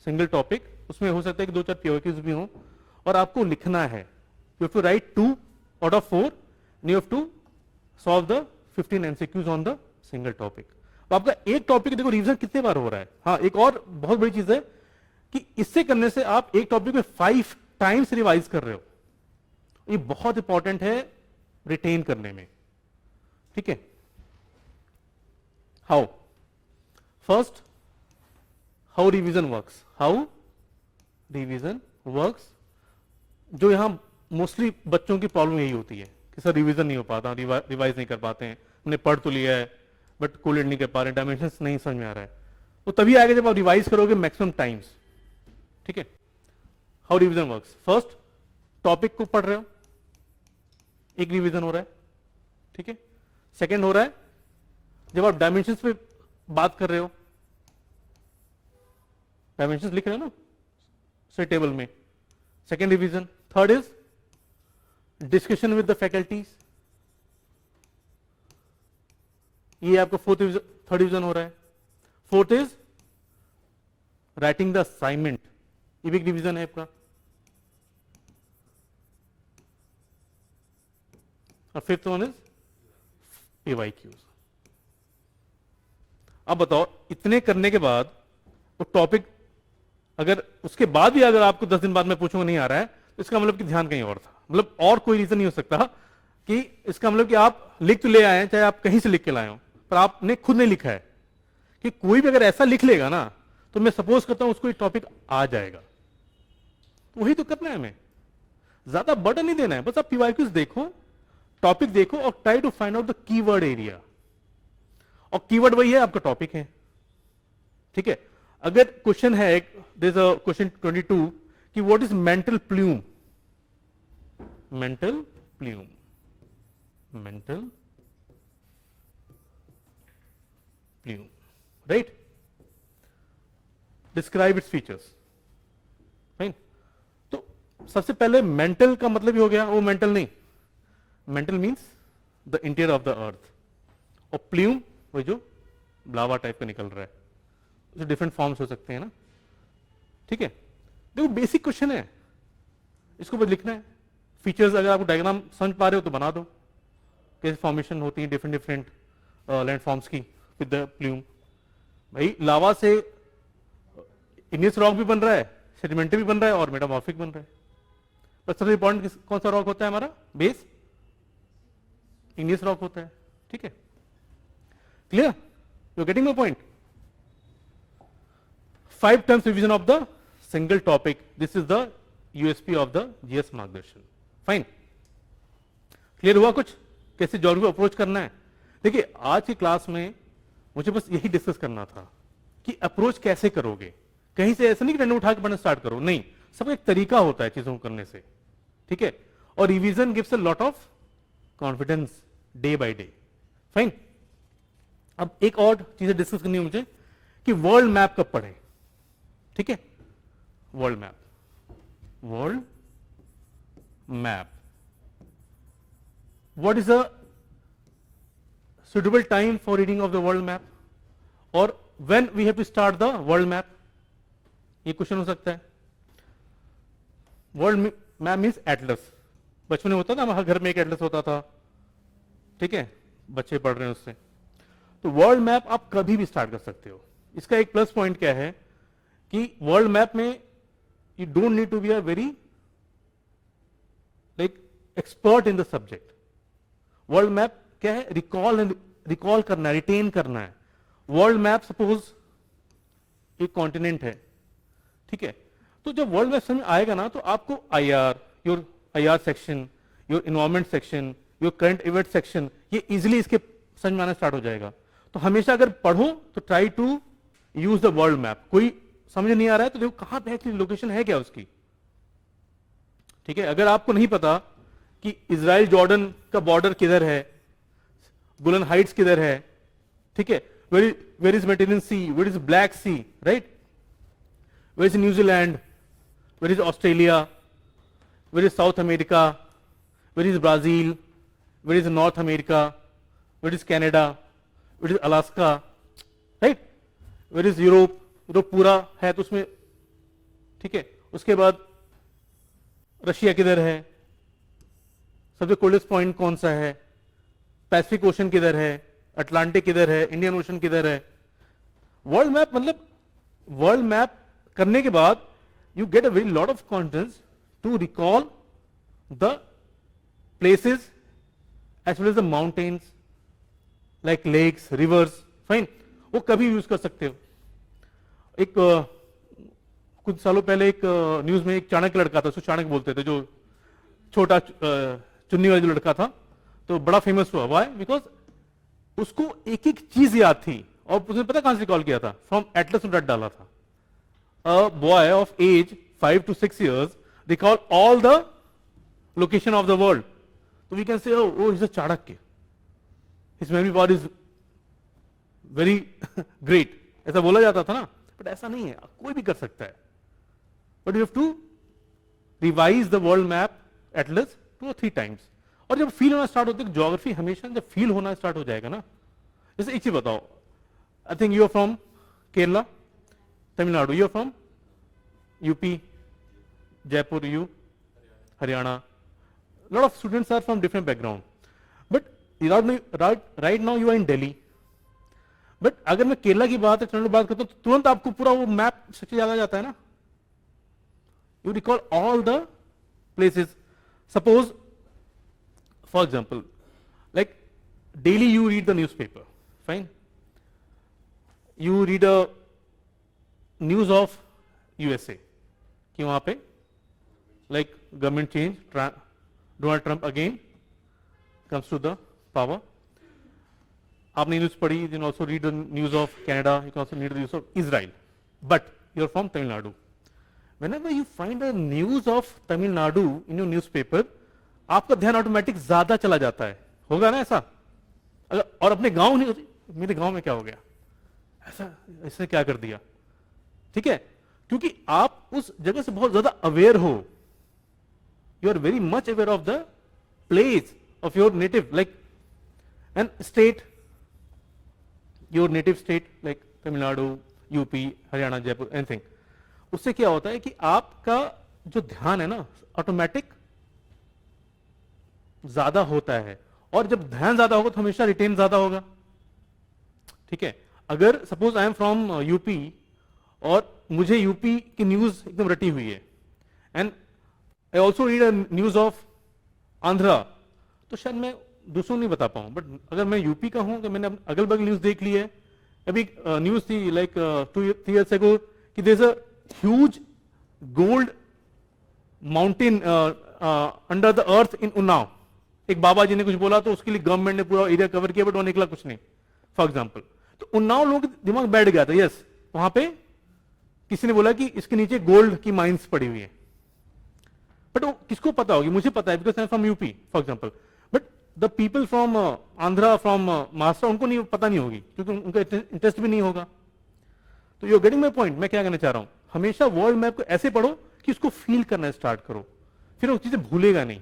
single topic. उसमें हो सकता है कि 2-4 POQs भी हों, और आपको लिखना है. You have to write 2 out of 4 and you have to solve the 15 MCQs on the single topic. तो आपका एक टॉपिक देखो रिवीजन कितने बार हो रहा है. हाँ, एक और बहुत बड़ी चीज है कि इससे करने से आप एक टॉपिक में 5 टाइम्स रिवाइज कर रहे हो. ये बहुत इंपॉर्टेंट है रिटेन करने में. ठीक है. How? First, how revision works. How revision works. जो यहां मोस्टली बच्चों की प्रॉब्लम यही होती है कि सर रिवीजन नहीं हो पाता, रिवाइज नहीं कर पाते हैं, हमने पढ़ तो लिया है बट कोलेट नहीं कर पा रहे, डायमेंशंस नहीं समझ में आ रहा है. वो तभी आएगा जब आप रिवाइज करोगे मैक्सिमम टाइम्स. ठीक है. How revision works. First, topic को पढ़ रहे हो, एक रिवीजन हो रहा है. ठीक है. सेकेंड हो रहा है जब आप डायमेंशंस पे बात कर रहे हो, डायमेंशंस लिख रहे हो ना से टेबल में, second revision. Third is discussion with the faculties, ये आपका थर्ड डिवीजन हो रहा है. Fourth is writing the assignment, ये भी एक डिवीजन है आपका. और फिफ्थ वन इज PYQs. अब बताओ, इतने करने के बाद वो टॉपिक अगर उसके बाद भी अगर आपको 10 दिन बाद मैं पूछूंगा नहीं आ रहा है, तो इसका मतलब कि ध्यान कहीं और था. मतलब और कोई रीजन नहीं हो सकता कि इसका मतलब कि आप लिख तो ले आए हैं, चाहे आप कहीं से लिख के लाए हो, पर आपने खुद नहीं लिखा है. कि कोई भी अगर ऐसा लिख लेगा ना, तो मैं सपोज करता हूं उसको एक टॉपिक आ जाएगा. वही तो करना है हमें, ज्यादा बर्डन नहीं देना है. बस आप PYQs देखो, टॉपिक देखो और try to find out the keyword area. और कीवर्ड वही है आपका टॉपिक है. ठीक है. अगर क्वेश्चन है एक, देयर इज अ क्वेश्चन 22 कि what is mantle plume. Mantle plume, mantle plume, right. Describe its features. Fine. तो सबसे पहले मेंटल का मतलब ही हो गया, वो मेंटल नहीं, mental means the interior of the अर्थ. और प्लूम वो जो लावा टाइप का निकल रहा है, जो डिफरेंट फॉर्म्स हो सकते हैं ना. ठीक है. देखो बेसिक क्वेश्चन है, इसको बस लिखना है. फीचर्स अगर आपको डायग्राम समझ पा रहे हो तो बना दो, कैसे फॉर्मेशन होती है डिफरेंट डिफरेंट लैंड फॉर्म्स की विद द प्लूम. भाई लावा से इग्नियस रॉक भी बन रहा है, सेडिमेंटरी भी बन रहा है और मेटामॉर्फिक बन रहा है. पर सबसे इंपॉर्टेंट कौन सा रॉक होता है हमारा? बेस इग्नियस रॉक होता है. ठीक है. Clear? You getting my point? 5 times revision of the single topic. This is the USP of the GS मार्गदर्शन. फाइन. क्लियर हुआ कुछ कैसे ज्योग्राफी को अप्रोच करना है? देखिए आज की क्लास में मुझे बस यही डिस्कस करना था कि अप्रोच कैसे करोगे. कहीं से ऐसा नहीं कि रैंडम उठा के पढ़ना स्टार्ट करो, नहीं. सबका एक तरीका होता है चीजों को करने से. ठीक है. और revision gives a lot of confidence day by day. Fine. अब एक और चीजें डिस्कस करनी है मुझे कि वर्ल्ड मैप कब पढ़ें. ठीक है. World map, world map. What is a suitable time for reading of the world map, or when we have to start the world map? ये क्वेश्चन हो सकता है. World map means Atlas. बचपन में होता था हमारे घर में एक एटलस होता था. ठीक है. बच्चे पढ़ रहे हैं उससे. तो वर्ल्ड मैप आप कभी भी स्टार्ट कर सकते हो. इसका एक प्लस पॉइंट क्या है कि वर्ल्ड मैप में you don't need to be a very like expert in the subject. World map क्या है? रिकॉल करना है, रिटेन करना है. वर्ल्ड मैप सपोज एक कॉन्टिनेंट है. ठीक है. तो जब वर्ल्ड मैप समझ आएगा ना, तो आपको your IR section, your environment section, your current event section, ये इजिली इसके समझ में आना स्टार्ट हो जाएगा. तो हमेशा अगर पढ़ो तो try to use the world map. कोई समझ नहीं आ रहा है तो देखो कहां पे लोकेशन है क्या उसकी. ठीक है, अगर आपको नहीं पता कि इजराइल जॉर्डन का बॉर्डर किधर है, गोलन हाइट्स किधर है, ठीक है, where is Mediterranean Sea, where is Black Sea, right, where is New Zealand, where is Australia, where is South America, where is Brazil, where is North America, where is Canada, where is Alaska, right, where is Europe, Europe पूरा है तो उसमें, ठीक है, उसके बाद रशिया किधर है, सबसे कोल्डेस्ट पॉइंट कौन सा है, पैसिफिक ओशन किधर है, अटलांटिक किधर है, इंडियन ओशन किधर है, वर्ल्ड मैप, मतलब वर्ल्ड मैप करने के बाद you get a very lot of confidence to recall the places as well as the mountains like lakes, rivers, fine, वो कभी यूज कर सकते हो। एक कुछ सालों पहले एक न्यूज में एक चाणक्य लड़का था, उसको चाणक्य बोलते थे, जो छोटा चुन्नी वाला जो लड़का था, तो बड़ा फेमस हुआ। व्हाई? बिकॉज उसको एक एक चीज याद थी और उसने पता कहां से रिकॉल किया था, फ्रॉम एटलस में डाला था। A boy of age 5 to 6 years recall all the location of the world. तो we can say oh is a Chanakya, his memory power is very great, ऐसा बोला जाता था ना, बट ऐसा नहीं है, कोई भी कर सकता है। But you have to revise the world map atlas 2 or 3 times। और जब फील होना स्टार्ट होता है, ज्योग्राफी हमेशा जब फील होना स्टार्ट हो जाएगा ना, जैसे एक चीज बताओ, I think you are from Kerala, Tamil Nadu, you are from UP, Jaipur, you Haryana, lot of students are from different background, but right now you are in Delhi. But अगर मैं केरला की बात, तमिलनाडु बात करता हूं, तो तुरंत आपको पूरा वो मैप सबसे ज्यादा जाता है ना, you recall all the places. Suppose for example, like daily you read the newspaper, fine, you read a news of USA कि वहां पे like government change, Donald Trump again comes to the power। आपने न्यूज पढ़ी, you can also read the news of Canada, you can also read the news of Israel, but you are from Tamil Nadu। whenever you find a news of Tamil Nadu in your newspaper, आपका ध्यान ऑटोमेटिक ज्यादा चला जाता है, होगा ना ऐसा? अगर और अपने गांव नहीं, मेरे गांव में क्या हो गया, ऐसा इसने क्या कर दिया, ठीक है, क्योंकि आप उस जगह से बहुत ज्यादा अवेयर हो, you are very much aware of the place of your native, like and state, your native state like Tamil Nadu, UP, Haryana, Jaipur, anything. उससे क्या होता है कि आपका जो ध्यान है ना, ऑटोमेटिक ज्यादा होता है, और जब ध्यान ज्यादा होगा तो हमेशा रिटेन ज्यादा होगा, ठीक है। अगर suppose I am from UP और मुझे यूपी की न्यूज एकदम रटी हुई है, and I also read a news of Andhra, तो शायद मैं दूसरों नहीं बता पाऊं, बट अगर मैं यूपी का हूं तो मैंने अगल बगल न्यूज देख ली है। अभी न्यूज थी लाइक 2 years ago कि there is a huge gold mountain under the earth in Unnao. एक बाबा जी ने कुछ बोला तो उसके लिए गवर्नमेंट ने पूरा एरिया कवर किया, बट वो निकला कुछ नहीं, फॉर एग्जाम्पल। तो उन्नाव लोगों के दिमाग बैठ गया था, यस वहां पे किसी ने बोला कि इसके नीचे गोल्ड की माइंस पड़ी हुई है, बट वो किसको पता होगी? मुझे पता है, because I am from UP for example, but the people from Andhra, from Maharashtra, उनको नहीं पता नहीं होगी, क्योंकि उनका इंटरेस्ट भी नहीं होगा। तो यू गेटिंग माई पॉइंट, मैं क्या कहना चाह रहा हूं, हमेशा वर्ल्ड मैप को ऐसे पढ़ो कि उसको फील करना स्टार्ट करो, फिर वो चीजें भूलेगा नहीं।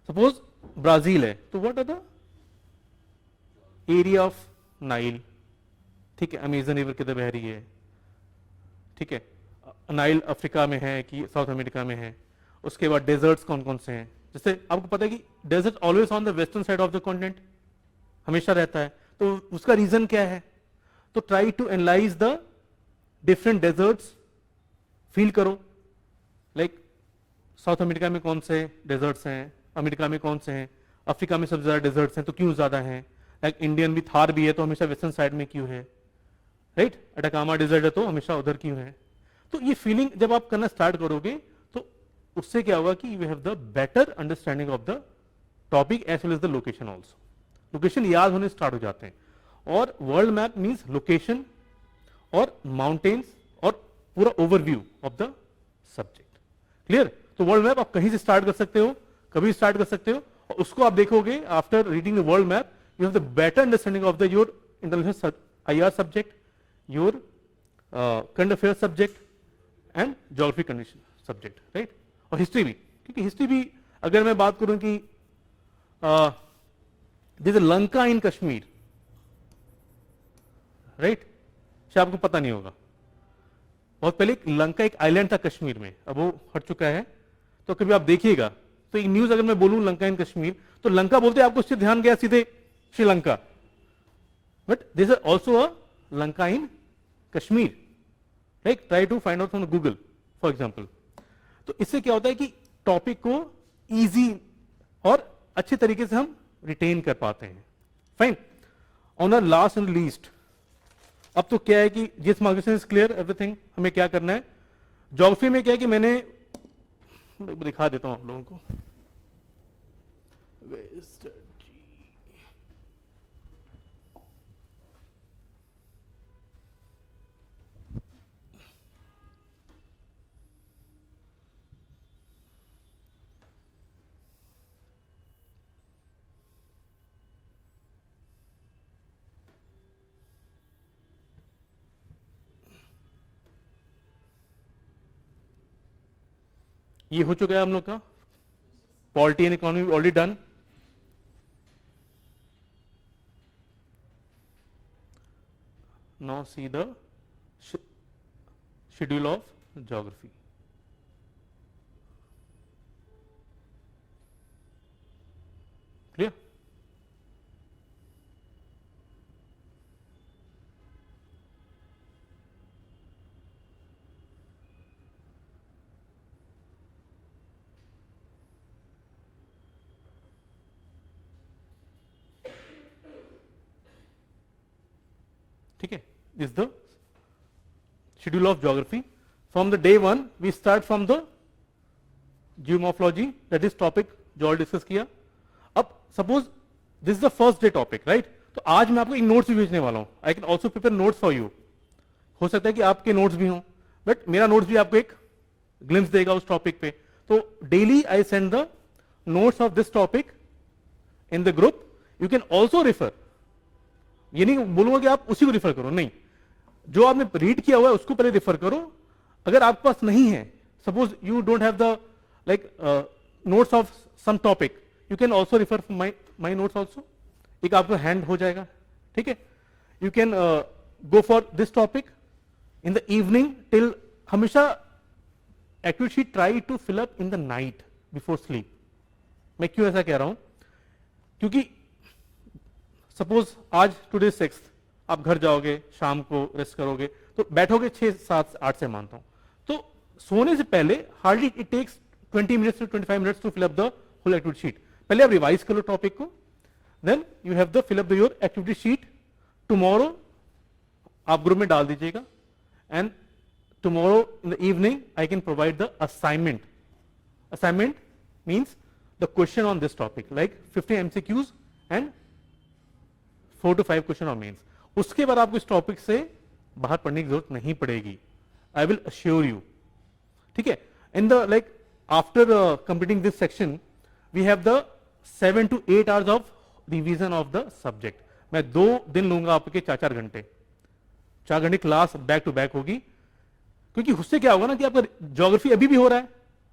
सपोज ब्राजील है, तो what are the area of Nile, ठीक है, अमेजन रिवर किधर बह रही है, ठीक है, नाइल अफ्रीका में है कि साउथ अमेरिका में है। उसके बाद डेजर्ट्स कौन कौन से हैं, जैसे आपको पता है कि desert always on the western side of the continent, हमेशा रहता है, तो उसका रीजन क्या है? तो try to analyse the different deserts, feel करो, लाइक साउथ अमेरिका में कौन से डेजर्ट्स हैं, अमेरिका में कौन से हैं, अफ्रीका में सबसे ज्यादा डेजर्ट्स हैं तो क्यों ज्यादा हैं, लाइक इंडियन भी थार भी है तो हमेशा वेस्टर्न साइड में क्यों है, राइट, अटाकामा डेजर्ट है तो हमेशा उधर क्यों है। तो ये फीलिंग जब आप करना स्टार्ट करोगे तो उससे क्या होगा कि you have the better understanding of the topic as well as the location also. Location याद होने स्टार्ट हो जाते हैं, और वर्ल्ड मैप मीन्स लोकेशन और माउंटेन्स और पूरा overview of the subject. Clear? तो वर्ल्ड मैप आप कहीं से स्टार्ट कर सकते हो, कभी स्टार्ट कर सकते हो, और उसको आप देखोगे after reading the world map you have the better understanding of the your international IR subject, your current affair subject and geography condition subject, right. और हिस्ट्री भी, क्योंकि हिस्ट्री भी अगर मैं बात करूं कि this is Lanka in Kashmir, right, शायद आपको पता नहीं होगा। बहुत पहले लंका एक आइलैंड था कश्मीर में, अब वो हट चुका है। तो कभी आप देखिएगा तो एक न्यूज अगर मैं बोलूं लंका इन कश्मीर, तो लंका बोलते आपको उससे ध्यान गया सीधे Sri Lanka, but this is also a Lanka in Kashmir, right. Try to find out from Google for example. तो इससे क्या होता है कि टॉपिक को इजी और अच्छे तरीके से हम रिटेन कर पाते हैं। Fine. On the last and least, अब तो क्या है कि जिस मार्केशन इज क्लियर एवरीथिंग, हमें क्या करना है। ज्योग्राफी में क्या है कि मैंने दिखा देता हूं आप लोगों को। ये हो चुका है हम लोग का polity and economy already done. Now see the schedule of geography. Clear? ठीक है, is the schedule of geography. From the day one we start from the geomorphology, that is topic जो ऑल डिस्कस किया। अब suppose this is the first day topic, right. तो आज मैं आपको एक नोट्स भी भेजने वाला हूं। I can also prepare notes for you. हो सकता है कि आपके नोट्स भी हों, बट मेरा नोट्स भी आपको एक ग्लिम्स देगा उस टॉपिक पे। तो daily I send the notes of this topic in the group. You can also refer. ये नहीं बोलूंगा कि आप उसी को रिफर करो, नहीं, जो आपने रीड किया हुआ है उसको पहले रिफर करो। अगर आपके पास नहीं है, suppose you don't have the like notes of some topic, you can also refer my notes also. एक आपको हैंड हो जाएगा, ठीक है। You can go for this topic in the evening till. हमेशा activity sheet try to fill up in the night before sleep. मैं क्यों ऐसा कह रहा हूं, क्योंकि सपोज आज टुडे 6th, आप घर जाओगे, शाम को रेस्ट करोगे, तो बैठोगे 6, 7, 8 से मानता हूं। तो सोने से पहले hardly it takes 20 minutes to 25 minutes to fill up the whole activity sheet. पहले आप रिवाइज कर लो टॉपिक को, then you have the fill up the your activity sheet. Tomorrow आप ग्रुप में डाल दीजिएगा, and tomorrow in the evening I can provide the assignment. Assignment means the question on this topic, like 50 MCQs and 4 to 5 question और मेंस। उसके बाद आपको इस टॉपिक से बाहर पढ़ने की जरूरत नहीं पड़ेगी, आई विल अश्योर यू, ठीक है। In the like after completing this section we have the 7 to 8 hours of revision of the subject. मैं 2 दिन लूंगा आपके 4-4 घंटे, 4 घंटे क्लास बैक टू बैक होगी। क्योंकि उससे क्या होगा ना कि आपका ज्योग्राफी अभी भी हो रहा है,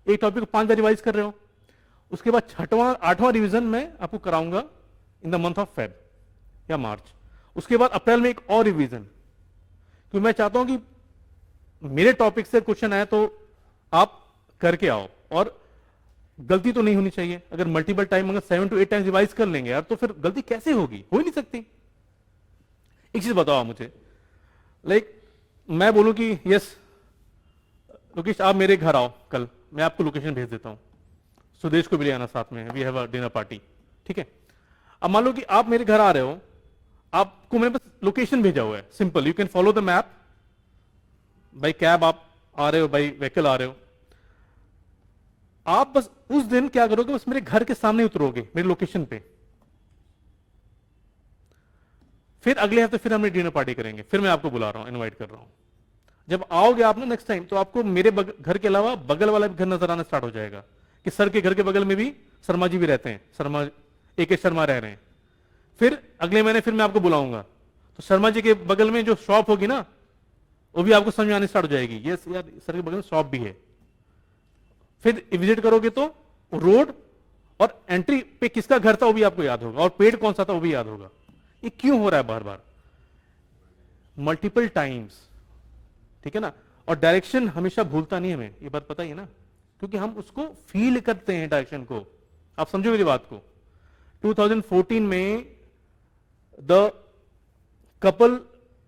एक टॉपिक को 5 बार रिवाइज कर रहे हो। उसके बाद 6वां 8वां रिवीजन मैं आपको कराऊंगा in the month of Feb या मार्च। उसके बाद अप्रैल में एक और रिवीजन। क्योंकि मैं चाहता हूं कि मेरे टॉपिक से क्वेश्चन आए तो आप करके आओ, और गलती तो नहीं होनी चाहिए। अगर मल्टीपल टाइम अगर 7 to 8 टाइम्स रिवाइज कर लेंगे यार, तो फिर गलती कैसे होगी, हो ही नहीं सकती। एक चीज बताओ मुझे, लाइक मैं बोलूं कि यस लोकेश आप मेरे घर आओ कल, मैं आपको लोकेशन भेज देता हूं, सुदेश को भी ले आना साथ में, we have a dinner party, ठीक है। अब मान लो कि आप मेरे घर आ रहे हो, आपको मैंने बस लोकेशन भेजा हुआ है, simple, you can follow the map. By cab आप आ रहे हो, बाई व्हीकल आ रहे हो, आप बस उस दिन क्या करोगे, बस मेरे घर के सामने उतरोगे मेरी लोकेशन पे। फिर अगले हफ्ते फिर हम डिनर पार्टी करेंगे, फिर मैं आपको बुला रहा हूं, इनवाइट कर रहा हूं। जब आओगे आप ना नेक्स्ट टाइम, तो आपको मेरे घर के अलावा बगल वाला भी घर नजर आना स्टार्ट हो जाएगा कि सर के घर के बगल में भी शर्मा जी भी रहते हैं, शर्मा AK शर्मा रह रहे हैं। फिर अगले महीने फिर मैं आपको बुलाऊंगा, तो शर्मा जी के बगल में जो शॉप होगी ना, वो भी आपको समझ में आनी स्टार्ट हो जाएगी, ये यार सर के बगल में शॉप भी है। फिर विजिट करोगे तो रोड और एंट्री पे किसका घर था वो भी आपको याद होगा, और पेड़ कौन सा था वो भी याद होगा। ये क्यों हो रहा है बार बार? मल्टीपल टाइम्स, ठीक है ना। और डायरेक्शन हमेशा भूलता नहीं, हमें ये बात पता ही है ना, क्योंकि हम उसको फील करते हैं डायरेक्शन को। आप समझो मेरी बात को। 2014 में the couple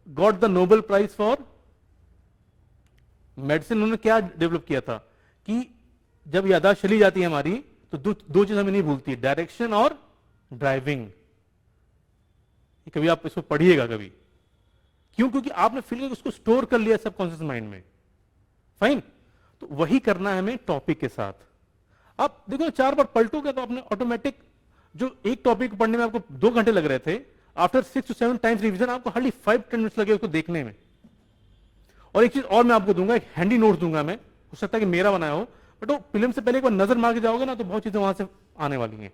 got the Nobel prize for medicine. उन्होंने क्या डेवलप किया था कि जब याददाश्त चली जाती है हमारी, तो दो चीज हमें नहीं भूलती, डायरेक्शन और ड्राइविंग। कभी आप इसको पढ़िएगा कभी, क्यों? क्योंकि आपने फील करके उसको स्टोर कर लिया सबकॉन्शियस माइंड में। फाइन, तो वही करना है हमें टॉपिक के साथ। आप देखो 4 बार पलटोगे तो आपने ऑटोमेटिक, जो एक टॉपिक पढ़ने में आपको 2 घंटे लग रहे थे, आफ्टर 6 to 7 टाइम्स रिवीजन आपको हार्डली 5-10 मिनट्स लगे उसको देखने में। और एक चीज और मैं आपको दूंगा, एक हैंडी नोट दूंगा मैं, हो सकता है कि मेरा बनाया हो, बट वो फिल्म से पहले एक बार नजर मार के जाओगे ना तो बहुत चीजें वहां से आने वाली हैं।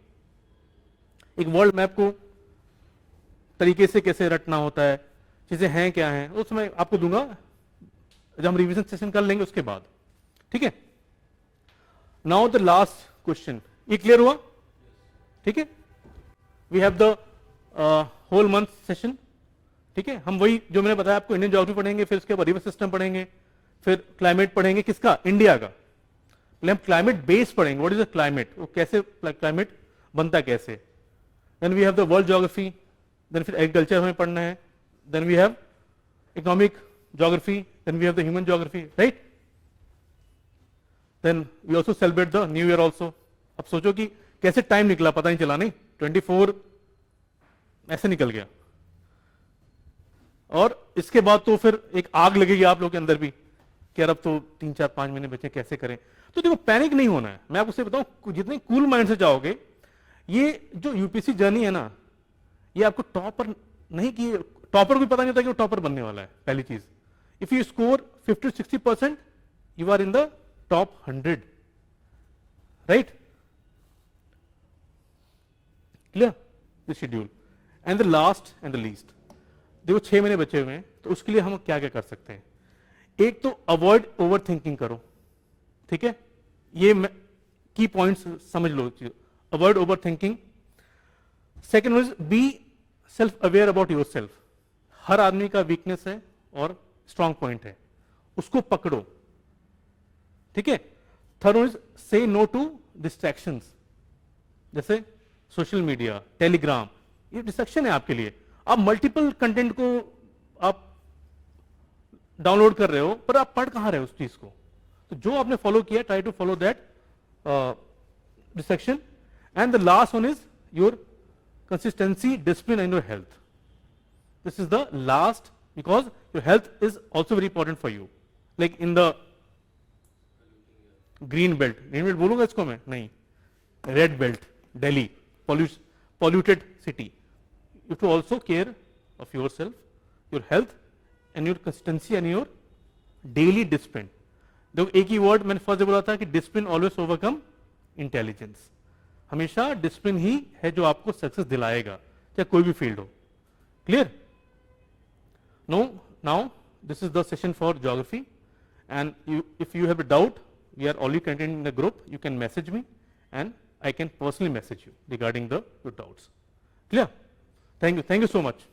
एक वर्ल्ड मैप को तरीके से कैसे रटना होता है, चीजें हैं क्या हैं, उस समय आपको दूंगा जब हम रिवीजन सेशन कर लेंगे उसके बाद, ठीक है। नाउ द लास्ट क्वेश्चन, ये क्लियर हुआ? ठीक है, we have the whole month session, ठीक है। हम वही जो मैंने बताया आपको, इंडियन ज्योग्राफी पढ़ेंगे, फिर उसके बाद रिवर सिस्टम पढ़ेंगे, फिर क्लाइमेट पढ़ेंगे, किसका? इंडिया का। पहले हम क्लाइमेट बेस पढ़ेंगे, व्हाट इज द क्लाइमेट, वो कैसे क्लाइमेट बनता कैसे। Then we have the world geography, then फिर एग्रीकल्चर हमें पढ़ना है, then we have economic geography, then we have the human geography, right. Then we also celebrate the new year also. अब सोचो कि कैसे टाइम निकला, पता नहीं चला, नहीं 24 ऐसे निकल गया। और इसके बाद तो फिर एक आग लगेगी आप लोग के अंदर भी कि अब तो 3-4-5 महीने बचे, कैसे करें। तो देखो पैनिक नहीं होना है, मैं आपको बताऊं, जितने कूल माइंड से जाओगे, ये जो यूपीएससी जर्नी है ना, ये आपको टॉपर नहीं, कि टॉपर को पता नहीं होता कि वो टॉपर बनने वाला है। पहली चीज, if you score 50-60%, you are in the top 100, right. Clear the schedule. And the last and the least, देखो 6 महीने बचे हुए हैं, तो उसके लिए हम क्या क्या कर सकते हैं। एक तो अवॉइड ओवर थिंकिंग करो, ठीक है, ये की पॉइंट्स समझ लो, avoid over thinking. Second is be self aware about your self. हर आदमी का वीकनेस है और स्ट्रांग पॉइंट है, उसको पकड़ो, ठीक है। थर्ड इज से नो टू डिस्ट्रैक्शंस, जैसे सोशल मीडिया, टेलीग्राम, ये डिस्ट्रैक्शन है आपके लिए। आप मल्टीपल कंटेंट को आप डाउनलोड कर रहे हो, पर आप पढ़ कहां रहे हो उस चीज को। तो जो आपने फॉलो किया, try to follow that distraction. And the last one is your consistency, discipline, and your health. This is the last, because your health is also very important for you. Like in the green belt, बोलूंगा इसको मैं? नहीं, red belt, Delhi, polluted city. You have to also care of yourself, your health, and your consistency and your daily discipline. देखो एक ही वर्ड मैंने फर्स्ट बोला था कि discipline always overcome intelligence. हमेशा डिसिप्लिन ही है जो आपको सक्सेस दिलाएगा, चाहे कोई भी फील्ड हो। Clear? Now this is the session for geography, and if you have a doubt, we are already connected in the group, you can message me and I can personally message you regarding the your doubts. Clear? Thank you so much.